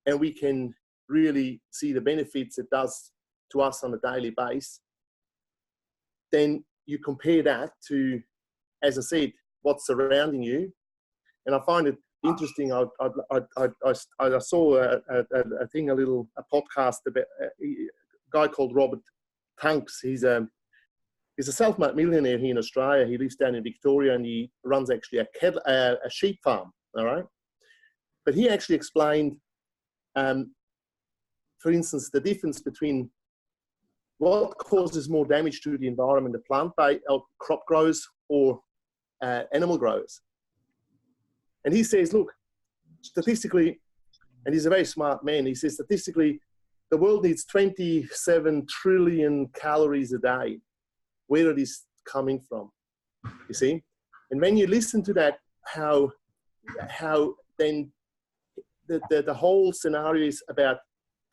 and we can really see the benefits it does to us on a daily basis. Then you compare that to, as I said, what's surrounding you. And I find it interesting. I saw a podcast about a guy called Robert Tunks. He's a self-made millionaire here in Australia. He lives down in Victoria, and he runs actually a sheep farm. All right, but he actually explained, for instance, the difference between what causes more damage to the environment, the plant-based crop growers or animal growers. And he says, look, statistically, and he's a very smart man, he says statistically, the world needs 27 trillion calories a day. Where it is coming from, you see? And when you listen to that, how then the whole scenario is about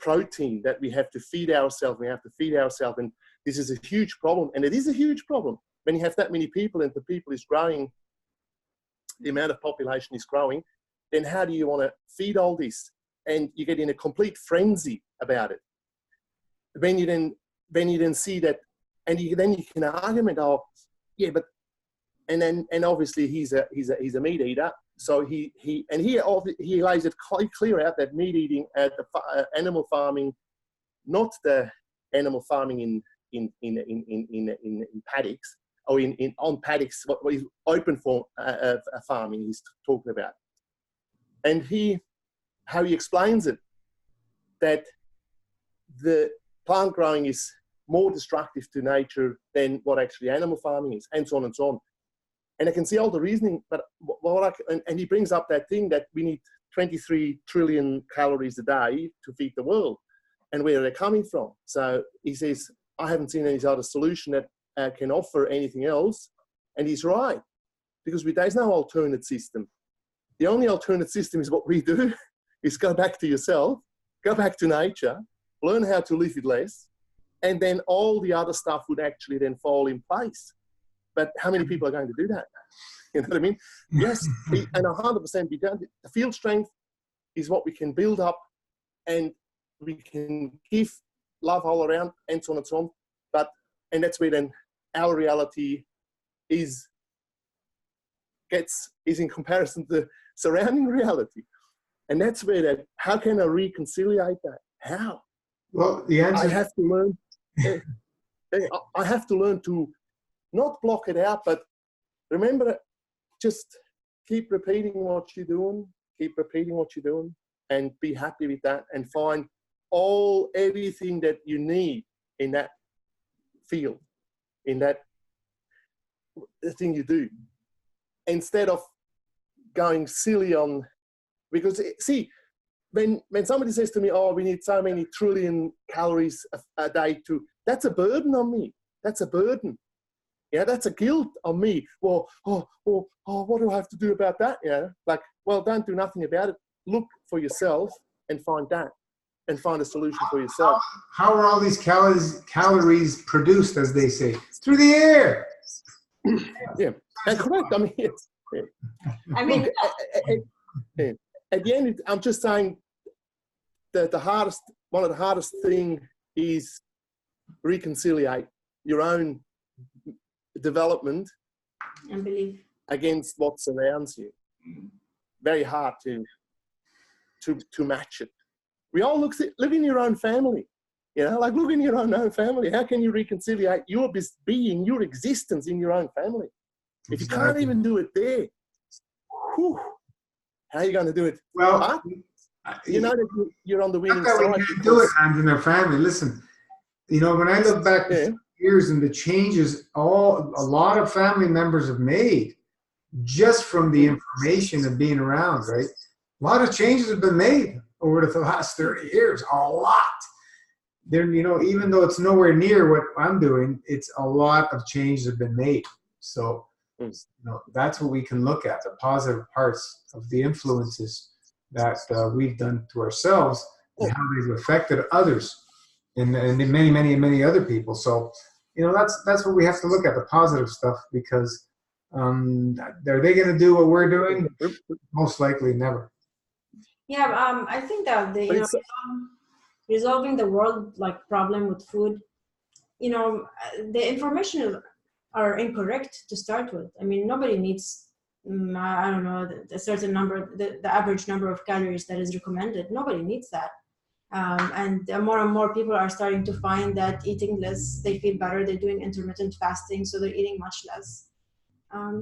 protein, that we have to feed ourselves, and this is a huge problem, and it is a huge problem. When you have that many people and the people is growing, the amount of population is growing, then how do you want to feed all this? And you get in a complete frenzy about it. When you then see that, and then you can argue, oh, yeah, but, and obviously he's a meat eater, so he lays it quite clear out that meat eating at the animal farming, not the animal farming in paddocks, or on paddocks, what is open for farming he's talking about. And how he explains it, that the plant growing is more destructive to nature than what actually animal farming is, and so on and so on. And I can see all the reasoning, but and he brings up that thing that we need 23 trillion calories a day to feed the world, and where are they coming from? So he says, I haven't seen any other solution that can offer anything else. And he's right, because there's no alternate system. The only alternate system is what we do, is go back to yourself, go back to nature, learn how to live with less, and then all the other stuff would actually then fall in place. But how many people are going to do that? You know what I mean? Yes, and 100% be done. The field strength is what we can build up, and we can give love all around, and so on and so on. And that's where then our reality is in comparison to the surrounding reality. And that's where how can I reconciliate that? How? Well, the answer, I have to learn. I have to learn to not block it out, but remember, just keep repeating what you're doing, and be happy with that, and find everything that you need in that field, in that thing you do, instead of going silly on, because see, when somebody says to me, oh, we need so many trillion calories a day that's a burden on me. That's a burden. Yeah, that's a guilt on me. Well, what do I have to do about that? Yeah, like, well, don't do nothing about it. Look for yourself and find that, and find a solution for yourself. How are all these calories produced, as they say? Through the air. Yeah, and correct. I mean, look, at the end, I'm just saying that one of the hardest thing is reconciliate your own development and belief against what surrounds you. Very hard to match it. We all look in your own family, like look in your own family. How can you reconciliate your being, your existence in your own family? If you can't even do it there, how are you going to do it? Well, you know that you're on the winning side. We can't do it, and in our family. Listen, when I look back years and the changes a lot of family members have made just from the information of being around, right? A lot of changes have been made. over the last 30 years, a lot. There, you know, even though it's nowhere near what I'm doing, it's a lot of changes have been made. So, you know, that's what we can look at, the positive parts of the influences that we've done to ourselves and how they've affected others and many other people. So, you know, that's what we have to look at, the positive stuff, because are they going to do what we're doing? Most likely never. Yeah, I think that the, you know, resolving the world like problem with food, you know, the information are incorrect to start with. I mean, nobody needs, I don't know, the certain number, the average number of calories that is recommended. Nobody needs that. And more and more people are starting to find that eating less, they feel better. They're doing intermittent fasting, so they're eating much less.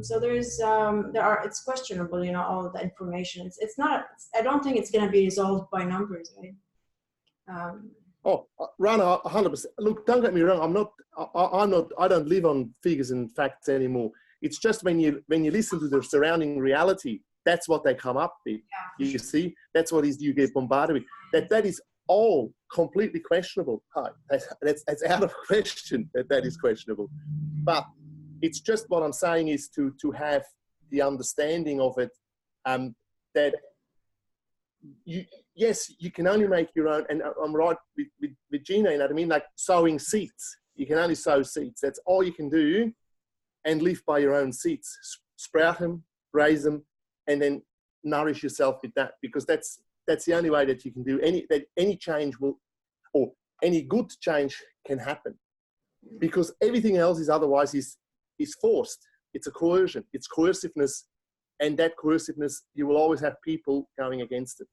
So it's questionable, you know, all the information. It's not, I don't think it's going to be resolved by numbers, right? Rana, 100%. Look, don't get me wrong. I don't live on figures and facts anymore. It's just when you listen to the surrounding reality, that's what they come up with. Yeah. You see, that's what you get bombarded with. That is all completely questionable. That's out of question. That is questionable. But it's just what I'm saying is to have the understanding of it, that you can only make your own, and I'm right with Gina, you know what I mean? Like sowing seeds. You can only sow seeds. That's all you can do, and live by your own seeds. Sprout them, raise them, and then nourish yourself with that, because that's the only way that you can do any change or any good change can happen, because everything else is otherwise is forced. It's a coercion. It's coerciveness, and that coerciveness, you will always have people going against it,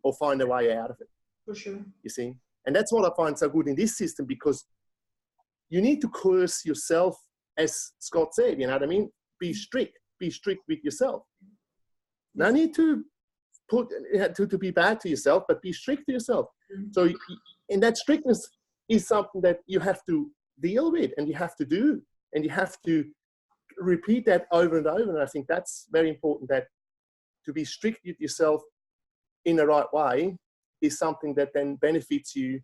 or find a way out of it. For sure. You see, and that's what I find so good in this system, because you need to coerce yourself, as Scott said. You know what I mean? Be strict with yourself. No need to to be bad to yourself, but be strict to yourself. So, and that strictness is something that you have to deal with, and you have to do, and you have to repeat that over and over. And I think that's very important, that to be strict with yourself in the right way is something that then benefits you,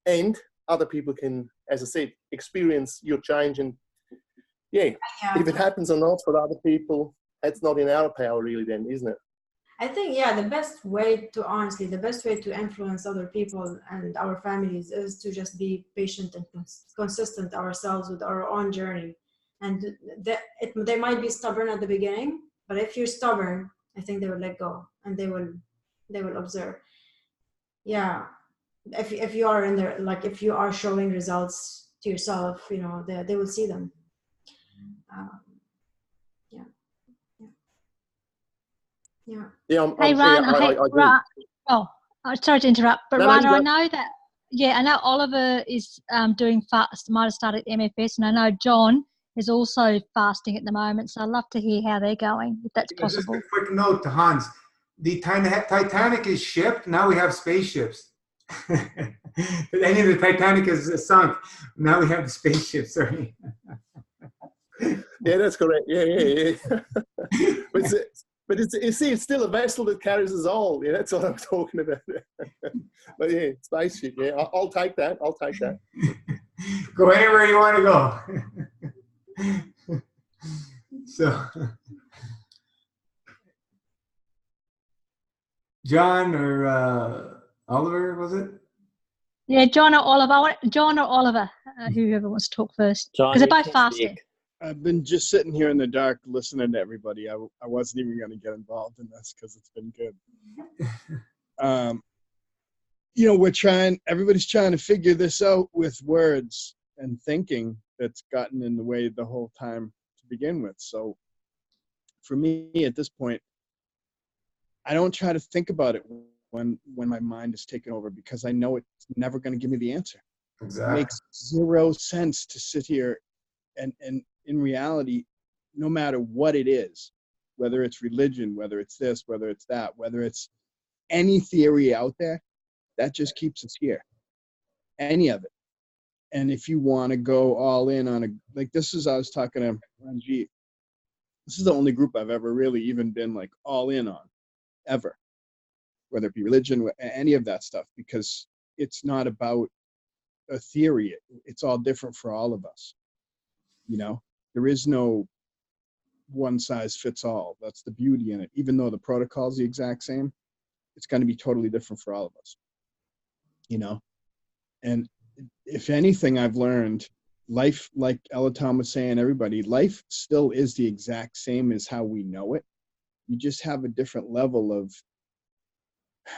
and other people can, as I said, experience your change. And if it happens or not for other people, that's not in our power really then, isn't it? I think, the best way to influence other people and our families is to just be patient and consistent ourselves with our own journey. And they might be stubborn at the beginning, but if you're stubborn, I think they will let go, and they will observe. Yeah. If you are in there, like if you are showing results to yourself, you know, they will see them. Hey, Ron, sorry to interrupt, but Rana, I know that, I know Oliver is doing fast, might have started MFS, and I know John is also fasting at the moment, so I'd love to hear how they're going, if that's possible. Just a quick note to Hans. The Titanic is shipped, now we have spaceships. Any of the Titanic is sunk, now we have the spaceships, sorry. Yeah, that's correct. Yeah. But it's still a vessel that carries us all. Yeah, that's what I'm talking about. But yeah, spaceship. Yeah, I'll take that. Go anywhere you want to go. So, John or Oliver, was it? Yeah, John or Oliver, whoever wants to talk first. Because they're both fasting. I've been just sitting here in the dark listening to everybody. I wasn't even going to get involved in this because it's been good. You know, everybody's trying to figure this out with words and thinking that's gotten in the way the whole time to begin with. So for me at this point, I don't try to think about it when my mind is taken over, because I know it's never going to give me the answer. Exactly. It makes zero sense to sit here and in reality, no matter what it is, whether it's religion, whether it's this, whether it's that, whether it's any theory out there, that just keeps us here. Any of it. And if you want to go all in on I was talking to Ranjit, this is the only group I've ever really even been like all in on, ever. whether it be religion, any of that stuff, because it's not about a theory. It's all different for all of us. You know, there is no one size fits all. That's the beauty in it. Even though the protocol is the exact same, it's going to be totally different for all of us. You know, and if anything, I've learned life, like Ella Tom was saying, everybody, life still is the exact same as how we know it. You just have a different level of,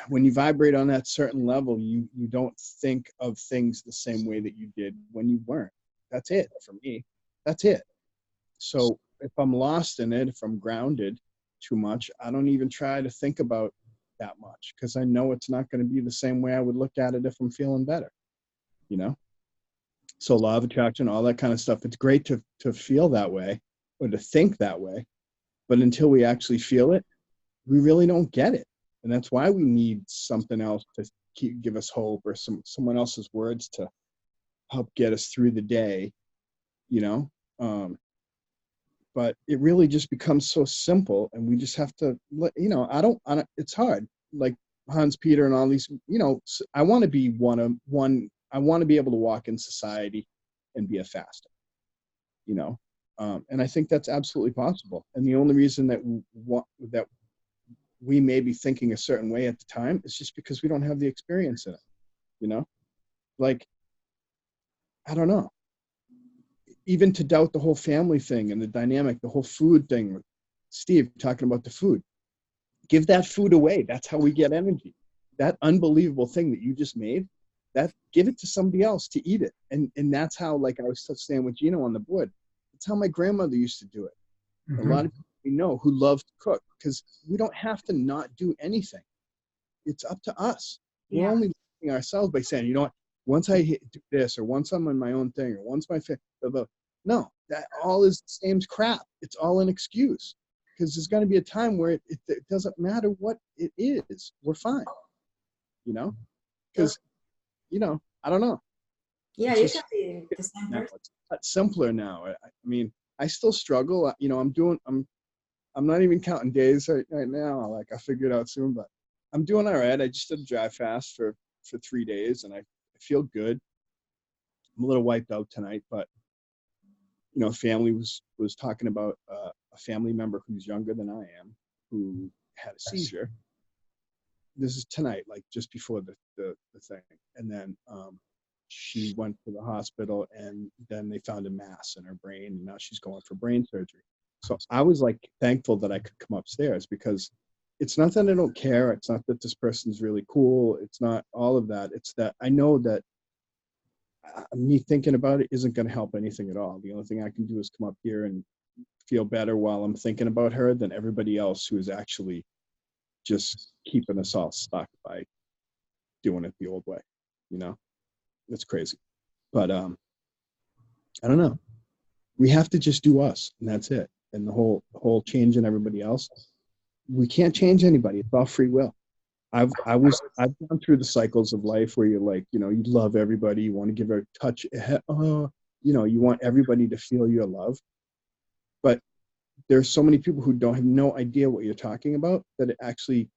when you vibrate on that certain level, you don't think of things the same way that you did when you weren't. That's it for me. That's it. So if I'm lost in it, if I'm grounded too much, I don't even try to think about that much, because I know it's not going to be the same way I would look at it if I'm feeling better, you know? So law of attraction, all that kind of stuff. It's great to feel that way or to think that way, but until we actually feel it, we really don't get it. And that's why we need something else to give us hope, or someone else's words to help get us through the day, you know? But it really just becomes so simple, and we just have to, you know, I don't, it's hard. Like Hans Peter and all these, you know, I want to be I want to be able to walk in society and be a faster, you know? And I think that's absolutely possible. And the only reason that we may be thinking a certain way at the time is just because we don't have the experience in it, you know? Like, I don't know. Even to doubt the whole family thing and the dynamic, the whole food thing. Steve, talking about the food. Give that food away. That's how we get energy. That unbelievable thing that you just made, give it to somebody else to eat it. And that's how, like I was saying with Gino on the board, it's how my grandmother used to do it. Mm-hmm. A lot of people we know who love to cook, because we don't have to not do anything. It's up to us. Yeah. We're only limiting ourselves by saying, you know what, once I do this, or once I'm on my own thing, or once my no, that all is the same crap. It's all an excuse, because there's going to be a time where it doesn't matter what it is. We're fine, you know, because, you know, I don't know. Yeah, It's you just, can be the same now, person. it's a lot simpler now. I mean, I still struggle. You know, I'm not even counting days right now. Like, I'll figure it out soon, but I'm doing all right. I just did a dry fast for 3 days, and I feel good. I'm a little wiped out tonight, but you know, family was talking about a family member who's younger than I am, who had a seizure. This is tonight, like just before the thing, and then she went to the hospital, and then they found a mass in her brain, and now she's going for brain surgery. So I was like thankful that I could come upstairs, because it's not that I don't care. It's not that this person's really cool. It's not all of that. It's that I know that me thinking about it isn't going to help anything at all. The only thing I can do is come up here and feel better while I'm thinking about her than everybody else who is actually just keeping us all stuck by doing it the old way. You know, it's crazy. But I don't know. We have to just do us, and that's it. And the whole changing everybody else, we can't change anybody. It's all free will. I've gone through the cycles of life where you're like, you know, you love everybody, you want to give a touch, you know, you want everybody to feel your love. But there's so many people who don't have no idea what you're talking about, that it actually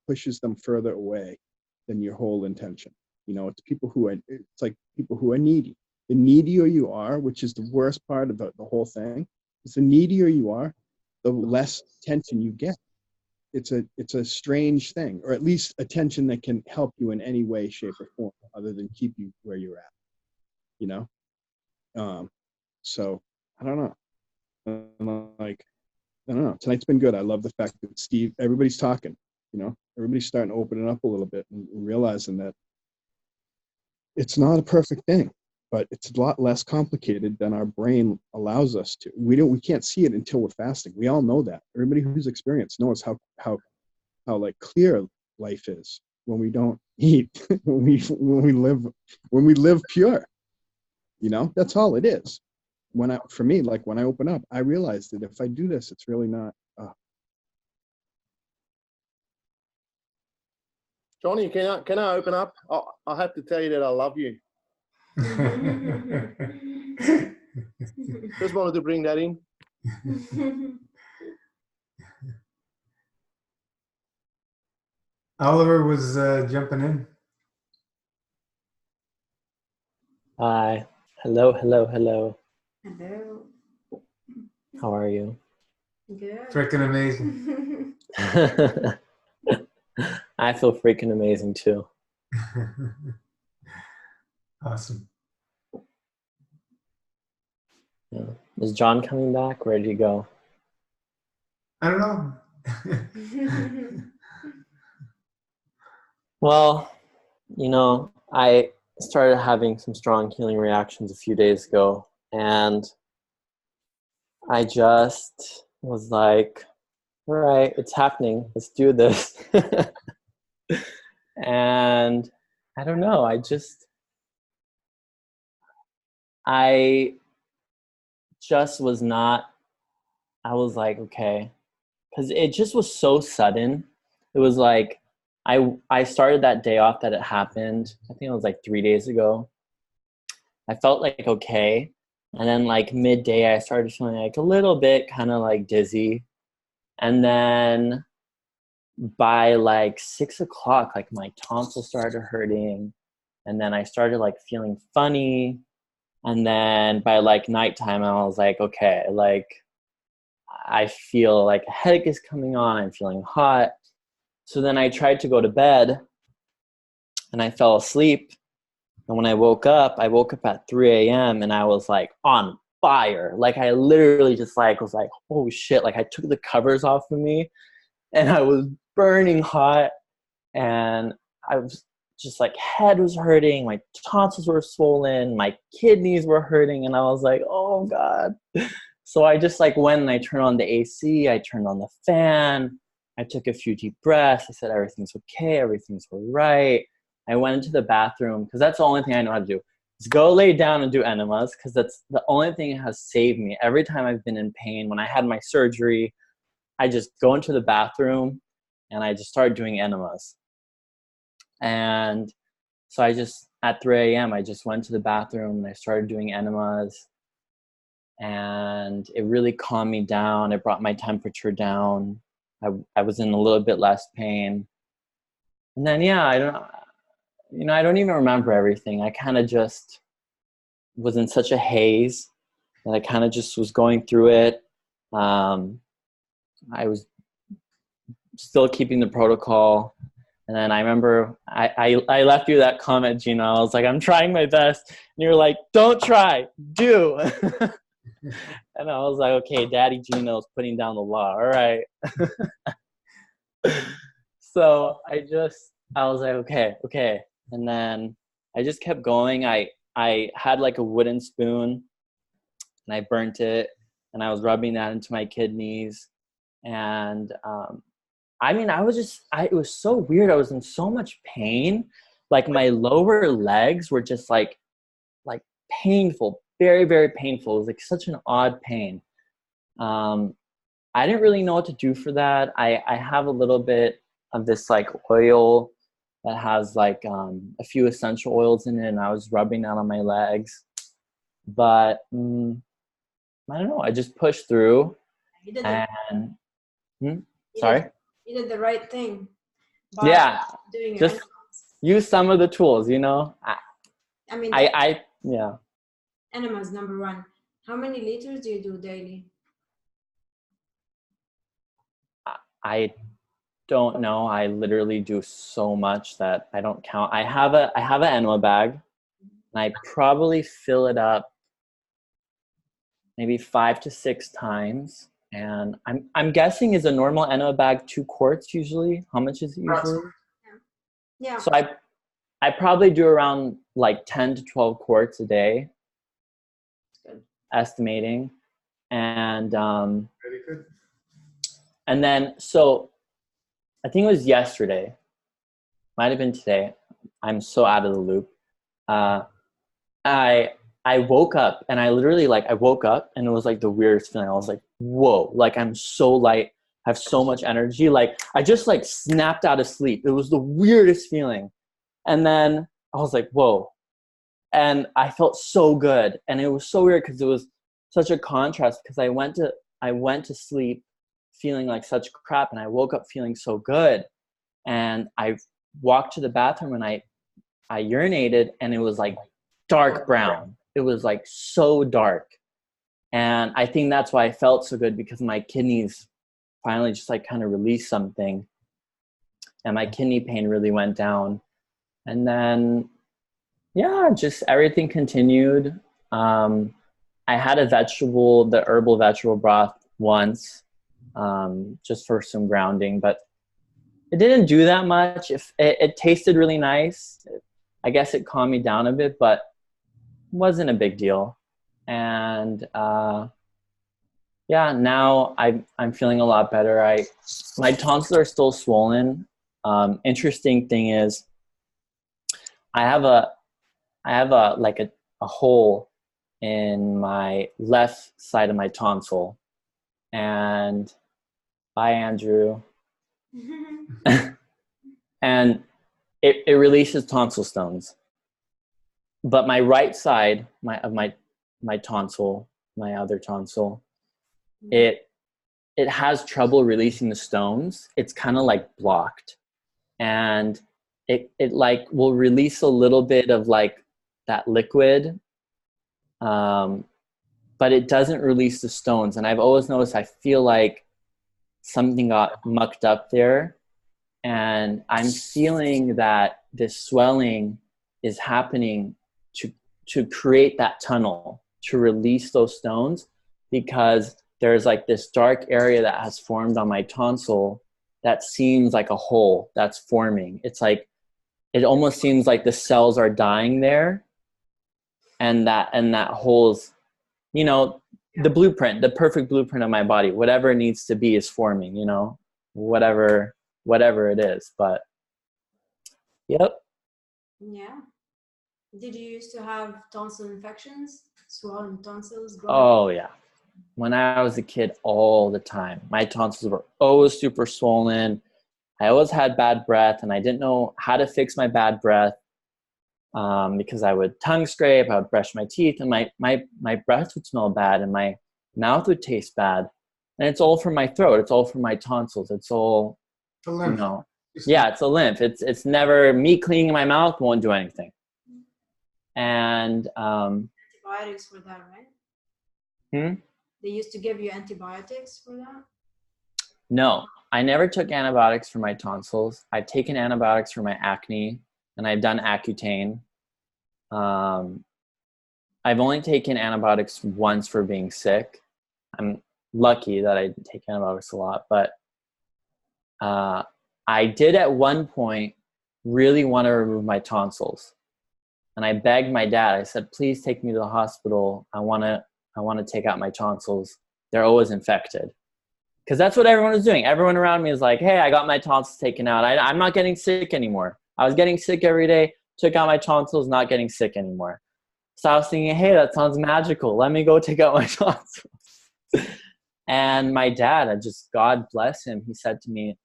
pushes them further away than your whole intention. You know, it's like people who are needy. The needier you are, which is the worst part of the whole thing, is the needier you are, the less attention you get. It's a strange thing, or at least attention that can help you in any way, shape, or form, other than keep you where you're at, you know? So I don't know. Like, I don't know. Tonight's been good. I love the fact that Steve, everybody's talking, you know, everybody's starting to open it up a little bit and realizing that it's not a perfect thing, but it's a lot less complicated than our brain allows us to. We can't see it until we're fasting. We all know that. Everybody who's experienced knows how like clear life is when we don't eat, when we live pure. You know, that's all it is. For me, like when I open up, I realize that if I do this, it's really not. Johnny, can I open up? I have to tell you that I love you. Just wanted to bring that in. Oliver was jumping in. Hi. Hello, hello, hello. Hello. How are you? Good. Freaking amazing. I feel freaking amazing too. Awesome. Yeah. Is John coming back? Where did he go? I don't know. Well, I started having some strong healing reactions a few days ago, and I just was like, all right, it's happening. Let's do this. And I don't know. I just was not, I was like, okay. Because it just was so sudden. It was like, I started that day off that it happened. I think it was like 3 days ago. I felt like okay. And then like midday, I started feeling like a little bit kind of like dizzy. And then by like 6 o'clock, like my tonsils started hurting. And then I started like feeling funny. And then by like nighttime, I was like, okay, like I feel like a headache is coming on. I'm feeling hot. So then I tried to go to bed and I fell asleep. And when I woke up at 3 a.m. and I was like on fire. Like I literally just like was like, oh shit. Like I took the covers off of me and I was burning hot. And I was just like, head was hurting. My tonsils were swollen. My kidneys were hurting. And I was like, oh God. So I just like went and I turned on the AC. I turned on the fan. I took a few deep breaths. I said, everything's okay. Everything's all right. I went into the bathroom because that's the only thing I know how to do. Is go lay down and do enemas because that's the only thing that has saved me. Every time I've been in pain, when I had my surgery, I just go into the bathroom and I just started doing enemas. And so I just, at 3 a.m., I just went to the bathroom and I started doing enemas. And it really calmed me down. It brought my temperature down. I was in a little bit less pain. And then, yeah, I don't even remember everything. I kind of just was in such a haze that I kind of just was going through it. I was still keeping the protocol. And then I remember I left you that comment, Gina. I was like, I'm trying my best. And you're like, don't try, do. And I was like, okay, Daddy Gino's putting down the law. All right. So I was like, okay. And then I just kept going. I had like a wooden spoon and I burnt it and I was rubbing that into my kidneys. And it was so weird. I was in so much pain. Like my lower legs were just like painful, very, very painful. It was like such an odd pain. I didn't really know what to do for that. I have a little bit of this like oil that has like a few essential oils in it, and I was rubbing that on my legs. But I don't know. I just pushed through. You did Sorry? You did the right thing. Yeah. Doing Just use some of the tools, yeah. Enemas, number one. How many liters do you do daily? I don't know. I literally do so much that I don't count. I have an enema bag, and I probably fill it up maybe 5 to 6 times. And I'm guessing, is a normal enema bag 2 quarts usually? How much is it usually? Yeah. So I probably do around like 10 to 12 quarts a day. Good. Estimating. And Very good. And then, so I think it was yesterday, might have been today. I'm so out of the loop. I woke up and I literally I woke up and it was like the weirdest feeling. I was like, whoa, like I'm so light, I have so much energy. Like I just snapped out of sleep. It was the weirdest feeling. And then I was like, whoa. And I felt so good. And it was so weird because it was such a contrast because I went to sleep feeling like such crap and I woke up feeling so good. And I walked to the bathroom and I urinated, and it was like dark brown. It was like so dark. And I think that's why I felt so good, because my kidneys finally just like kind of released something, and my kidney pain really went down. And then, yeah, just everything continued. I had the herbal vegetable broth once, just for some grounding, but it didn't do that much. It tasted really nice. I guess it calmed me down a bit, but wasn't a big deal. And yeah, now I'm feeling a lot better. My tonsils are still swollen. Interesting thing is, I have a hole in my left side of my tonsil. And bye, Andrew. And it releases tonsil stones. But my right side of my tonsil, my other tonsil, it has trouble releasing the stones. It's kind of like blocked. And it like will release a little bit of like that liquid, but it doesn't release the stones. And I've always noticed, I feel like something got mucked up there, and I'm feeling that this swelling is happening to create that tunnel, to release those stones, because there's like this dark area that has formed on my tonsil that seems like a hole that's forming. It's like, it almost seems like the cells are dying there, and that hole's, the blueprint, the perfect blueprint of my body, whatever it needs to be is forming, whatever it is. But yep. Yeah. Did you used to have tonsil infections, swollen tonsils? Oh yeah. When I was a kid, all the time, my tonsils were always super swollen. I always had bad breath, and I didn't know how to fix my bad breath, because I would tongue scrape, I would brush my teeth, and my breath would smell bad, and my mouth would taste bad. And it's all from my throat. It's all from my tonsils. It's all, It's a lymph. Yeah, it's a lymph. It's never me cleaning my mouth won't do anything. And antibiotics for that, right? Hmm? They used to give you antibiotics for that? No, I never took antibiotics for my tonsils. I've taken antibiotics for my acne, and I've done accutane. I've only taken antibiotics once for being sick. I'm lucky that I take antibiotics a lot, but I did at one point really want to remove my tonsils. And I begged my dad, I said, please take me to the hospital. I want to take out my tonsils. They're always infected. Because that's what everyone was doing. Everyone around me is like, hey, I got my tonsils taken out. I'm not getting sick anymore. I was getting sick every day, took out my tonsils, not getting sick anymore. So I was thinking, hey, that sounds magical. Let me go take out my tonsils. And my dad, God bless him, he said to me,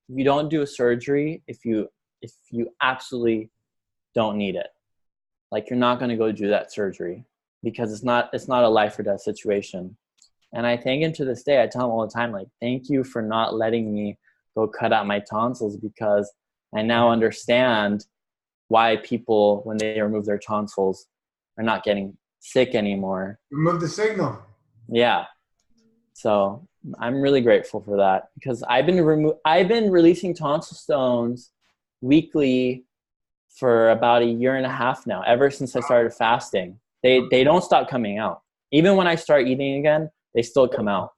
if you don't do a surgery, if you absolutely don't need it, like you're not going to go do that surgery, because it's not a life or death situation. And I thank him to this day. I tell him all the time, like, thank you for not letting me go cut out my tonsils, because I now understand why people, when they remove their tonsils, are not getting sick anymore. Remove the signal. Yeah. So I'm really grateful for that, because I've been releasing tonsil stones weekly for about 1.5 years now, ever since I started fasting. They don't stop coming out. Even when I start eating again, they still come out.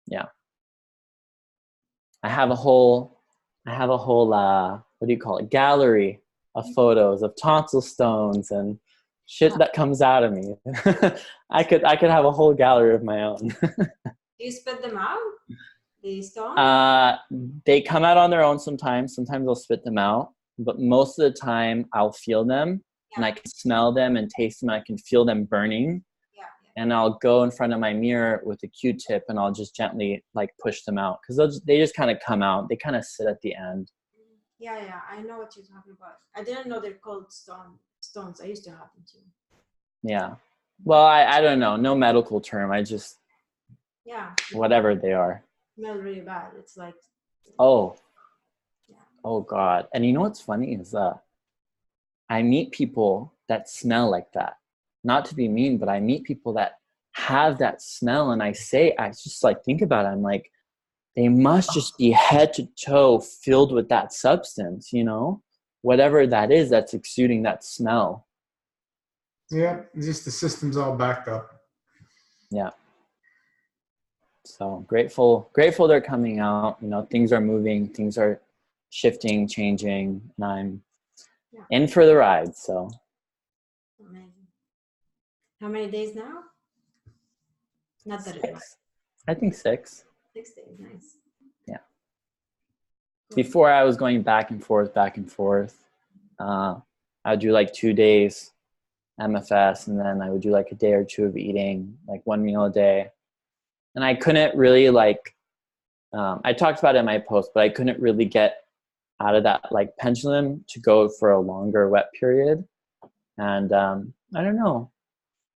Yeah. I have a whole what do you call it, gallery of photos of tonsil stones and shit that comes out of me. I could have a whole gallery of my own. Do you spit them out? The stones? They come out on their own sometimes. Sometimes I'll spit them out, but most of the time I'll feel them, and I can smell them and taste them. I can feel them burning. And I'll go in front of my mirror with a Q-tip, and I'll just gently like push them out, because they just kind of come out. They kind of sit at the end. Yeah, I know what you're talking about. I didn't know they're called stones. I used to have them too. Yeah. Well, I don't know. No medical term. I just, whatever they are. Smell really bad. It's like. Oh. Yeah. Oh God. And you know what's funny is I meet people that smell like that. Not to be mean, but I meet people that have that smell, and I just like think about it. I'm like, they must just be head to toe filled with that substance, you know, whatever that is that's exuding that smell. Yeah, just the system's all backed up. Yeah. So grateful they're coming out. You know, things are moving, things are shifting, changing, and I'm in for the ride. So Amazing. How many days now? Not that it matters. 6. I think 6. 6 days, nice. Yeah. Cool. Before I was going back and forth. I would do like 2 days MFS, and then I would do like a day or two of eating, like 1 meal a day. And I couldn't really like, I talked about it in my post, but I couldn't really get out of that like pendulum to go for a longer wet period. And I don't know.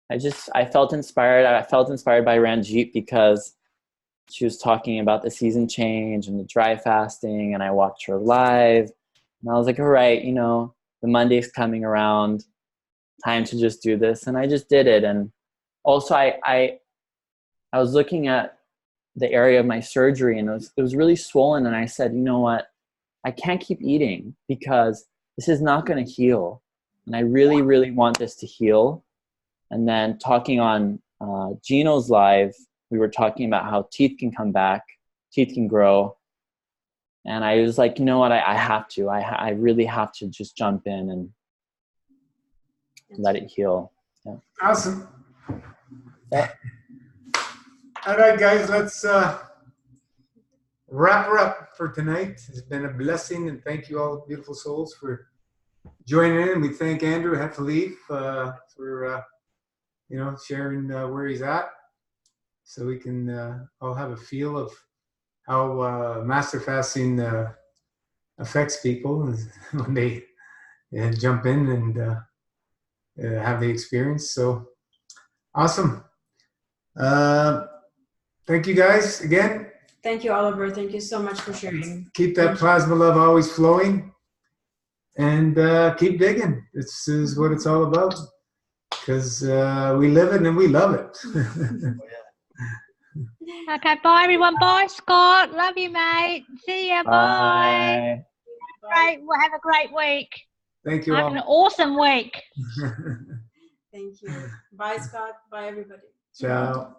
I felt inspired. I felt inspired by Ranjit because she was talking about the season change and the dry fasting, and I watched her live. And I was like, all right, you know, the Monday's coming around, time to just do this. And I just did it. And also I was looking at the area of my surgery, and it was really swollen. And I said, you know what? I can't keep eating because this is not going to heal. And I really, really want this to heal. And then talking on Gino's live, we were talking about how teeth can come back, teeth can grow. And I was like, you know what? I have to. I really have to just jump in and let it heal. Yeah. Awesome. Yeah. All right, guys, let's wrap her up for tonight. It's been a blessing, and thank you all beautiful souls for joining in. We thank Andrew had to leave for sharing where he's at, so we can all have a feel of how master fasting affects people when they jump in and have the experience. So awesome. Thank you guys again. Thank you, Oliver. Thank you so much for sharing. Keep that plasma love always flowing, and keep digging. This is what it's all about, because we live it and we love it. Okay, bye everyone. Bye, Scott. Love you, mate. See ya. Bye. Great. We'll have a great week. Thank you Have all. an awesome week. Thank you. Bye, Scott. Bye, everybody. Ciao.